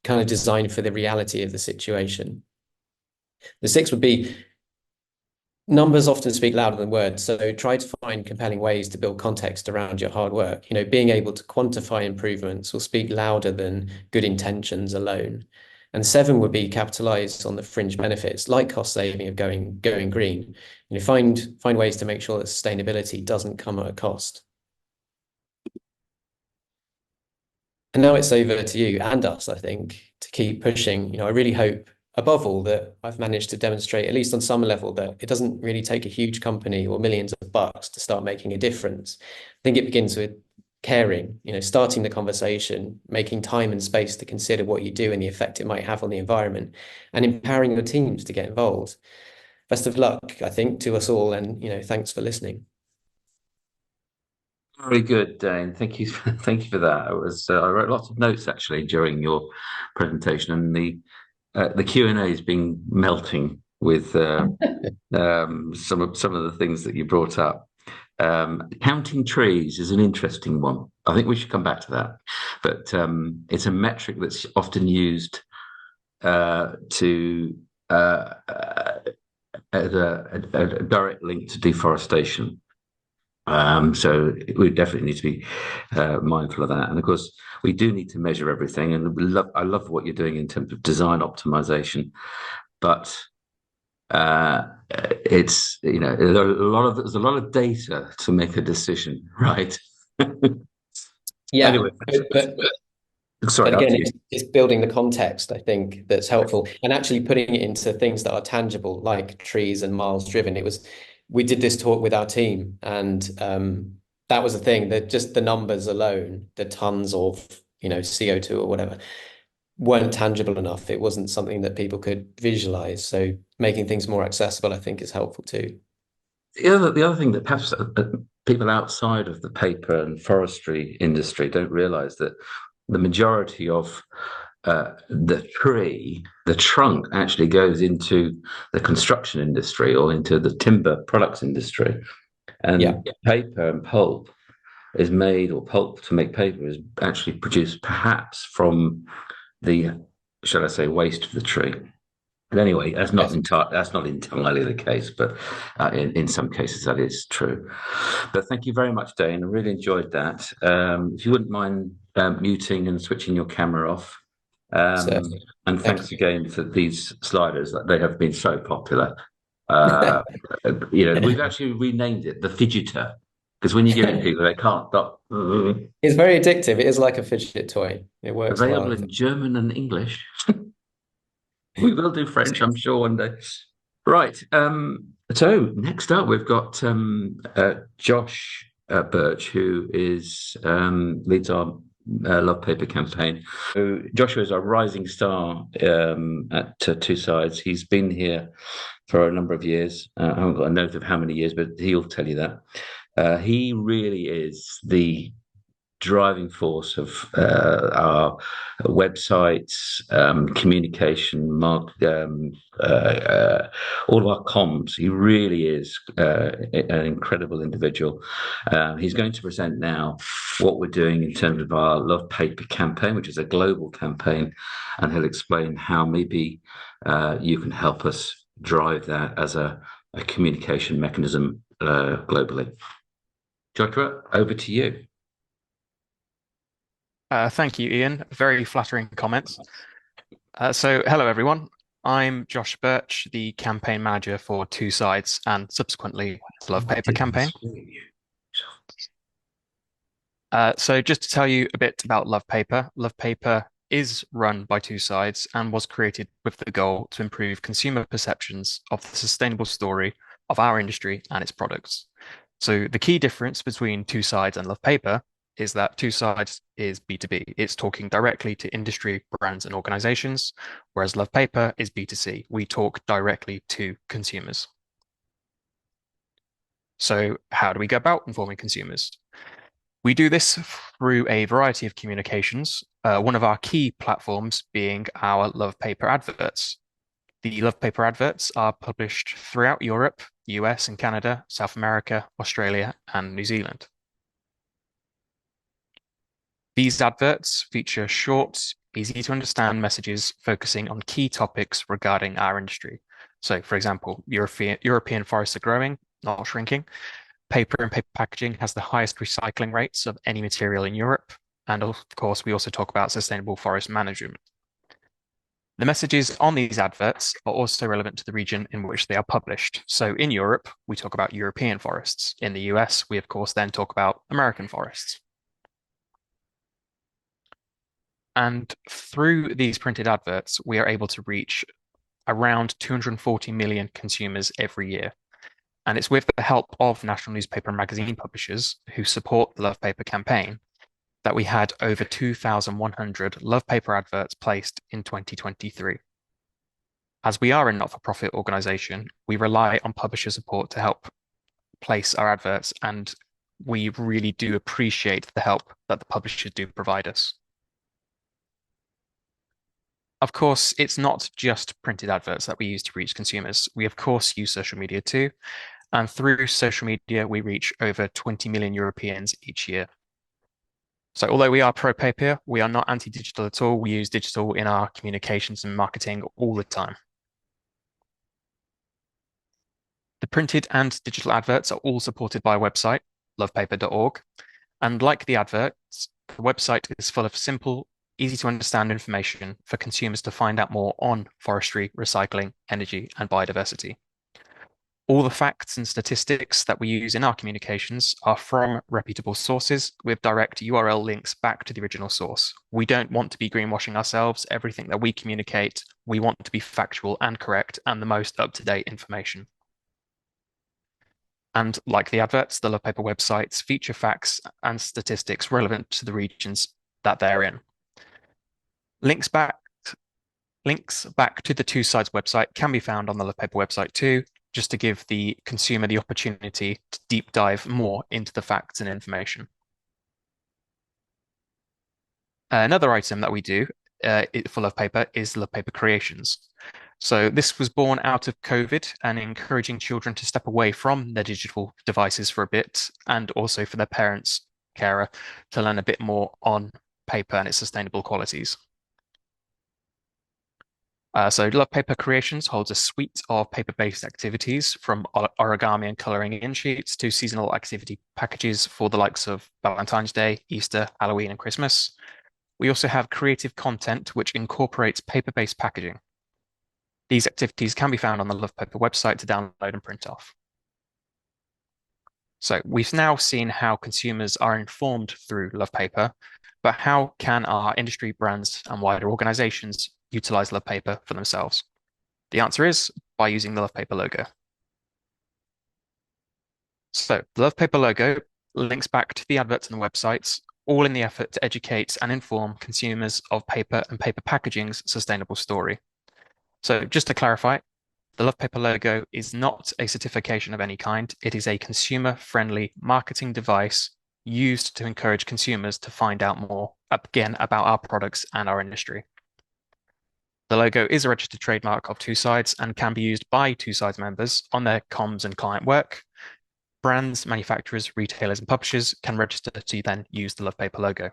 kind of design for the reality of the situation. The 6 would be numbers often speak louder than words, so try to find compelling ways to build context around your hard work. Being able to quantify improvements will speak louder than good intentions alone. And 7 would be capitalize on the fringe benefits, like cost saving of going green. Find ways to make sure that sustainability doesn't come at a cost. And now it's over to you and us, I think, to keep pushing. I really hope, above all, that I've managed to demonstrate, at least on some level, that it doesn't really take a huge company or millions of bucks to start making a difference. I think it begins with caring, starting the conversation, making time and space to consider what you do and the effect it might have on the environment, and empowering your teams to get involved. Best of luck, I think, to us all, and thanks for listening. Very good, Dane. Thank you for that. I wrote lots of notes actually during your presentation, and the Q&A has been melting with some of the things that you brought up. Counting trees is an interesting one. I think we should come back to that. But it's a metric that's often used to as a direct link to deforestation. So we definitely need to be mindful of that. And of course, we do need to measure everything. And I love what you're doing in terms of design optimization. But it's there's a lot of data to make a decision, right? Yeah. Anyway, Sorry, But again, after you. it's building the context, I think, that's helpful, and actually putting it into things that are tangible, like trees and miles driven. We did this talk with our team, and that was the thing, that just the numbers alone, the tons of, CO2 or whatever, weren't tangible enough. It wasn't something that people could visualize. So making things more accessible, I think, is helpful too. The other thing that perhaps people outside of the paper and forestry industry don't realize, that the majority of the trunk actually goes into the construction industry or into the timber products industry. And paper and pulp is made, or pulp to make paper is actually produced perhaps from the, shall I say, waste of the tree. But anyway, that's not entirely the case, but in some cases that is true. But thank you very much, Dane. I really enjoyed that. If you wouldn't mind muting and switching your camera off. And thanks again for these sliders. They have been so popular. We've actually renamed it the fidgeter, because when you give it to people, they can't stop. It's very addictive. It is like a fidget toy. It works Available well. in German and English. We will do French, I'm sure, one day. Right. So next up, we've got Josh Birch, who leads our Love Paper campaign. So Joshua is our rising star at Two Sides. He's been here for a number of years. I haven't got a note of how many years, but he'll tell you that. He really is the driving force of our websites, communication, all of our comms. He really is an incredible individual. He's going to present now what we're doing in terms of our Love Paper campaign, which is a global campaign, and he'll explain how maybe you can help us drive that as a communication mechanism globally. Joshua, over to you. Thank you, Ian. Very flattering comments. So hello, everyone. I'm Josh Birch, the campaign manager for Two Sides and subsequently the Love Paper campaign. So just to tell you a bit about Love Paper is run by Two Sides and was created with the goal to improve consumer perceptions of the sustainable story of our industry and its products. So the key difference between Two Sides and Love Paper is that Two Sides is B2B. It's talking directly to industry, brands, and organizations, whereas Love Paper is B2C. We talk directly to consumers. So how do we go about informing consumers? We do this through a variety of communications, one of our key platforms being our Love Paper adverts. The Love Paper adverts are published throughout Europe, US and Canada, South America, Australia, and New Zealand. These adverts feature short, easy to understand messages focusing on key topics regarding our industry. So, for example, European forests are growing, not shrinking. Paper and paper packaging has the highest recycling rates of any material in Europe. And of course, we also talk about sustainable forest management. The messages on these adverts are also relevant to the region in which they are published. So in Europe, we talk about European forests. In the US, we of course then talk about American forests. And through these printed adverts, we are able to reach around 240 million consumers every year. And it's with the help of national newspaper and magazine publishers who support the Love Paper campaign that we had over 2,100 Love Paper adverts placed in 2023. As we are a not-for-profit organisation, we rely on publisher support to help place our adverts, and we really do appreciate the help that the publishers do provide us. Of course, it's not just printed adverts that we use to reach consumers. We, of course, use social media too. And through social media, we reach over 20 million Europeans each year. So although we are pro-paper, we are not anti-digital at all. We use digital in our communications and marketing all the time. The printed and digital adverts are all supported by a website, lovepaper.org. And like the adverts, the website is full of simple, easy to understand information for consumers to find out more on forestry, recycling, energy, and biodiversity. All the facts and statistics that we use in our communications are from reputable sources with direct URL links back to the original source. We don't want to be greenwashing ourselves. Everything that we communicate, we want to be factual and correct and the most up-to-date information. And like the adverts, the Love Paper websites feature facts and statistics relevant to the regions that they're in. Links back to the Two Sides website can be found on the Love Paper website too, just to give the consumer the opportunity to deep dive more into the facts and information. Another item that we do for Love Paper is Love Paper Creations. So this was born out of COVID and encouraging children to step away from their digital devices for a bit, and also for their parents, carer, to learn a bit more on paper and its sustainable qualities. So Love Paper Creations holds a suite of paper-based activities, from origami and coloring in sheets to seasonal activity packages for the likes of Valentine's Day, Easter, Halloween, and Christmas. We also have creative content which incorporates paper-based packaging. These activities can be found on the Love Paper website to download and print off. So we've now seen how consumers are informed through Love Paper, but how can our industry, brands, and wider organizations utilize Love Paper for themselves? The answer is by using the Love Paper logo. So the Love Paper logo links back to the adverts and the websites, all in the effort to educate and inform consumers of paper and paper packaging's sustainable story. So just to clarify, the Love Paper logo is not a certification of any kind. It is a consumer-friendly marketing device used to encourage consumers to find out more, again, about our products and our industry. The logo is a registered trademark of Two Sides and can be used by Two Sides members on their comms and client work. Brands, manufacturers, retailers, and publishers can register to then use the Love Paper logo.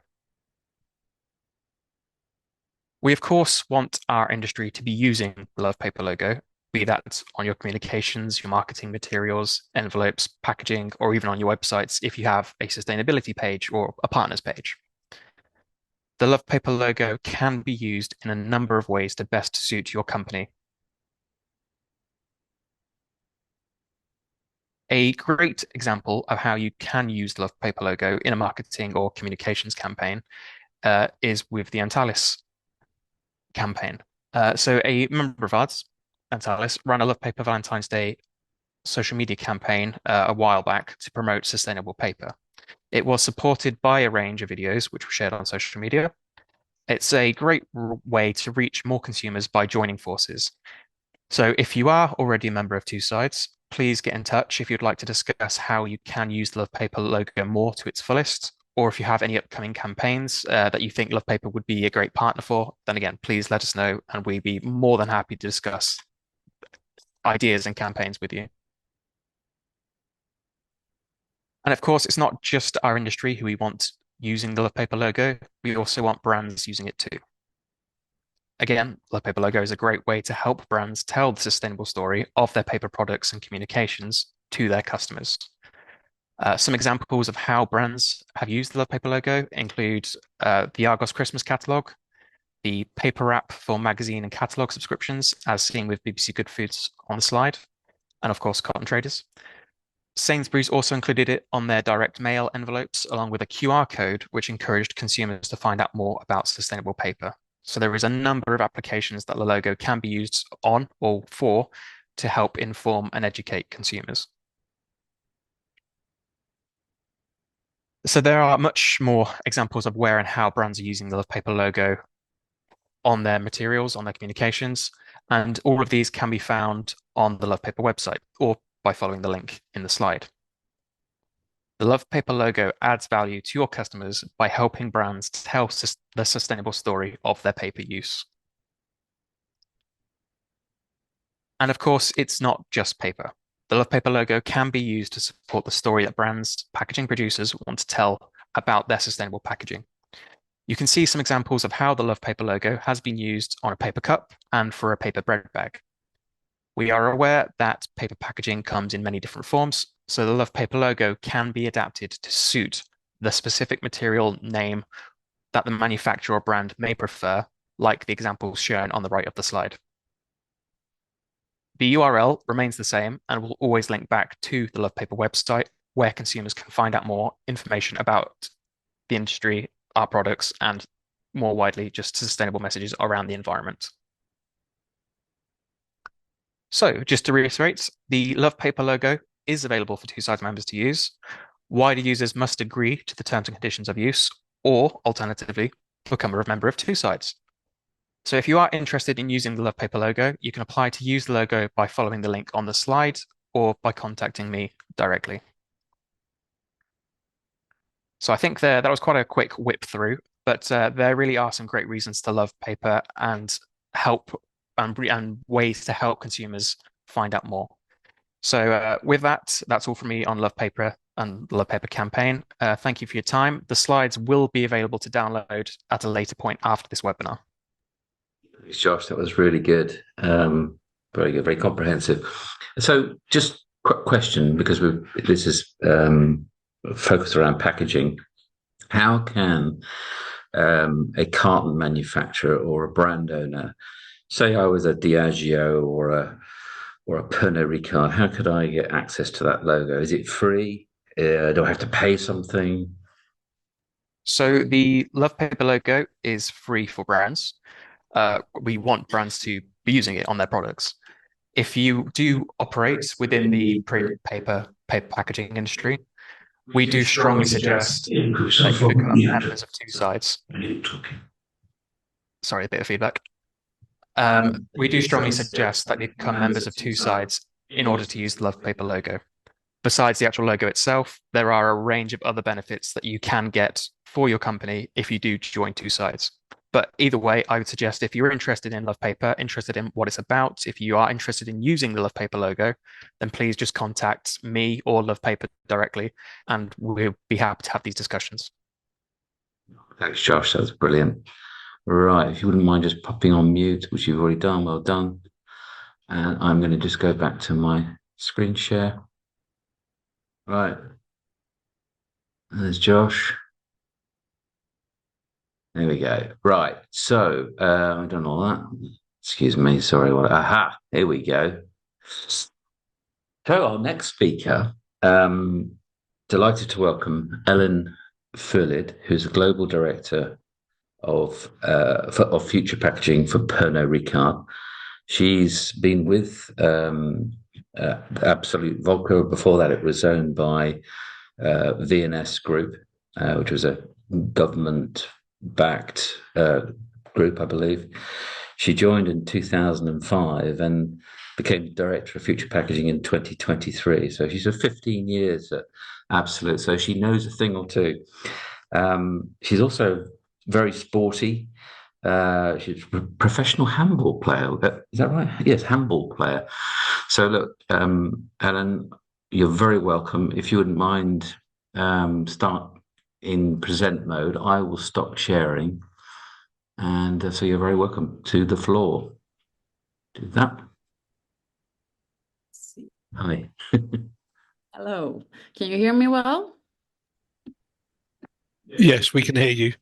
We, of course, want our industry to be using the Love Paper logo, be that on your communications, your marketing materials, envelopes, packaging, or even on your websites if you have a sustainability page or a partners page. The Love Paper logo can be used in a number of ways to best suit your company. A great example of how you can use the Love Paper logo in a marketing or communications campaign is with the Antalis campaign. So a member of ours, Antalis, ran a Love Paper Valentine's Day social media campaign a while back to promote sustainable paper. It was supported by a range of videos which were shared on social media. It's a great way to reach more consumers by joining forces. So if you are already a member of Two Sides, please get in touch if you'd like to discuss how you can use the Love Paper logo more to its fullest, or if you have any upcoming campaigns that you think Love Paper would be a great partner for, then again, please let us know and we'd be more than happy to discuss ideas and campaigns with you. And of course, it's not just our industry who we want using the Love Paper logo, we also want brands using it too. Again, Love Paper logo is a great way to help brands tell the sustainable story of their paper products and communications to their customers. Some examples of how brands have used the Love Paper logo include the Argos Christmas catalogue, the paper wrap for magazine and catalogue subscriptions, as seen with BBC Good Foods on the slide, and of course, Cotton Traders. Sainsbury's also included it on their direct mail envelopes, along with a QR code, which encouraged consumers to find out more about sustainable paper. So there is a number of applications that the logo can be used on or for to help inform and educate consumers. So there are much more examples of where and how brands are using the Love Paper logo on their materials, on their communications, and all of these can be found on the Love Paper website or by following the link in the slide. The Love Paper logo adds value to your customers by helping brands tell the sustainable story of their paper use. And of course, it's not just paper. The Love Paper logo can be used to support the story that brands, packaging producers want to tell about their sustainable packaging. You can see some examples of how the Love Paper logo has been used on a paper cup and for a paper bread bag. We are aware that paper packaging comes in many different forms, so the Love Paper logo can be adapted to suit the specific material name that the manufacturer or brand may prefer, like the examples shown on the right of the slide. The URL remains the same and will always link back to the Love Paper website, where consumers can find out more information about the industry, our products, and more widely, just sustainable messages around the environment. So just to reiterate, the Love Paper logo is available for Two-Sides members to use. Wider users must agree to the terms and conditions of use, or alternatively, become a member of Two-Sides. So if you are interested in using the Love Paper logo, you can apply to use the logo by following the link on the slide or by contacting me directly. So I think that was quite a quick whip through, but there really are some great reasons to love paper and help and ways to help consumers find out more. So with that, that's all from me on Love Paper and the Love Paper campaign. Thank you for your time. The slides will be available to download at a later point after this webinar. Thanks, Josh. That was really good. Very good, very comprehensive. So just quick question, because this is focused around packaging. How can a carton manufacturer or a brand owner, say I was a Diageo or a Pernod Ricard, how could I get access to that logo? Is it free? Do I have to pay something? So the Love Paper logo is free for brands. We want brands to be using it on their products. If you do operate within the print paper packaging industry, we do strongly suggest that you become members of Two-Sides. Sorry, a bit of feedback. We do strongly suggest that you become members of Two-Sides in order to use the Love Paper logo. Besides the actual logo itself, there are a range of other benefits that you can get for your company if you do join Two-Sides. But either way, I would suggest if you're interested in Love Paper, interested in what it's about, if you are interested in using the Love Paper logo, then please just contact me or Love Paper directly, and we'll be happy to have these discussions. Thanks, Josh. That was brilliant. Right, if you wouldn't mind just popping on mute, which you've already done, well done. And I'm going to just go back to my screen share. Right. There's Josh. There we go. Right. So I've done all that. Excuse me. Sorry. Aha. Here we go. So our next speaker, delighted to welcome Eleni, who's the Global Director of Future Packaging for Pernod Ricard. She's been with Absolute Vodka. Before that, it was owned by V&S Group, which was a government-backed group, I believe. She joined in 2005 and became Director of Future Packaging in 2023. So she's 15 years at Absolute, so she knows a thing or two. She's also very sporty. She's a professional handball player. Is that right? Yes, handball player. So look, Eleni, you're very welcome. If you wouldn't mind, start in present mode. I will stop sharing. And so you're very welcome to the floor. Do that. Hi. Hello. Can you hear me well? Yes, we can hear you.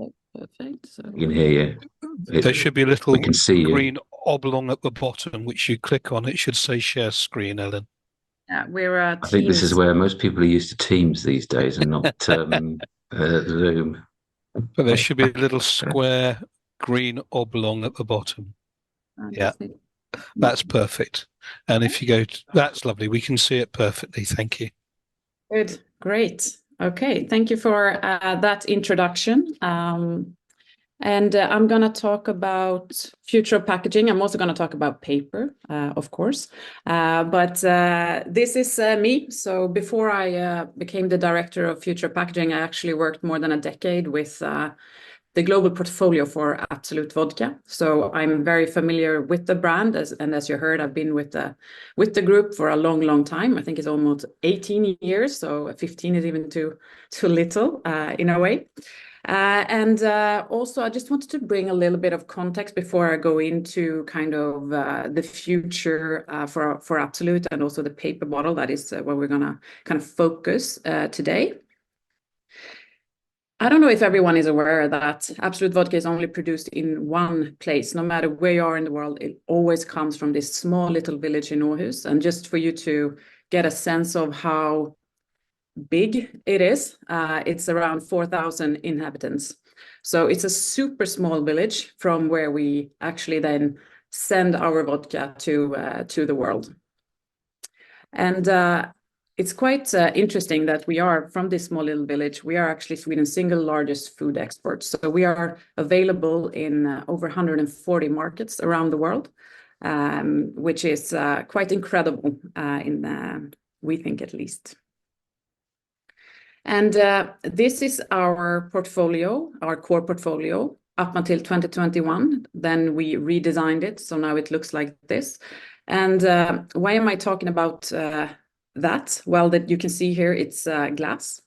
Okay, perfect. So We can hear you. There should be a little We can see green you. oblong at the bottom, which you click on. It should say share screen, Eleni. yeah, we're I think this is Teams. where most people are used to Teams these days and not Zoom. But there should be a little square green oblong at the bottom. Yeah, that's perfect. And if you go, that's lovely. We can see it perfectly. Thank you. Good, great. Okay, thank you for that introduction. And I'm going to talk about future packaging. I'm also going to talk about paper, of course. But this is me. So before I became the Director of Future Packaging, I actually worked more than a decade with the global portfolio for Absolut Vodka. So I'm very familiar with the brand, and as you heard, I've been with the group for a long, long time. I think it's almost 18 years, so 15 is even too little in a way. And also, I just wanted to bring a little bit of context before I go into kind of the future for Absolut and also the paper bottle. That is where we're going to kind of focus today. I don't know if everyone is aware that Absolut vodka is only produced in one place. No matter where you are in the world, it always comes from this small little village in Aarhus. And just for you to get a sense of how big it is, it's around 4,000 inhabitants. So it's a super small village from where we actually then send our vodka to the world. And it's quite interesting that we are from this small little village. We are actually Sweden's single largest food export. So we are available in over 140 markets around the world, which is quite incredible, we think at least. And this is our portfolio, our core portfolio, up until 2021. Then we redesigned it, so now it looks like this. And why am I talking about that? Well, that you can see here, it's glass.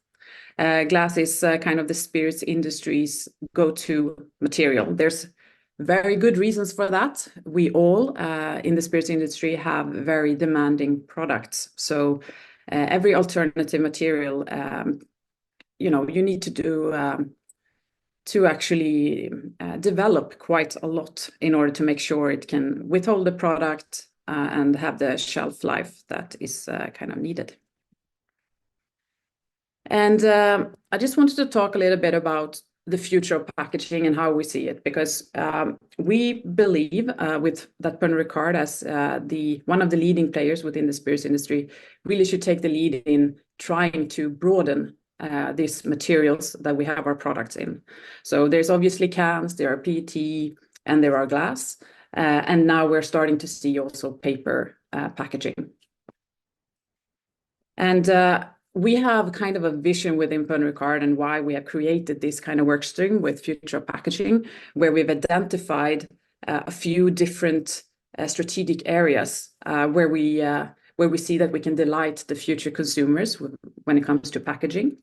Glass is kind of the spirits industry's go-to material. There's very good reasons for that. We all in the spirits industry have very demanding products. So every alternative material, you know, you need to do to actually develop quite a lot in order to make sure it can withhold the product and have the shelf life that is kind of needed. And I just wanted to talk a little bit about the future of packaging and how we see it, because we believe with that Pernod Ricard as one of the leading players within the spirits industry really should take the lead in trying to broaden these materials that we have our products in. So there's obviously cans, there are PET, and there are glass. And now we're starting to see also paper packaging. And we have kind of a vision within Pernod Ricard and why we have created this kind of work stream with future packaging, where we've identified a few different strategic areas where we see that we can delight the future consumers when it comes to packaging.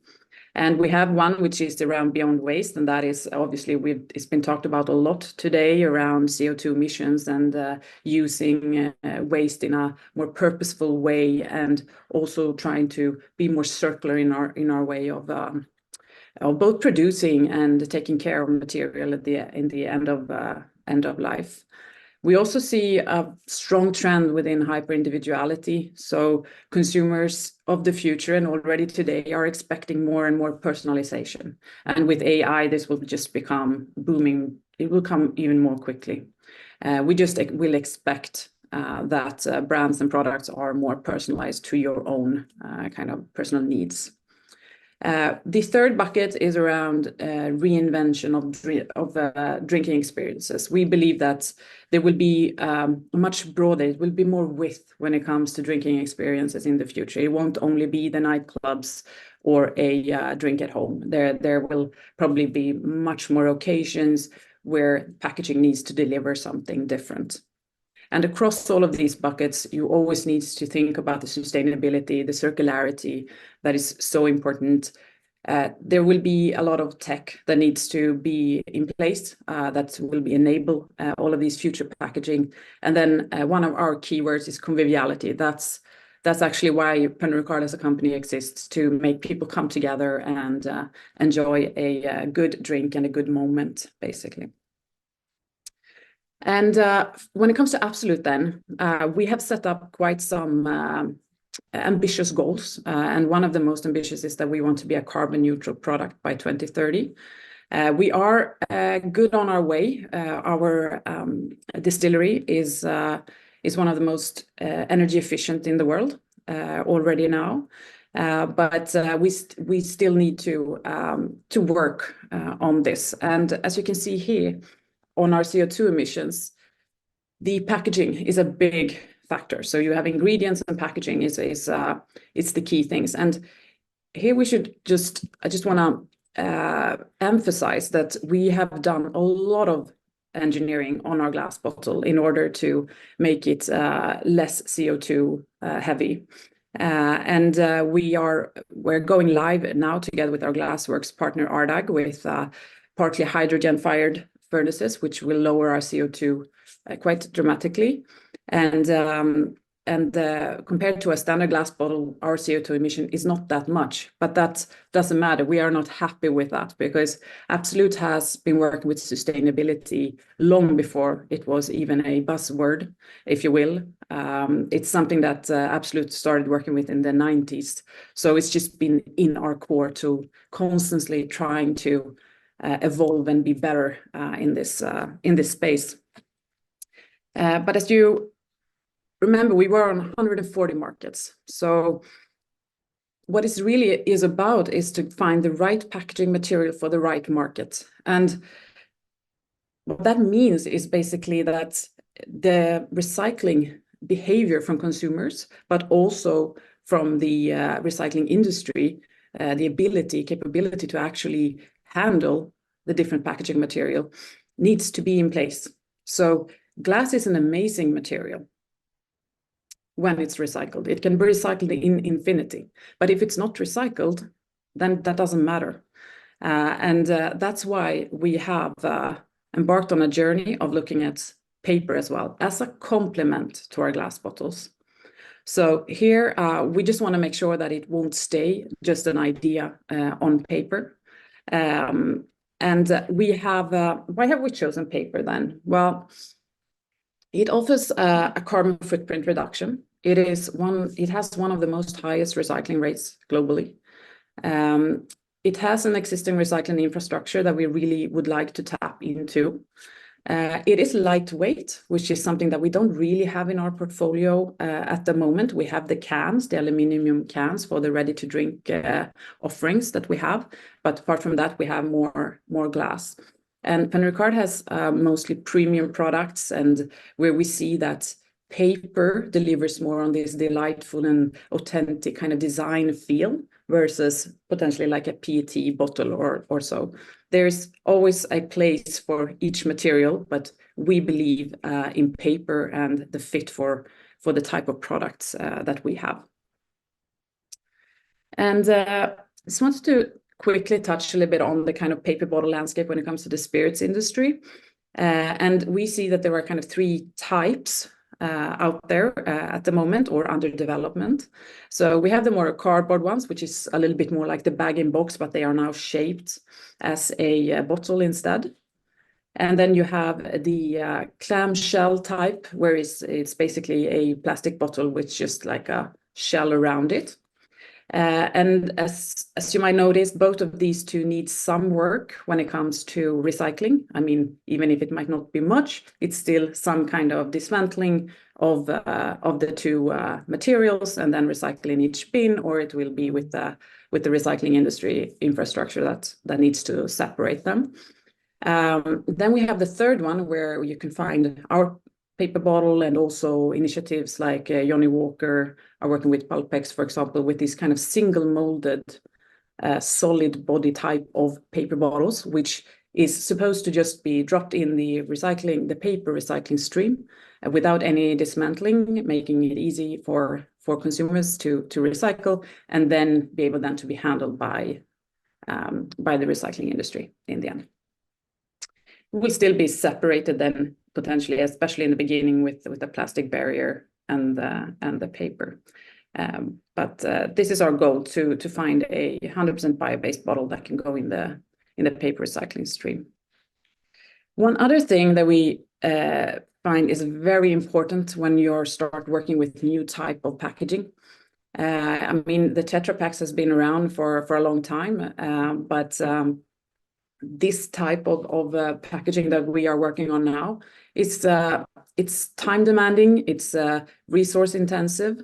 And we have one which is around beyond waste, and that is obviously it's been talked about a lot today around CO2 emissions and using waste in a more purposeful way, and also trying to be more circular in our way of both producing and taking care of material in the end of life. We also see a strong trend within hyper-individuality. So consumers of the future and already today are expecting more and more personalization. And with AI, this will just become booming. It will come even more quickly. We just will expect that brands and products are more personalized to your own kind of personal needs. The third bucket is around reinvention of drinking experiences. We believe that there will be much broader, it will be more width when it comes to drinking experiences in the future. It won't only be the nightclubs or a drink at home. There will probably be much more occasions where packaging needs to deliver something different. And across all of these buckets, you always need to think about the sustainability, the circularity that is so important. There will be a lot of tech that needs to be in place that will enable all of these future packaging. And then one of our keywords is conviviality. That's actually why Pernod Ricard as a company exists, to make people come together and enjoy a good drink and a good moment, basically. And when it comes to Absolut then, we have set up quite some ambitious goals. And one of the most ambitious is that we want to be a carbon neutral product by 2030. We are good on our way. Our distillery is one of the most energy efficient in the world already now. But we still need to work on this. And as you can see here, on our CO2 emissions, the packaging is a big factor. So you have ingredients and packaging is the key things. And here I just want to emphasize that we have done a lot of engineering on our glass bottle in order to make it less CO2 heavy. And we're going live now together with our glassworks partner Ardagh with partly hydrogen-fired furnaces, which will lower our CO2 quite dramatically. And compared to a standard glass bottle, our CO2 emission is not that much, but that doesn't matter. We are not happy with that because Absolut has been working with sustainability long before it was even a buzzword, if you will. It's something that Absolut started working with in the 90s. So it's just been in our core to constantly trying to evolve and be better in this space. But as you remember, we were on 140 markets. So what it really is about is to find the right packaging material for the right market. And what that means is basically that the recycling behavior from consumers, but also from the recycling industry, the capability to actually handle the different packaging material needs to be in place. So glass is an amazing material when it's recycled. It can be recycled in infinity. But if it's not recycled, then that doesn't matter. And that's why we have embarked on a journey of looking at paper as well as a complement to our glass bottles. So here we just want to make sure that it won't stay just an idea on paper. And we have, why have we chosen paper then? Well, it offers a carbon footprint reduction. It has one of the most highest recycling rates globally. It has an existing recycling infrastructure that we really would like to tap into. It is lightweight, which is something that we don't really have in our portfolio at the moment. We have the cans, the aluminum cans for the ready-to-drink offerings that we have. But apart from that, we have more glass. And Pernod Ricard has mostly premium products, and where we see that paper delivers more on this delightful and authentic kind of design feel versus potentially like a PET bottle or so. There's always a place for each material, but we believe in paper and the fit for the type of products that we have. And I just wanted to quickly touch a little bit on the kind of paper bottle landscape when it comes to the spirits industry. And we see that there are kind of three types out there at the moment or under development. So we have the more cardboard ones, which is a little bit more like the bag-in-box, but they are now shaped as a bottle instead. And then you have the clamshell type, where it's basically a plastic bottle with just like a shell around it. And as you might notice, both of these two need some work when it comes to recycling. I mean, even if it might not be much, it's still some kind of dismantling of the two materials and then recycling each bin, or it will be with the recycling industry infrastructure that needs to separate them. Then we have the third one where you can find our paper bottle and also initiatives like Johnny Walker are working with Pulpex, for example, with these kind of single molded solid body type of paper bottles, which is supposed to just be dropped in the paper recycling stream without any dismantling, making it easy for consumers to recycle and then be able then to be handled by the recycling industry in the end. It will still be separated then potentially, especially in the beginning with the plastic barrier and the paper. But this is our goal to find a 100% bio-based bottle that can go in the paper recycling stream. One other thing that we find is very important when you start working with new type of packaging. I mean, the Tetra Paks has been around for a long time, but this type of packaging that we are working on now, it's time demanding, it's resource intensive.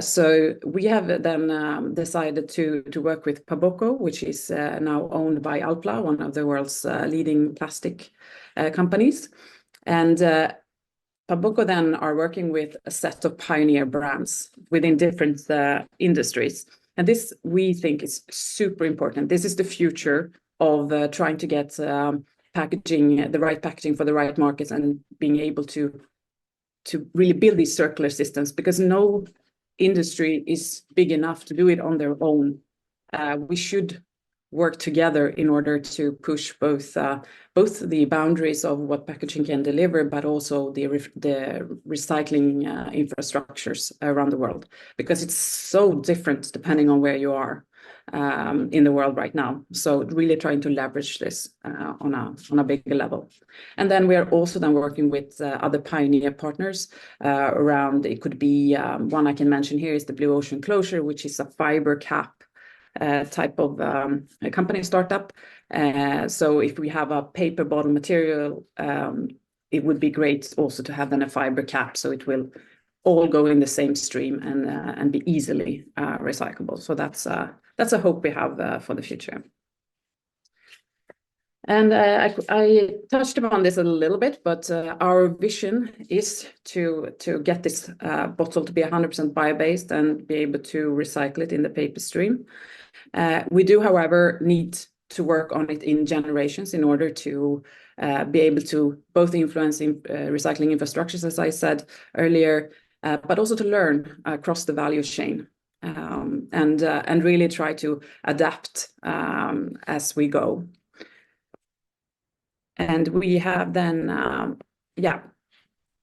So we have then decided to work with Paboco, which is now owned by Alcoa, one of the world's leading plastic companies. And Paboco then are working with a set of pioneer brands within different industries. And this we think is super important. This is the future of trying to get packaging, the right packaging for the right markets and being able to really build these circular systems, because no industry is big enough to do it on their own. We should work together in order to push both the boundaries of what packaging can deliver, but also the recycling infrastructures around the world, because it's so different depending on where you are in the world right now. So really trying to leverage this on a bigger level. And then we are also then working with other pioneer partners around. It could be one I can mention here is the Blue Ocean Closure, which is a fiber cap type of a company startup. So if we have a paper bottle material, it would be great also to have then a fiber cap, so it will all go in the same stream and be easily recyclable. So that's a hope we have for the future. And I touched upon this a little bit, but our vision is to get this bottle to be 100% bio-based and be able to recycle it in the paper stream. We do, however, need to work on it in generations in order to be able to both influence recycling infrastructures, as I said earlier, but also to learn across the value chain and really try to adapt as we go. And we have then,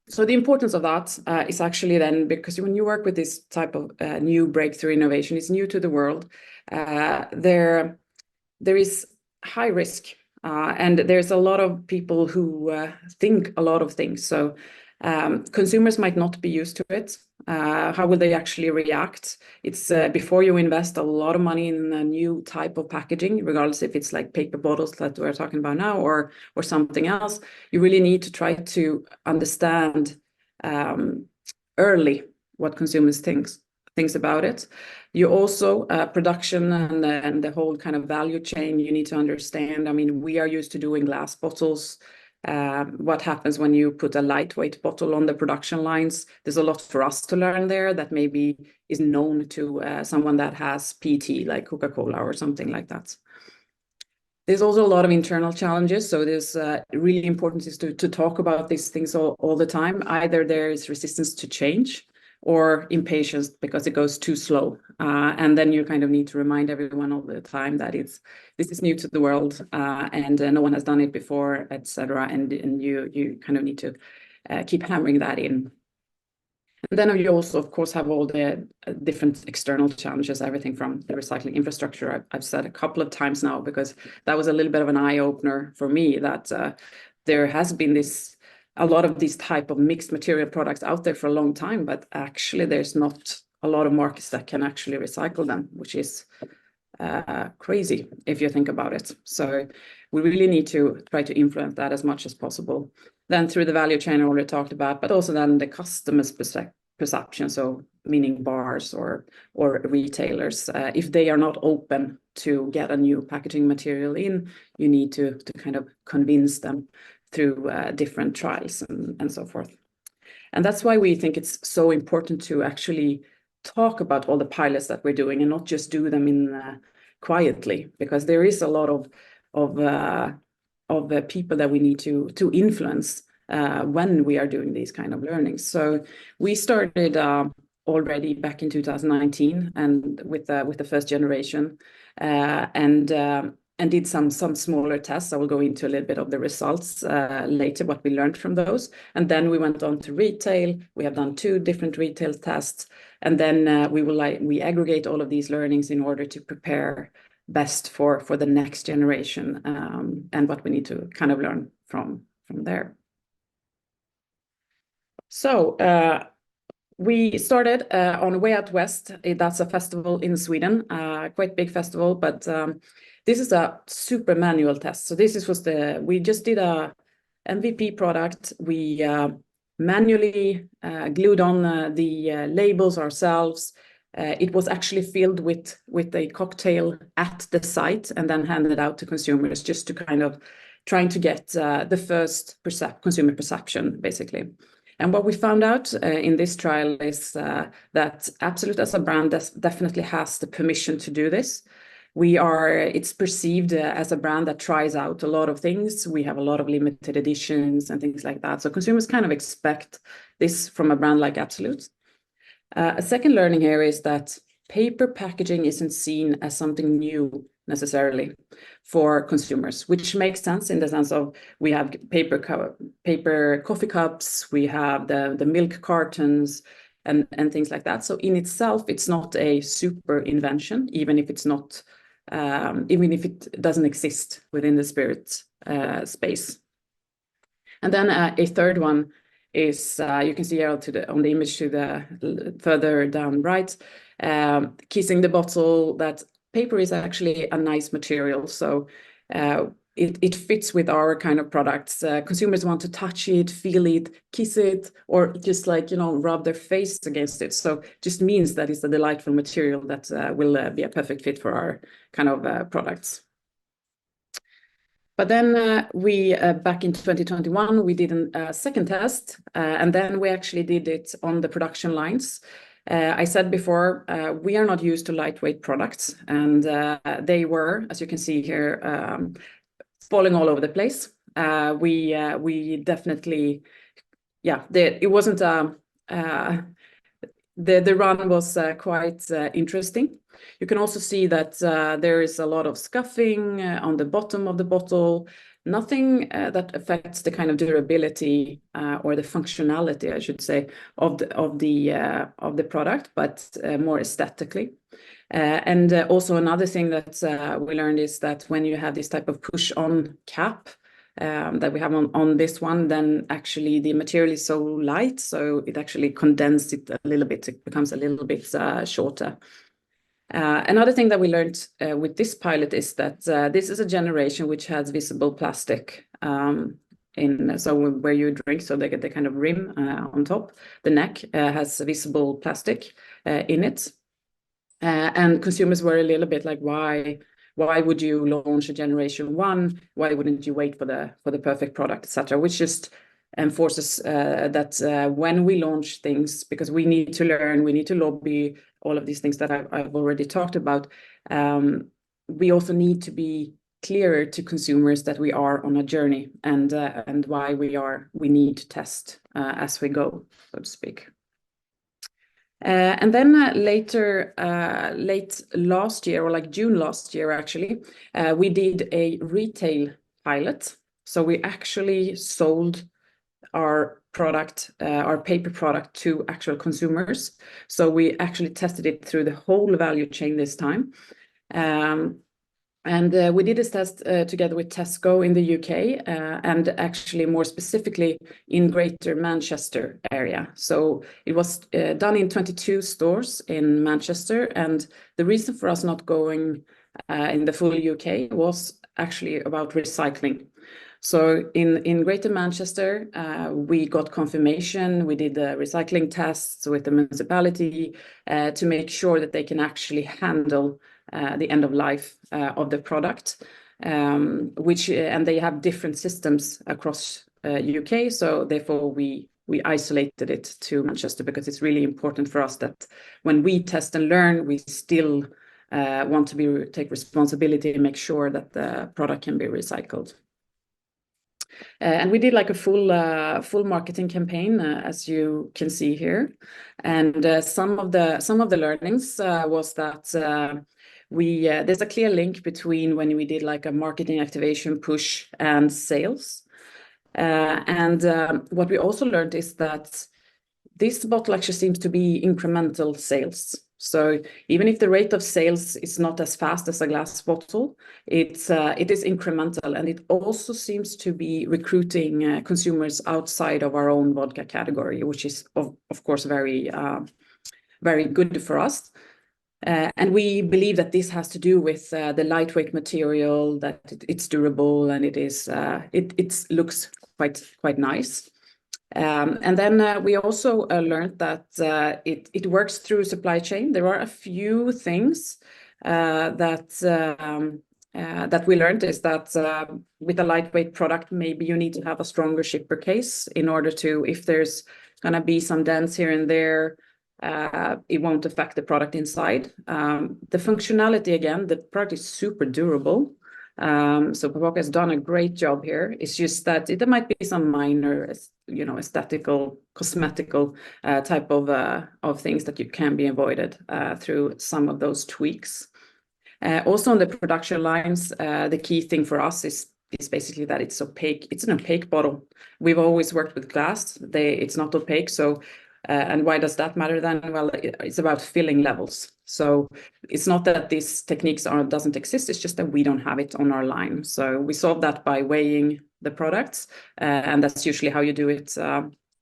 so the importance of that is actually then, because when you work with this type of new breakthrough innovation, it's new to the world, there is high risk and there's a lot of people who think a lot of things. So consumers might not be used to it. How will they actually react? It's before you invest a lot of money in a new type of packaging, regardless if it's like paper bottles that we're talking about now or something else, you really need to try to understand early what consumers thinks about it. You also production and the whole kind of value chain you need to understand. I mean, we are used to doing glass bottles. What happens when you put a lightweight bottle on the production lines? There's a lot for us to learn there that maybe is known to someone that has PET, like Coca-Cola or something like that. There's also a lot of internal challenges. So there's really important is to talk about these things all the time. Either there is resistance to change or impatience because it goes too slow. And then you kind of need to remind everyone all the time that this is new to the world and no one has done it before, etc. And you kind of need to keep hammering that in. And then you also, of course, have all the different external challenges, everything from the recycling infrastructure. I've said a couple of times now, because that was a little bit of an eye-opener for me, that there has been a lot of these type of mixed material products out there for a long time, but actually there's not a lot of markets that can actually recycle them, which is crazy if you think about it. So we really need to try to influence that as much as possible. Then through the value chain I already talked about, but also then the customer's perception, so meaning bars or retailers. If they are not open to get a new packaging material in, you need to kind of convince them through different trials and so forth. And that's why we think it's so important to actually talk about all the pilots that we're doing and not just do them in quietly, because there is a lot of people that we need to influence when we are doing these kind of learnings. So we started already back in 2019 and with the first generation and did some smaller tests. I will go into a little bit of the results later, what we learned from those. And then we went on to retail. We have done 2 different retail tests. And then we aggregate all of these learnings in order to prepare best for the next generation and what we need to kind of learn from there. So we started on Way Out West. That's a festival in Sweden, quite big festival, but this is a super manual test. So we just did a MVP product. We manually glued on the labels ourselves. It was actually filled with a cocktail at the site and then handed out to consumers, just to kind of trying to get the first consumer perception, basically. And what we found out in this trial is that Absolut as a brand definitely has the permission to do this. It's perceived as a brand that tries out a lot of things. We have a lot of limited editions and things like that. So consumers kind of expect this from a brand like Absolut. A second learning here is that paper packaging isn't seen as something new necessarily for consumers, which makes sense in the sense of we have paper coffee cups, we have the milk cartons, and things like that. So in itself, it's not a super invention, even if it's not, even if it doesn't exist within the spirit space. And then a third one is you can see here on the image to the further down right, kissing the bottle, that paper is actually a nice material. So it fits with our kind of products. Consumers want to touch it, feel it, kiss it, or just like, you know, rub their face against it. So just means that it's a delightful material that will be a perfect fit for our kind of products. But then we, back in 2021, we did a second test, and then we actually did it on the production lines. I said before, we are not used to lightweight products, and they were, as you can see here, falling all over the place. We definitely, yeah, it wasn't, the run was quite interesting. You can also see that there is a lot of scuffing on the bottom of the bottle, nothing that affects the kind of durability or the functionality, I should say, of the product, but more aesthetically. And also another thing that we learned is that when you have this type of push-on cap that we have on this one, then actually the material is so light, so it actually condenses it a little bit. It becomes a little bit shorter. Another thing that we learned with this pilot is that this is a generation which has visible plastic so where you drink, so they get the kind of rim on top. The neck has visible plastic in it. And consumers were a little bit like, why would you launch a generation 1? Why wouldn't you wait for the perfect product, etc.? Which just enforces that when we launch things, because we need to learn, we need to lobby, all of these things that I've already talked about, we also need to be clearer to consumers that we are on a journey and why we need to test as we go, so to speak. And then late last year, or like June last year, actually, we did a retail pilot. So we actually sold our product, our paper product, to actual consumers. So we actually tested it through the whole value chain this time. And we did this test together with Tesco in the UK, and actually more specifically in Greater Manchester area. So it was done in 22 stores in Manchester. And the reason for us not going in the full UK was actually about recycling. So in Greater Manchester, we got confirmation. We did the recycling tests with the municipality to make sure that they can actually handle the end of life of the product, and they have different systems across UK. So therefore, we isolated it to Manchester, because it's really important for us that when we test and learn, we still want to take responsibility and make sure that the product can be recycled. And we did like a full marketing campaign, as you can see here. And some of the learnings was that there's a clear link between when we did like a marketing activation push and sales. And what we also learned is that this bottle actually seems to be incremental sales. So even if the rate of sales is not as fast as a glass bottle, it is incremental, and it also seems to be recruiting consumers outside of our own vodka category, which is of course very good for us. And we believe that this has to do with the lightweight material, that it's durable, and it looks quite nice. And then we also learned that it works through supply chain. There are a few things that we learned is that with a lightweight product, maybe you need to have a stronger shipper case in order to, if there's going to be some dents here and there, it won't affect the product inside. The functionality, again, the product is super durable. So FEFCO has done a great job here. It's just that there might be some minor, aesthetical, cosmetical type of things that you can be avoided through some of those tweaks. Also on the production lines, the key thing for us is basically that it's opaque. It's an opaque bottle. We've always worked with glass. It's not opaque. So, and why does that matter then? Well, it's about filling levels. So it's not that these techniques doesn't exist. It's just that we don't have it on our line. So we solve that by weighing the products, and that's usually how you do it.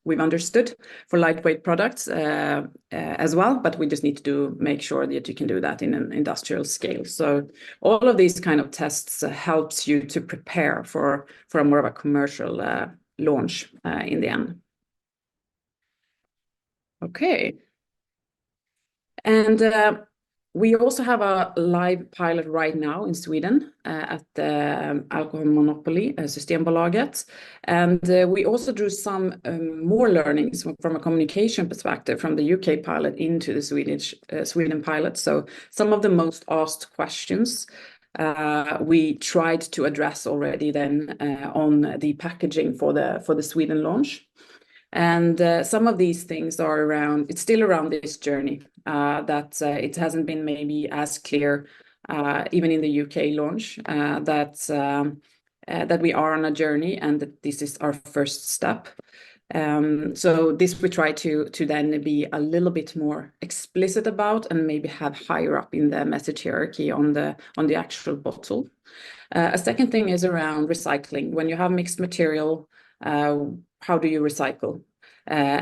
We've understood for lightweight products as well, but we just need to make sure that you can do that in an industrial scale. So all of these kind of tests helps you to prepare for a more of a commercial launch in the end. Okay. And we also have a live pilot right now in Sweden at the Alcohol Monopoly, Systembolaget. And we also drew some more learnings from a communication perspective from the UK pilot into the Sweden pilot. So some of the most asked questions we tried to address already then on the packaging for the Sweden launch. And some of these things are around, it's still around this journey that it hasn't been maybe as clear, even in the UK launch, that we are on a journey and that this is our first step. So this we try to then be a little bit more explicit about and maybe have higher up in the message hierarchy on the actual bottle. A second thing is around recycling. When you have mixed material, how do you recycle?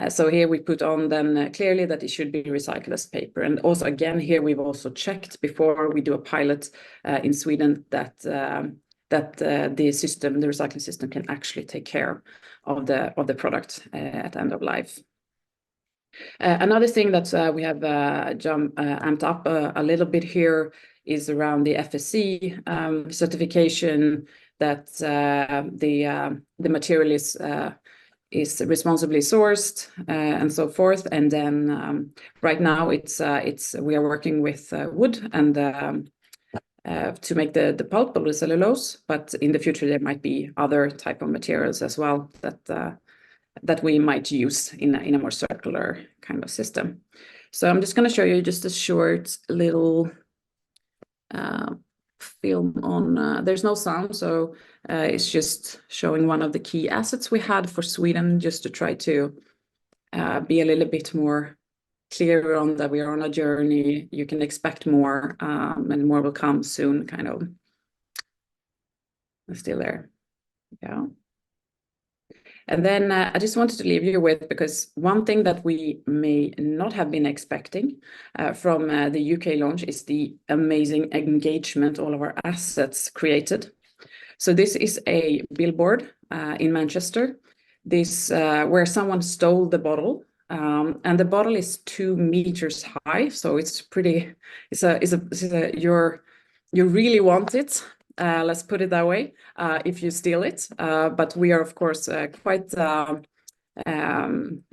So here we put on then clearly that it should be recycled as paper. And also again, here we've also checked before we do a pilot in Sweden that the recycling system can actually take care of the product at the end of life. Another thing that we have amped up a little bit here is around the FSC certification that the material is responsibly sourced and so forth. And then right now we are working with wood and to make the pulp of the cellulose, but in the future there might be other type of materials as well that we might use in a more circular kind of system. So I'm just going to show you just a short little film on, there's no sound, so it's just showing one of the key assets we had for Sweden, just to try to be a little bit more clear on that we are on a journey. You can expect more, and more will come soon, kind of. I'm still there. Yeah. And then I just wanted to leave you with, because one thing that we may not have been expecting from the UK launch is the amazing engagement all of our assets created. So this is a billboard in Manchester, where someone stole the bottle, and the bottle is 2 meters high. So it's pretty, you really want it. Let's put it that way, if you steal it. But we are, of course, quite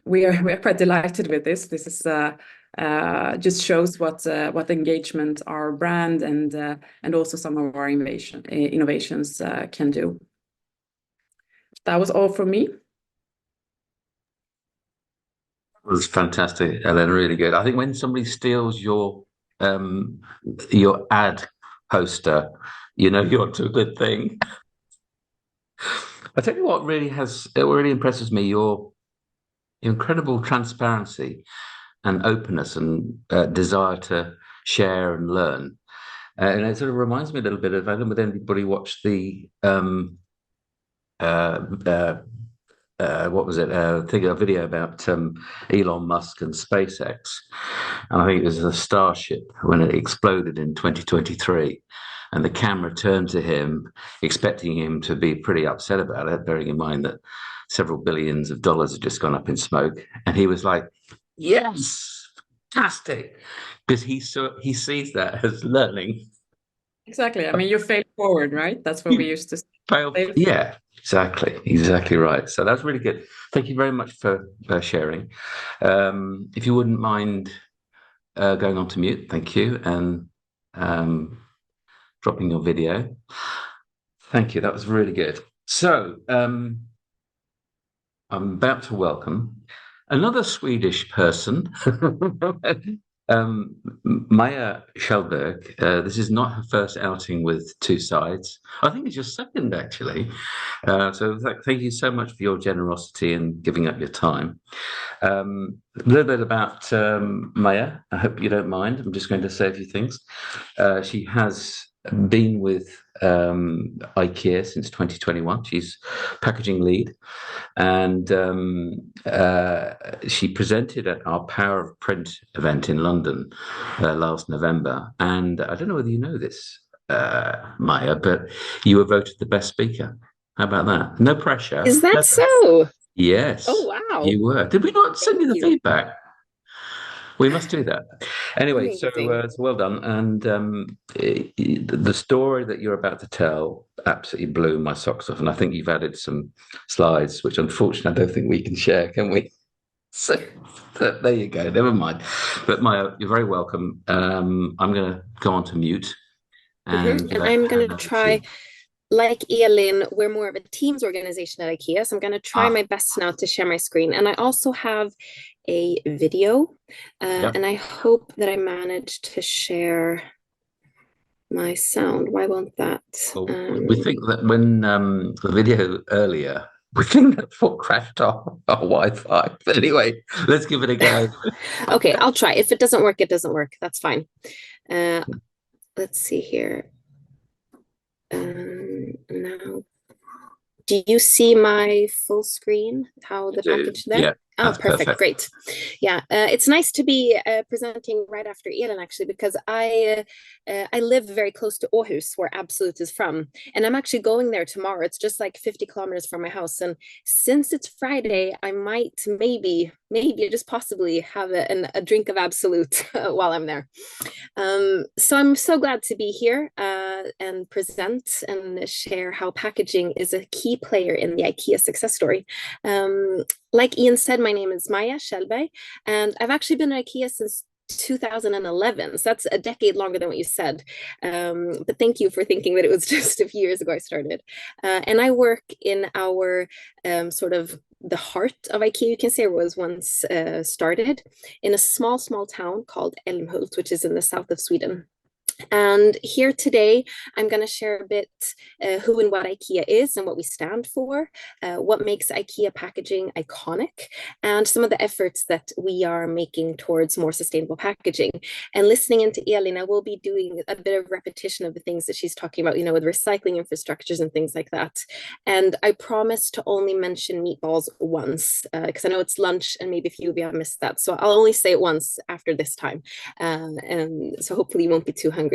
we are quite delighted with this. This is just shows what engagement our brand and also some of our innovations can do. That was all from me. It was fantastic, Eleni, really good. I think when somebody steals your ad poster, you know you're to a good thing. I tell you what really impresses me, your incredible transparency and openness and desire to share and learn. And it sort of reminds me a little bit of, I don't know if anybody watched the what was it? A video about Elon Musk and SpaceX. And I think it was a Starship when it exploded in 2023. And the camera turned to him, expecting him to be pretty upset about it, bearing in mind that several billions of dollars had just gone up in smoke. And he was like, yes, fantastic. Because he sees that as learning. Exactly. I mean, you fail forward, right? That's what we used to say. Yeah, exactly right. So that's really good. Thank you very much for sharing. If you wouldn't mind going on to mute, thank you, and dropping your video. Thank you. That was really good. So I'm about to welcome another Swedish person Maya Schellberg, this is not her first outing with Two Sides. I think it's your second, actually. So thank you so much for your generosity and giving up your time. A little bit about Maya. I hope you don't mind. I'm just going to say a few things. She has been with IKEA since 2021. She's packaging lead, and she presented at our Power of Print event in London last November. And I don't know whether you know this, Maya, but you were voted the best speaker. How about that? No pressure. Is that so? Yes. Oh, wow. You were. Did we not send you the Thank you. feedback? We must do that. Anyway, so Amazing. well done. And the story that you're about to tell absolutely blew my socks off. And I think you've added some slides, which unfortunately I don't think we can share, can we? So there you go. Never mind. But Maya, you're very welcome. I'm going to go on to mute. And I'm going to try, like Elin, we're more of a Teams organization at IKEA, so I'm going to try my best now to share my screen. And I also have a video, and I hope that I managed to share my sound. Why won't that? We think that when the video earlier, we think that's what crashed our Wi-Fi. But anyway, let's give it a go. Okay, I'll try. If it doesn't work, it doesn't work. That's fine. Let's see here. Now, do you see my full screen? How the package there? Yeah. Oh, perfect. Great. Yeah, it's nice to be presenting right after Elin, actually, because I live very close to Aarhus, where Absolut is from, and I'm actually going there tomorrow. It's just like 50 kilometers from my house, and since it's Friday, I might maybe just possibly have a drink of Absolut while I'm there. So I'm so glad to be here and present and share how packaging is a key player in the IKEA success story. Like Ian said, my name is Maya Schellberg, and I've actually been at IKEA since 2011, so that's a decade longer than what you said. But thank you for thinking that it was just a few years ago I started. And I work in our sort of the heart of IKEA, you can say, was once started in a small town called Älmhult, which is in the south of Sweden. And here today, I'm going to share a bit who and what IKEA is and what we stand for, what makes IKEA packaging iconic, and some of the efforts that we are making towards more sustainable packaging. And listening into Elin, I will be doing a bit of repetition of the things that she's talking about, with recycling infrastructures and things like that. And I promise to only mention meatballs once, because I know it's lunch and maybe a few of you have missed that. So I'll only say it once after this time. And so hopefully you won't be too hungry.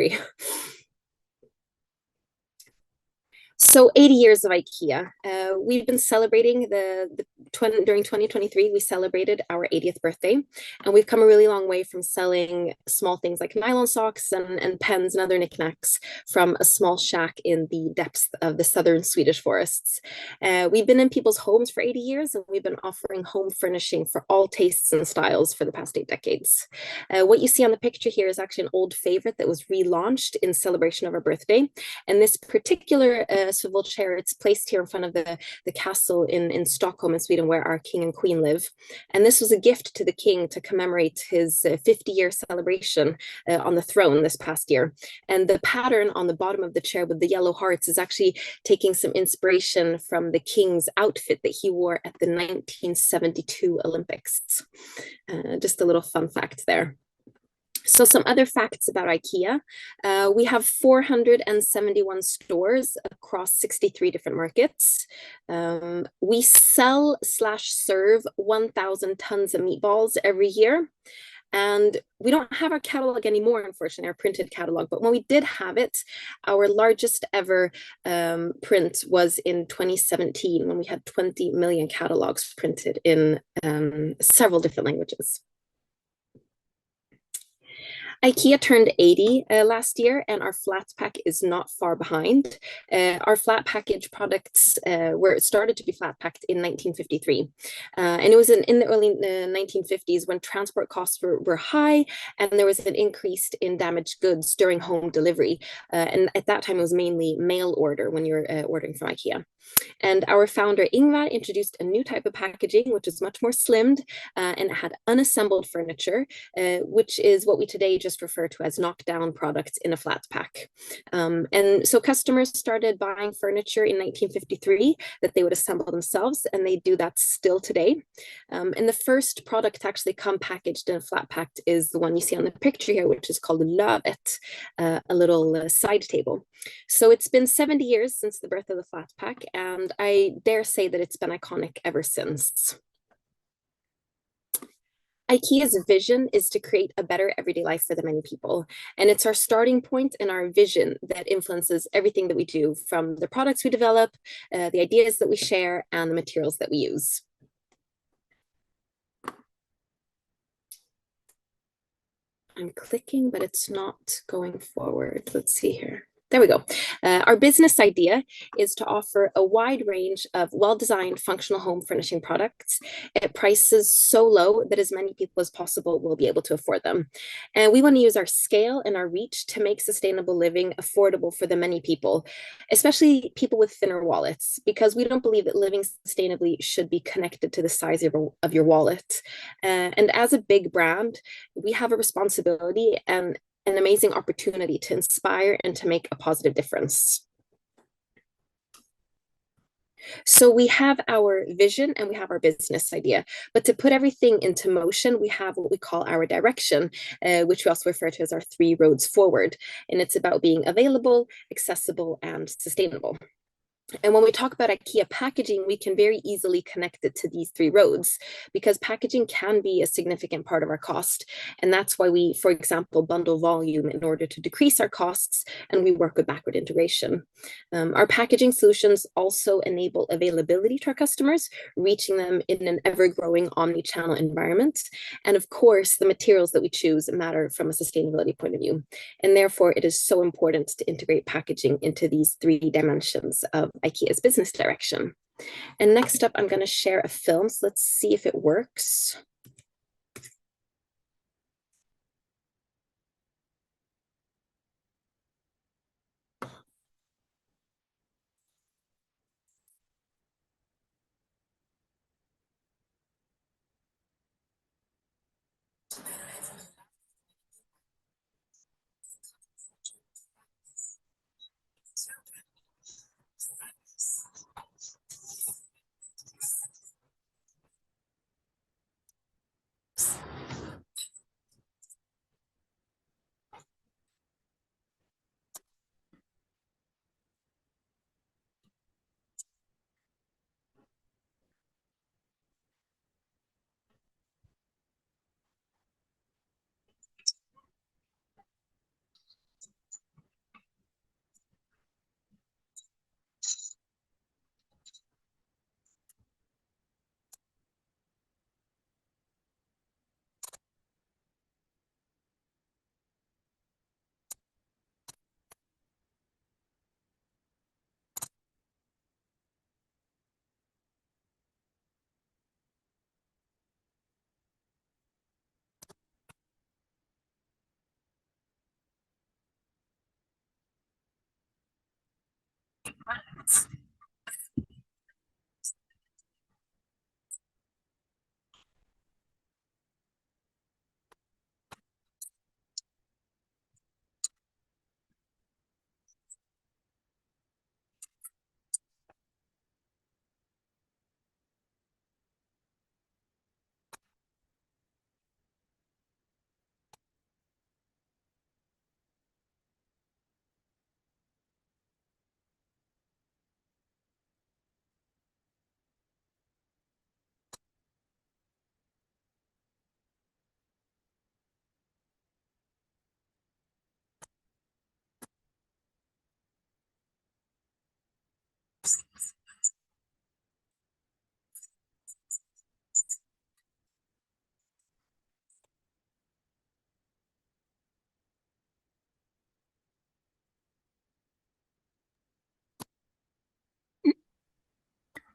So 80 years of IKEA. We've been celebrating during 2023, we celebrated our 80th birthday, and we've come a really long way from selling small things like nylon socks and pens and other knickknacks from a small shack in the depths of the southern Swedish forests. We've been in people's homes for 80 years, and we've been offering home furnishing for all tastes and styles for the past 8 decades. What you see on the picture here is actually an old favorite that was relaunched in celebration of our birthday, and this particular swivel chair, it's placed here in front of the castle in Stockholm in Sweden, where our king and queen live. And this was a gift to the king to commemorate his 50-year celebration on the throne this past year. And the pattern on the bottom of the chair with the yellow hearts is actually taking some inspiration from the king's outfit that he wore at the 1972 Olympics. Just a little fun fact there. So some other facts about IKEA. We have 471 stores across 63 different markets. We sell/serve 1,000 tons of meatballs every year. And we don't have our catalog anymore, unfortunately, our printed catalog. But when we did have it, our largest ever print was in 2017, when we had 20 million catalogs printed in several different languages. IKEA turned 80 last year, and our flat pack is not far behind. Our flat package products were started to be flat packed in 1953. And it was in the early 1950s when transport costs were high, and there was an increase in damaged goods during home delivery. And at that time, it was mainly mail order when you're ordering from IKEA. And our founder Ingvar introduced a new type of packaging, which is much more slimmed, and it had unassembled furniture, which is what we today just refer to as knockdown products in a flat pack. And so customers started buying furniture in 1953 that they would assemble themselves, and they do that still today. And the first product to actually come packaged in a flat pack is the one you see on the picture here, which is called Lövet, a little side table. So it's been 70 years since the birth of the flat pack, and I dare say that it's been iconic ever since. IKEA's vision is to create a better everyday life for the many people. And it's our starting point and our vision that influences everything that we do, from the products we develop, the ideas that we share, and the materials that we use. I'm clicking, but it's not going forward. Let's see here. There we go. Our business idea is to offer a wide range of well-designed functional home furnishing products at prices so low that as many people as possible will be able to afford them. And we want to use our scale and our reach to make sustainable living affordable for the many people, especially people with thinner wallets, because we don't believe that living sustainably should be connected to the size of your wallet. And as a big brand, we have a responsibility and an amazing opportunity to inspire and to make a positive difference. So we have our vision and we have our business idea, but to put everything into motion, we have what we call our direction, which we also refer to as our 3 roads forward. And it's about being available, accessible, and sustainable. And when we talk about IKEA packaging, we can very easily connect it to these 3 roads, because packaging can be a significant part of our cost. And that's why we, for example, bundle volume in order to decrease our costs, and we work with backward integration. Our packaging solutions also enable availability to our customers, reaching them in an ever-growing omni-channel environment. And of course, the materials that we choose matter from a sustainability point of view. And therefore, it is so important to integrate packaging into these 3 dimensions of IKEA's business direction. And next up, I'm going to share a film. So let's see if it works.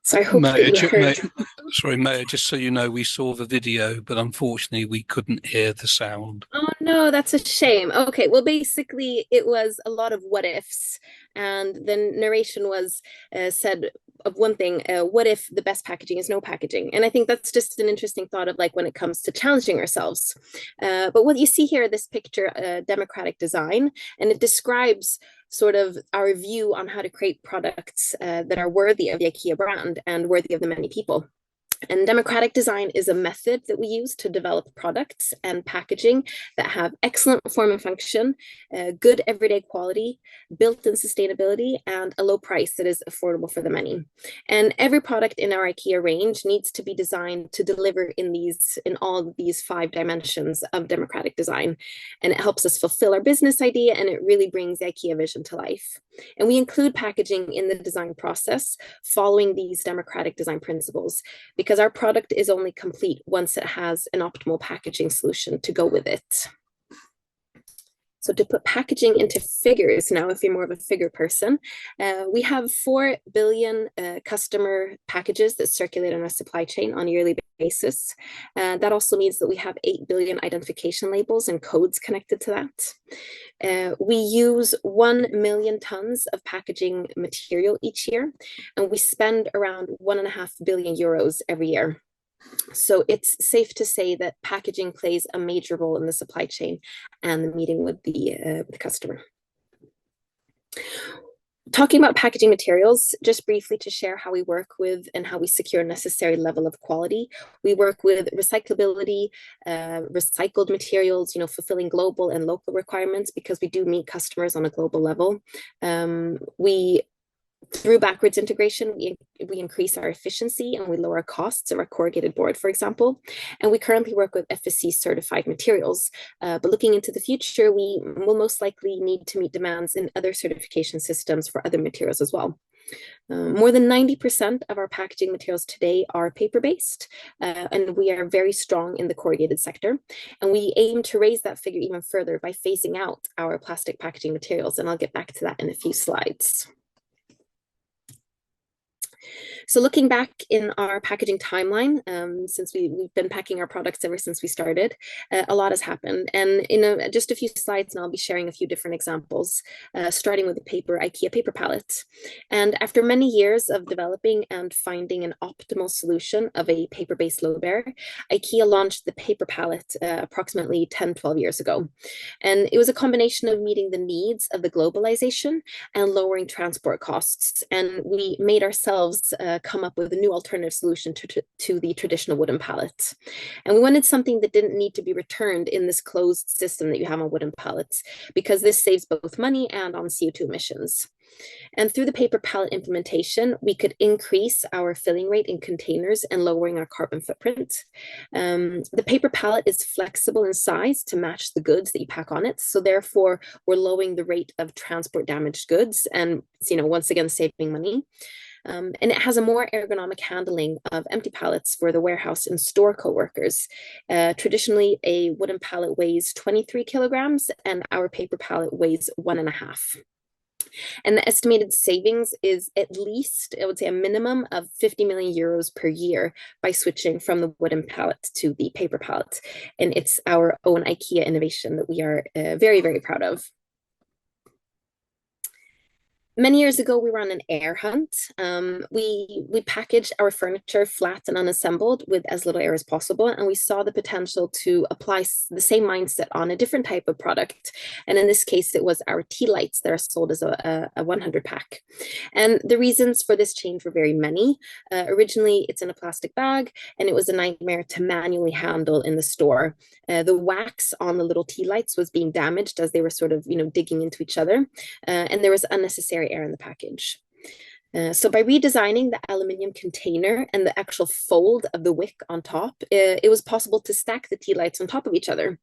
So I hope that you heard. Sorry, Mayor, just so you know, we saw the video, but unfortunately we couldn't hear the sound. Oh no, that's a shame. Okay, well, basically it was a lot of what ifs, and the narration was said of one thing, what if the best packaging is no packaging? And I think that's just an interesting thought of like when it comes to challenging ourselves. But what you see here, this picture, democratic design, and it describes sort of our view on how to create products that are worthy of the IKEA brand and worthy of the many people. And democratic design is a method that we use to develop products and packaging that have excellent form and function, good everyday quality, built-in sustainability, and a low price that is affordable for the many. And every product in our IKEA range needs to be designed to deliver in all of these 5 dimensions of democratic design. And it helps us fulfill our business idea, and it really brings the IKEA vision to life. And we include packaging in the design process following these democratic design principles, because our product is only complete once it has an optimal packaging solution to go with it. So to put packaging into figures now, if you're more of a figure person, we have 4 billion customer packages that circulate on our supply chain on a yearly basis. That also means that we have 8 billion identification labels and codes connected to that. We use 1 million tons of packaging material each year, and we spend around 1.5 billion euros every year. So it's safe to say that packaging plays a major role in the supply chain and the meeting with the customer. Talking about packaging materials, just briefly to share how we work with and how we secure a necessary level of quality. We work with recyclability, recycled materials, fulfilling global and local requirements, because we do meet customers on a global level. Through backwards integration, we increase our efficiency and we lower costs of our corrugated board, for example. And we currently work with FSC certified materials. But looking into the future, we will most likely need to meet demands in other certification systems for other materials as well. More than 90% of our packaging materials today are paper-based, and we are very strong in the corrugated sector. And we aim to raise that figure even further by phasing out our plastic packaging materials. And I'll get back to that in a few slides. So looking back in our packaging timeline, since we've been packing our products ever since we started, a lot has happened. And in just a few slides, and I'll be sharing a few different examples, starting with the IKEA paper pallet. And after many years of developing and finding an optimal solution of a paper-based load bearer, IKEA launched the paper pallet approximately 10-12 years ago. And it was a combination of meeting the needs of the globalization and lowering transport costs. And we made ourselves come up with a new alternative solution to the traditional wooden pallets. And we wanted something that didn't need to be returned in this closed system that you have on wooden pallets, because this saves both money and on CO2 emissions. And through the paper pallet implementation, we could increase our filling rate in containers and lowering our carbon footprint. The paper pallet is flexible in size to match the goods that you pack on it. So therefore, we're lowering the rate of transport damaged goods and, once again, saving money. And it has a more ergonomic handling of empty pallets for the warehouse and store co-workers. Traditionally, a wooden pallet weighs 23 kilograms and our paper pallet weighs 1.5. And the estimated savings is at least, I would say, a minimum of 50 million euros per year by switching from the wooden pallet to the paper pallet. And it's our own IKEA innovation that we are very, very proud of. Many years ago, we were on an air hunt. We packaged our furniture flat and unassembled with as little air as possible, and we saw the potential to apply the same mindset on a different type of product. And in this case, it was our tea lights that are sold as a 100 pack. And the reasons for this change were very many. Originally, it's in a plastic bag, and it was a nightmare to manually handle in the store. The wax on the little tea lights was being damaged as they were sort of, digging into each other, and there was unnecessary air in the package. So by redesigning the aluminium container and the actual fold of the wick on top, it was possible to stack the tea lights on top of each other.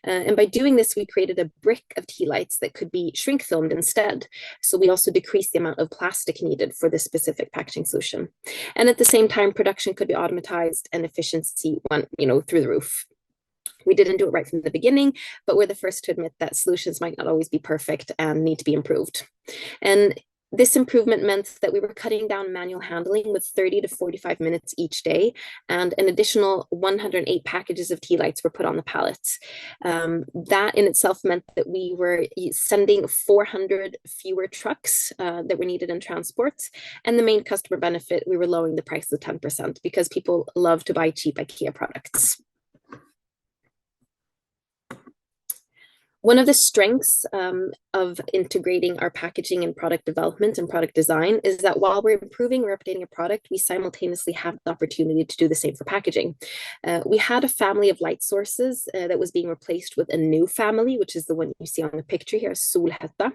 And by doing this, we created a brick of tea lights that could be shrink filmed instead. So we also decreased the amount of plastic needed for this specific packaging solution. And at the same time, production could be automatized and efficiency went, through the roof. We didn't do it right from the beginning, but we're the first to admit that solutions might not always be perfect and need to be improved. And This improvement meant that we were cutting down manual handling with 30 to 45 minutes each day, and an additional 108 packages of tea lights were put on the pallets. That in itself meant that we were sending 400 fewer trucks that were needed in transport. And the main customer benefit, we were lowering the price of 10% because people love to buy cheap IKEA products. One of the strengths of integrating our packaging and product development and product design is that while we're improving or updating a product, we simultaneously have the opportunity to do the same for packaging. We had a family of light sources that was being replaced with a new family, which is the one you see on the picture here, Solhetta.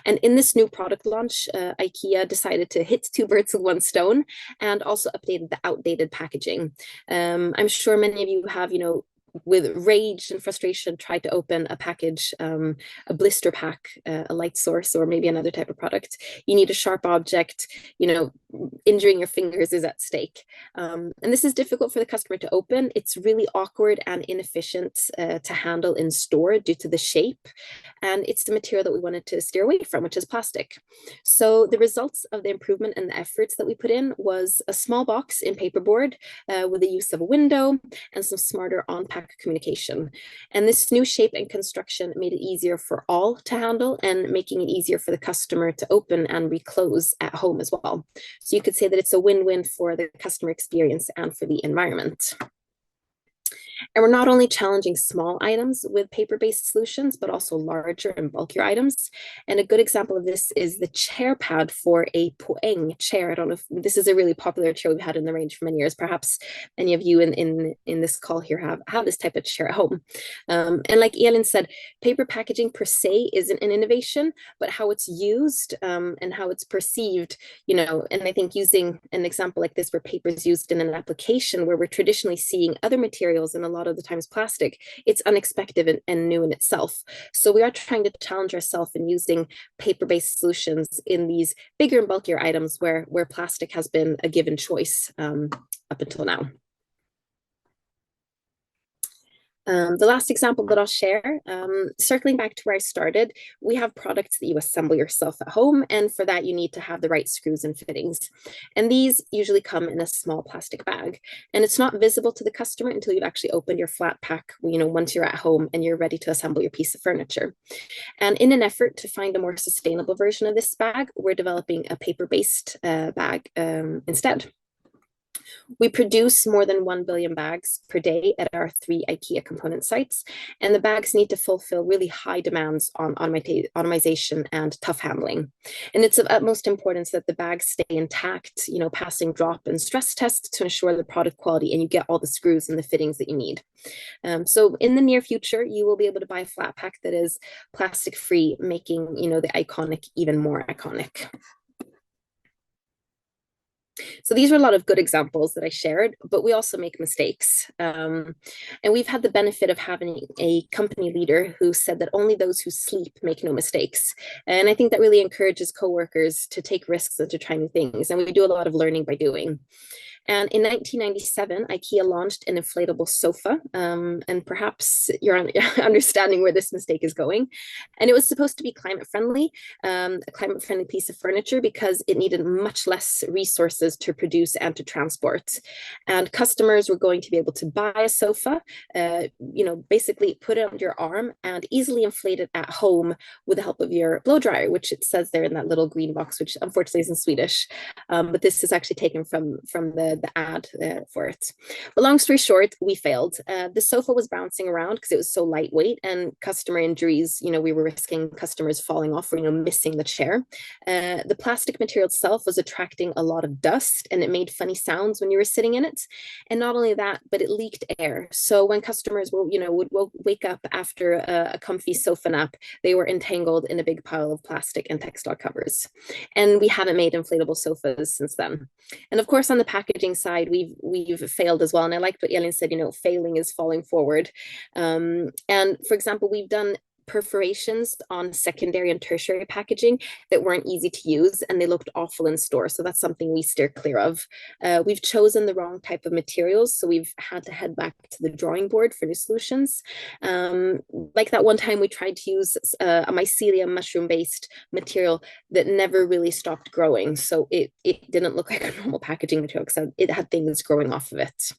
And in this new product launch, IKEA decided to hit two birds with one stone and also updated the outdated packaging. I'm sure many of you have, with rage and frustration, tried to open a package, a blister pack, a light source, or maybe another type of product. You need a sharp object, injuring your fingers is at stake. And this is difficult for the customer to open. It's really awkward and inefficient to handle in store due to the shape. And it's the material that we wanted to steer away from, which is plastic. So the results of the improvement and the efforts that we put in was a small box in paperboard with the use of a window and some smarter on-pack communication. And this new shape and construction made it easier for all to handle and making it easier for the customer to open and reclose at home as well. So you could say that it's a win-win for the customer experience and for the environment. And we're not only challenging small items with paper-based solutions, but also larger and bulkier items. And a good example of this is the chair pad for a poeng chair. I don't know if this is a really popular chair we've had in the range for many years. Perhaps any of you in this call here have this type of chair at home. And like Elin said, paper packaging per se isn't an innovation, but how it's used and how it's perceived, and I think using an example like this where paper is used in an application where we're traditionally seeing other materials and a lot of the times plastic, it's unexpected and new in itself. So we are trying to challenge ourselves in using paper-based solutions in these bigger and bulkier items where plastic has been a given choice up until now. The last example that I'll share, circling back to where I started, we have products that you assemble yourself at home, and for that you need to have the right screws and fittings. And these usually come in a small plastic bag, and it's not visible to the customer until you've actually opened your flat pack, once you're at home and you're ready to assemble your piece of furniture. And in an effort to find a more sustainable version of this bag, we're developing a paper-based bag instead. We produce more than 1 billion bags per day at our 3 IKEA component sites, and the bags need to fulfill really high demands on automation and tough handling. And it's of utmost importance that the bags stay intact, passing drop and stress tests to ensure the product quality and you get all the screws and the fittings that you need. So in the near future, you will be able to buy a flat pack that is plastic free, making, the iconic even more iconic. So these are a lot of good examples that I shared, but we also make mistakes. And we've had the benefit of having a company leader who said that only those who sleep make no mistakes. And I think that really encourages coworkers to take risks and to try new things. And we do a lot of learning by doing. And in 1997, IKEA launched an inflatable sofa, and perhaps you're understanding where this mistake is going. And it was supposed to be climate friendly, a climate friendly piece of furniture because it needed much less resources to produce and to transport. And customers were going to be able to buy a sofa, basically put it on your arm and easily inflate it at home with the help of your blow dryer, which it says there in that little green box, which unfortunately is in Swedish. But this is actually taken from the ad for it. But long story short, we failed. The sofa was bouncing around because it was so lightweight, and customer injuries, we were risking customers falling off or, missing the chair. The plastic material itself was attracting a lot of dust, and it made funny sounds when you were sitting in it. And not only that, but it leaked air. So when customers would wake up after a comfy sofa nap, they were entangled in a big pile of plastic and textile covers. And we haven't made inflatable sofas since then. And of course, on the packaging side, we've failed as well. And I liked what Elin said, failing is falling forward. And for example, we've done perforations on secondary and tertiary packaging that weren't easy to use, and they looked awful in store. So that's something we steer clear of. We've chosen the wrong type of materials, so we've had to head back to the drawing board for new solutions. Like that one time we tried to use a mycelium mushroom-based material that never really stopped growing. So it didn't look like a normal packaging material because it had things growing off of it.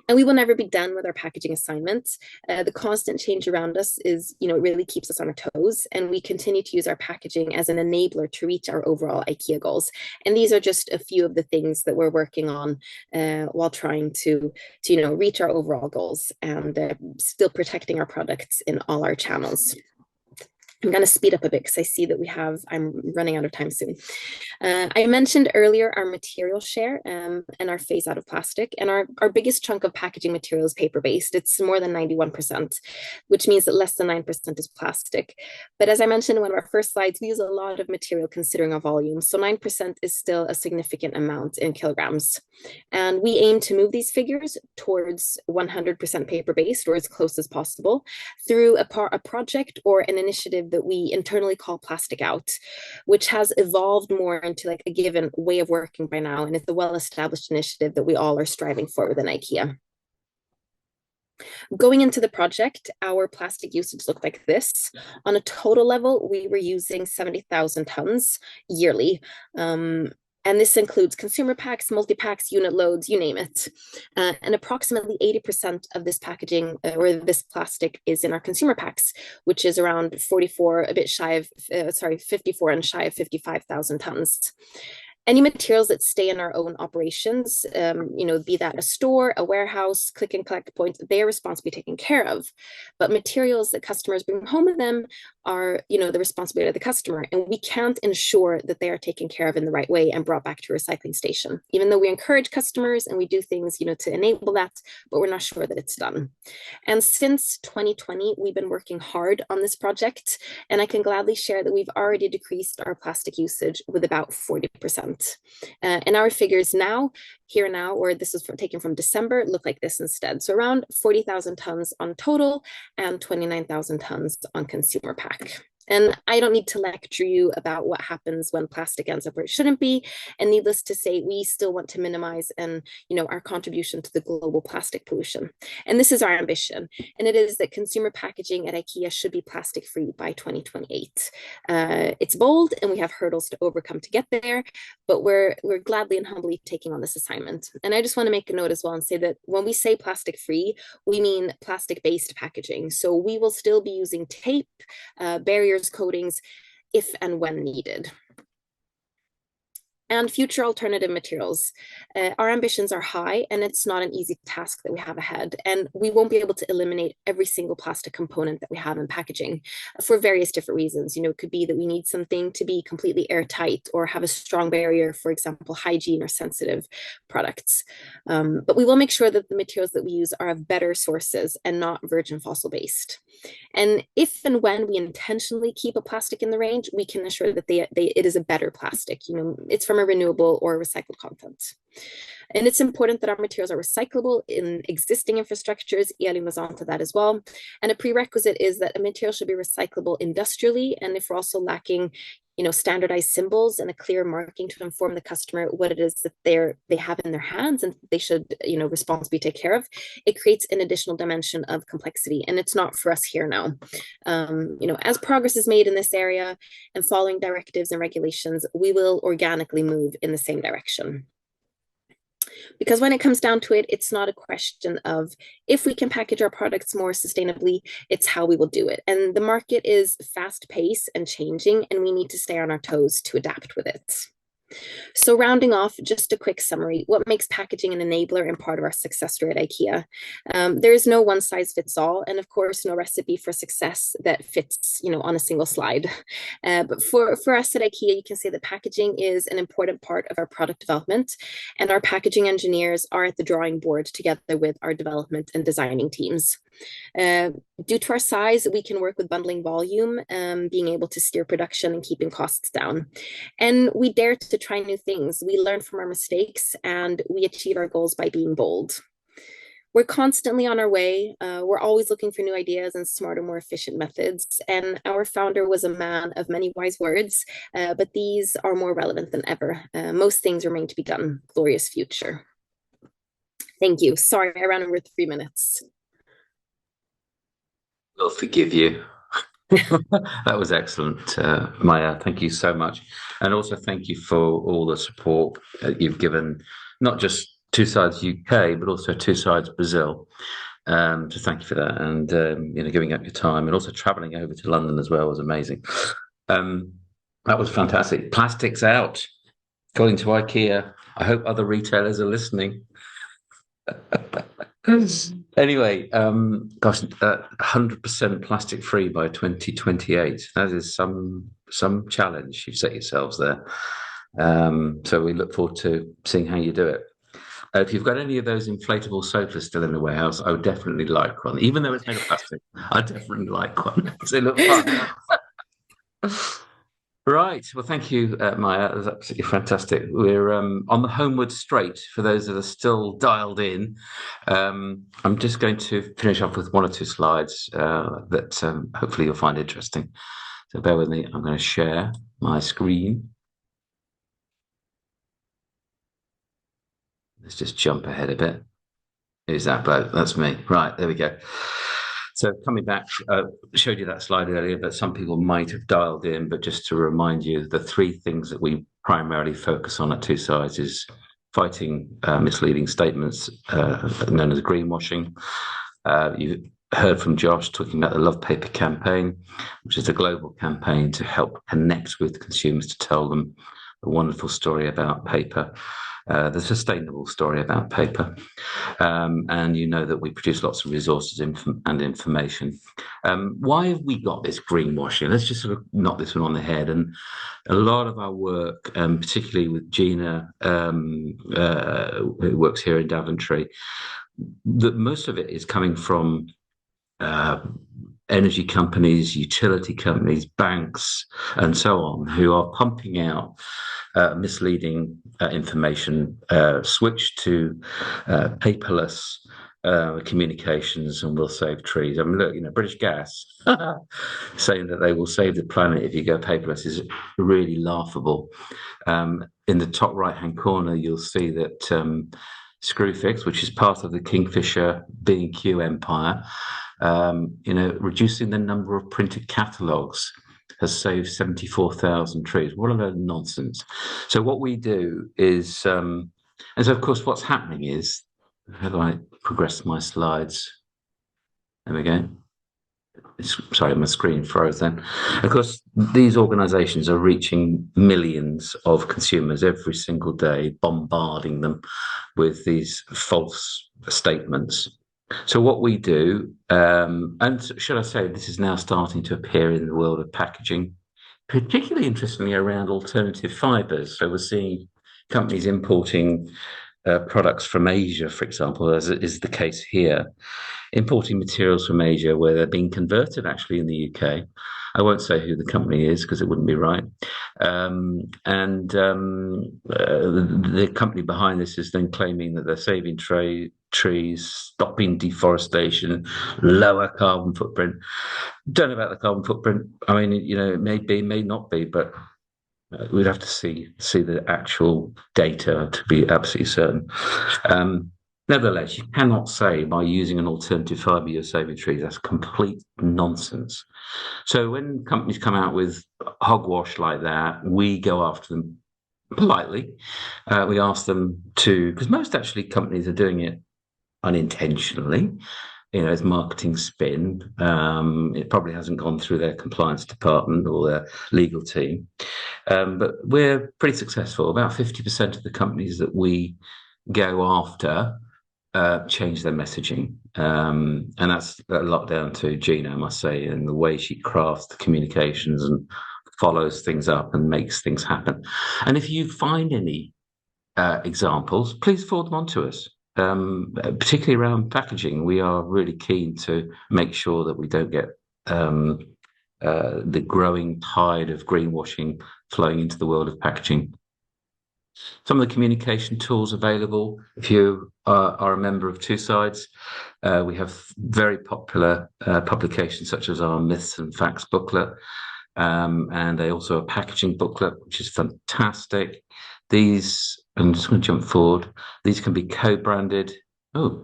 And we will never be done with our packaging assignments. The constant change around us is, it really keeps us on our toes, and we continue to use our packaging as an enabler to reach our overall IKEA goals. And these are just a few of the things that we're working on while trying to reach our overall goals and still protecting our products in all our channels. I'm going to speed up a bit because I see that I'm running out of time soon. I mentioned earlier our material share and our phase out of plastic, and our biggest chunk of packaging material is paper-based. It's more than 91%, which means that less than 9% is plastic. But as I mentioned in one of our first slides, we use a lot of material considering our volume. So 9% is still a significant amount in kilograms. And we aim to move these figures towards 100% paper-based, or as close as possible, through a project or an initiative that we internally call Plastic Out, which has evolved more into like a given way of working by now, and it's a well-established initiative that we all are striving for within IKEA. Going into the project, our plastic usage looked like this. On a total level, we were using 70,000 tons yearly. And this includes consumer packs, multi-packs, unit loads, you name it. And approximately 80% of this packaging or this plastic is in our consumer packs, which is around 54 and shy of 55,000 tons. Any materials that stay in our own operations, be that a store, a warehouse, click and collect point, they are responsible for taken care of. But materials that customers bring home with them are, the responsibility of the customer. And we can't ensure that they are taken care of in the right way and brought back to a recycling station, even though we encourage customers and we do things, to enable that, but we're not sure that it's done. And since 2020, we've been working hard on this project. And I can gladly share that we've already decreased our plastic usage with about 40%. And our figures now, or this is taken from December, look like this instead. So around 40,000 tons on total and 29,000 tons on consumer pack. And I don't need to lecture you about what happens when plastic ends up where it shouldn't be. And needless to say, we still want to minimize our contribution to the global plastic pollution. And this is our ambition. And it is that consumer packaging at IKEA should be plastic free by 2028. It's bold and we have hurdles to overcome to get there, but we're gladly and humbly taking on this assignment. And I just want to make a note as well and say that when we say plastic free, we mean plastic based packaging. So we will still be using tape, barriers, coatings, if and when needed. And future alternative materials. Our ambitions are high, and it's not an easy task that we have ahead. And we won't be able to eliminate every single plastic component that we have in packaging for various different reasons. It could be that we need something to be completely airtight or have a strong barrier, for example, hygiene or sensitive products. But we will make sure that the materials that we use are of better sources and not virgin fossil based. And if and when we intentionally keep a plastic in the range, we can ensure that it is a better plastic. It's from a renewable or recycled content. And it's important that our materials are recyclable in existing infrastructures. Eleni was on to that as well. And a prerequisite is that a material should be recyclable industrially. And if we're also lacking standardized symbols and a clear marking to inform the customer what it is that they have in their hands and they should, responsibly take care of, it creates an additional dimension of complexity. And it's not for us here now. As progress is made in this area and following directives and regulations, we will organically move in the same direction. Because when it comes down to it, it's not a question of if we can package our products more sustainably, it's how we will do it. And the market is fast paced and changing, and we need to stay on our toes to adapt with it. So rounding off, just a quick summary, what makes packaging an enabler and part of our success story at IKEA? There is no one size fits all, and of course, no recipe for success that fits, on a single slide. But for us at IKEA, you can say that packaging is an important part of our product development, and our packaging engineers are at the drawing board together with our development and designing teams. Due to our size, we can work with bundling volume, being able to steer production and keeping costs down. And we dare to try new things. We learn from our mistakes and we achieve our goals by being bold. we're constantly on our way. We're always looking for new ideas and smarter, more efficient methods. And our founder was a man of many wise words, but these are more relevant than ever. Most things remain to be done. Glorious future. Thank you. Sorry, I ran over 3 minutes. We'll forgive you. That was excellent, Maya. Thank you so much. And also thank you for all the support you've given, not just Two Sides UK, but also Two Sides Brazil. So thank you for that. And, giving up your time and also traveling over to London as well was amazing. That was fantastic. Plastics out, according to IKEA. I hope other retailers are listening. Anyway, 100% plastic free by 2028. That is some challenge you've set yourselves there. So we look forward to seeing how you do it. If you've got any of those inflatable sofas still in the warehouse, I would definitely like one. Even though it's made of plastic, I definitely like one. They look fun. Right. Well, thank you, Maya. That was absolutely fantastic. We're on the homeward straight for those that are still dialed in. I'm just going to finish off with 1 or 2 slides that hopefully you'll find interesting. So bear with me. I'm going to share my screen. Let's just jump ahead a bit. Who's that bloke? That's me. Right. There we go. So coming back, showed you that slide earlier, but some people might have dialed in, but just to remind you, the 3 things that we primarily focus on at Two Sides is fighting misleading statements known as greenwashing. You heard from Josh talking about the Love Paper campaign, which is a global campaign to help connect with consumers to tell them a wonderful story about paper. The sustainable story about paper. And you know that we produce lots of resources and information. Why have we got this greenwashing? Let's just sort of knock this one on the head. And a lot of our work, particularly with Gina, who works here in Daventry, that most of it is coming from energy companies, utility companies, banks, and so on, who are pumping out misleading information, switch to paperless communications, and will save trees. I mean, look, British Gas saying that they will save the planet if you go paperless is really laughable. In the top right-hand corner, you'll see that Screwfix, which is part of the Kingfisher B&Q empire, reducing the number of printed catalogues has saved 74,000 trees. What a load of nonsense. So what we do is, and so of course what's happening is, how do I progress my slides? There we go. Sorry, my screen froze then. Of course, these organisations are reaching millions of consumers every single day, bombarding them with these false statements. So what we do, and should I say, this is now starting to appear in the world of packaging, particularly interestingly around alternative fibres. So we're seeing companies importing products from Asia, for example, as is the case here, importing materials from Asia where they're being converted actually in the UK. I won't say who the company is because it wouldn't be right. The company behind this is then claiming that they're saving trees, stopping deforestation, lower carbon footprint. Don't know about the carbon footprint. I mean, it may be, may not be, but we'd have to see the actual data to be absolutely certain. Nevertheless, you cannot say by using an alternative fibre you're saving trees. That's complete nonsense. So when companies come out with hogwash like that, we go after them politely. We ask them to, because most actually companies are doing it unintentionally. It's marketing spin. It probably hasn't gone through their compliance department or their legal team. But we're pretty successful. About 50% of the companies that we go after change their messaging. And that's a lot down to Gina, I must say, and the way she crafts the communications and follows things up and makes things happen. And if you find any examples, please forward them on to us. Particularly around packaging, we are really keen to make sure that we don't get the growing tide of greenwashing flowing into the world of packaging. Some of the communication tools available, if you are a member of Two Sides, we have very popular publications such as our Myths and Facts booklet, and also a packaging booklet, which is fantastic. These, I'm just going to jump forward, these can be co-branded. Oh,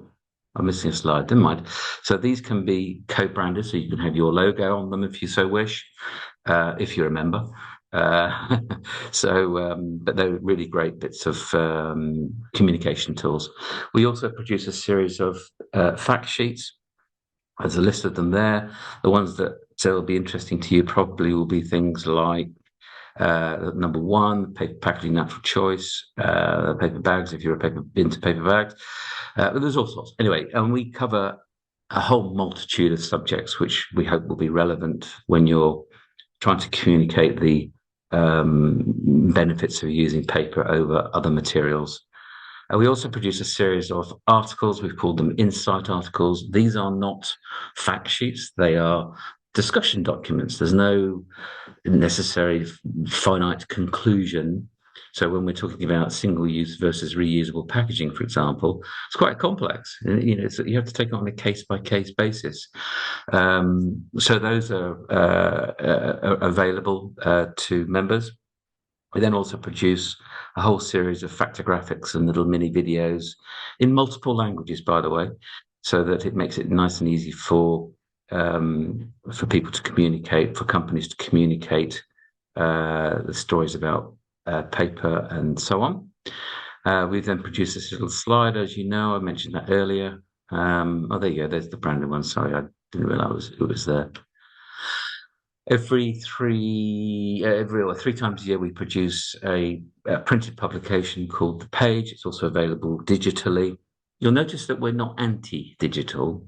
I'm missing a slide, never mind. So these can be co-branded, so you can have your logo on them if you so wish, if you're a member. But they're really great bits of communication tools. We also produce a series of fact sheets. There's a list of them there. The ones that will be interesting to you probably will be things like number one, paper packaging natural choice, paper bags if you're into paper bags. But there's all sorts. Anyway, and we cover a whole multitude of subjects which we hope will be relevant when you're trying to communicate the benefits of using paper over other materials. We also produce a series of articles. We've called them insight articles. These are not fact sheets. They are discussion documents. There's no necessary finite conclusion. So when we're talking about single-use versus reusable packaging, for example, it's quite complex. You know, you have to take it on a case-by-case basis. So those are available to members. We then also produce a whole series of factographics and little mini videos in multiple languages, by the way, so that it makes it nice and easy for people to communicate, for companies to communicate the stories about paper and so on. We've then produced this little slide, as you know, I mentioned that earlier. Oh, there you go. There's the branded one. Sorry, I didn't realize it was there. Every three times a year, we produce a printed publication called The Page. It's also available digitally. You'll notice that we're not anti-digital.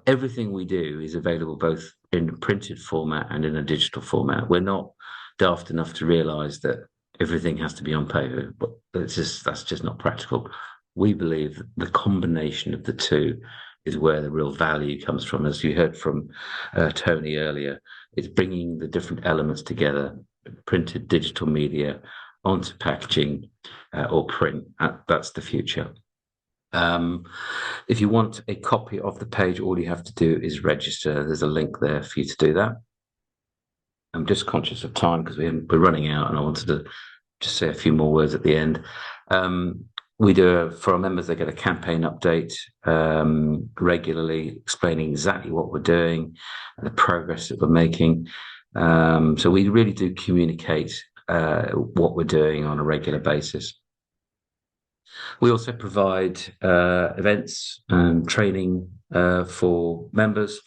Everything we do is available both in a printed format and in a digital format. We're not daft enough to realize that everything has to be on paper, but that's just not practical. We believe that the combination of the two is where the real value comes from. As you heard from Tony earlier, it's bringing the different elements together, printed digital media onto packaging or print. That's the future. If you want a copy of The Page, all you have to do is register. There's a link there for you to do that. I'm just conscious of time because we're running out, and I wanted to just say a few more words at the end. We do, for our members, they get a campaign update regularly, explaining exactly what we're doing and the progress that we're making. So we really do communicate what we're doing on a regular basis. We also provide events and training for members.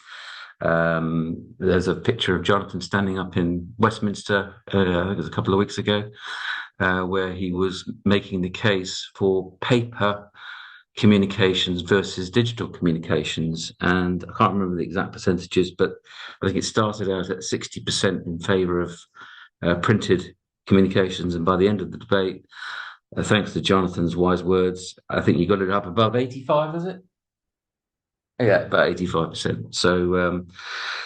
There's a picture of Jonathan standing up in Westminster, I think it was a couple of weeks ago, where he was making the case for paper communications versus digital communications. And I can't remember the exact percentages, but I think it started out at 60% in favour of printed communications. And by the end of the debate, thanks to Jonathan's wise words, I think you got it up above 85, is it? Yeah, about 85%. So,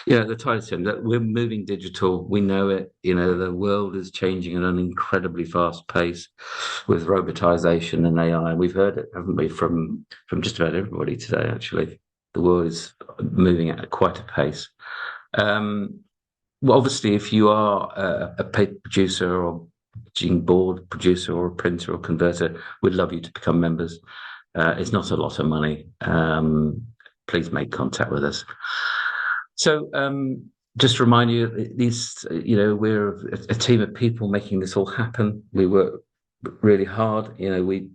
the tide is turning. We're moving digital. We know it. You know, the world is changing at an incredibly fast pace with robotization and AI. We've heard it, haven't we, from just about everybody today, actually. The world is moving at quite a pace. Well, obviously, if you are a paper producer or packaging board producer or a printer or converter, we'd love you to become members. It's not a lot of money. Please make contact with us. So just to remind you, we're a team of people making this all happen. We work really hard. We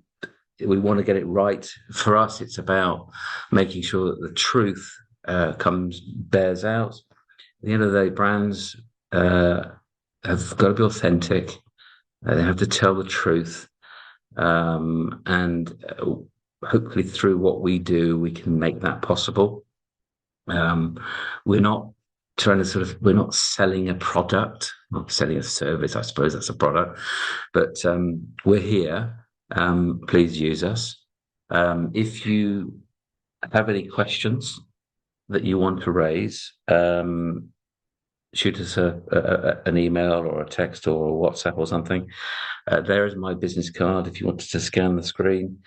want to get it right. For us, it's about making sure that the truth bears out. At the end of the day, brands have got to be authentic. They have to tell the truth. And hopefully through what we do, we can make that possible. We're not we're not selling a product, not selling a service. I suppose that's a product, but we're here. Please use us. If you have any questions that you want to raise, shoot us an email or a text or a WhatsApp or something. There is my business card if you wanted to scan the screen.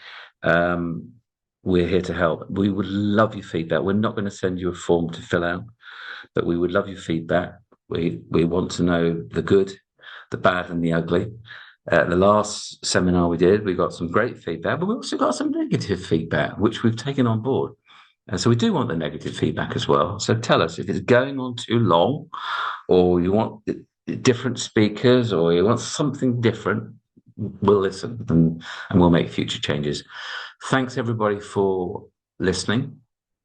We're here to help. We would love your feedback. We're not going to send you a form to fill out, but we would love your feedback. We want to know the good, the bad, and the ugly. The last seminar we did, we got some great feedback, but we also got some negative feedback, which we've taken on board. And so we do want the negative feedback as well. So tell us if it's going on too long, or you want different speakers, or you want something different. We'll listen and we'll make future changes. Thanks everybody for listening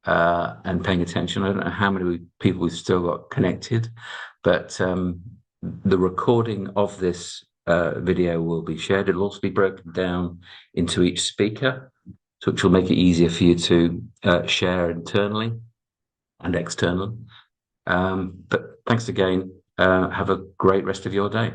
and paying attention. I don't know how many people we've still got connected, but the recording of this video will be shared. It'll also be broken down into each speaker, which will make it easier for you to share internally and externally. But thanks again. Have a great rest of your day.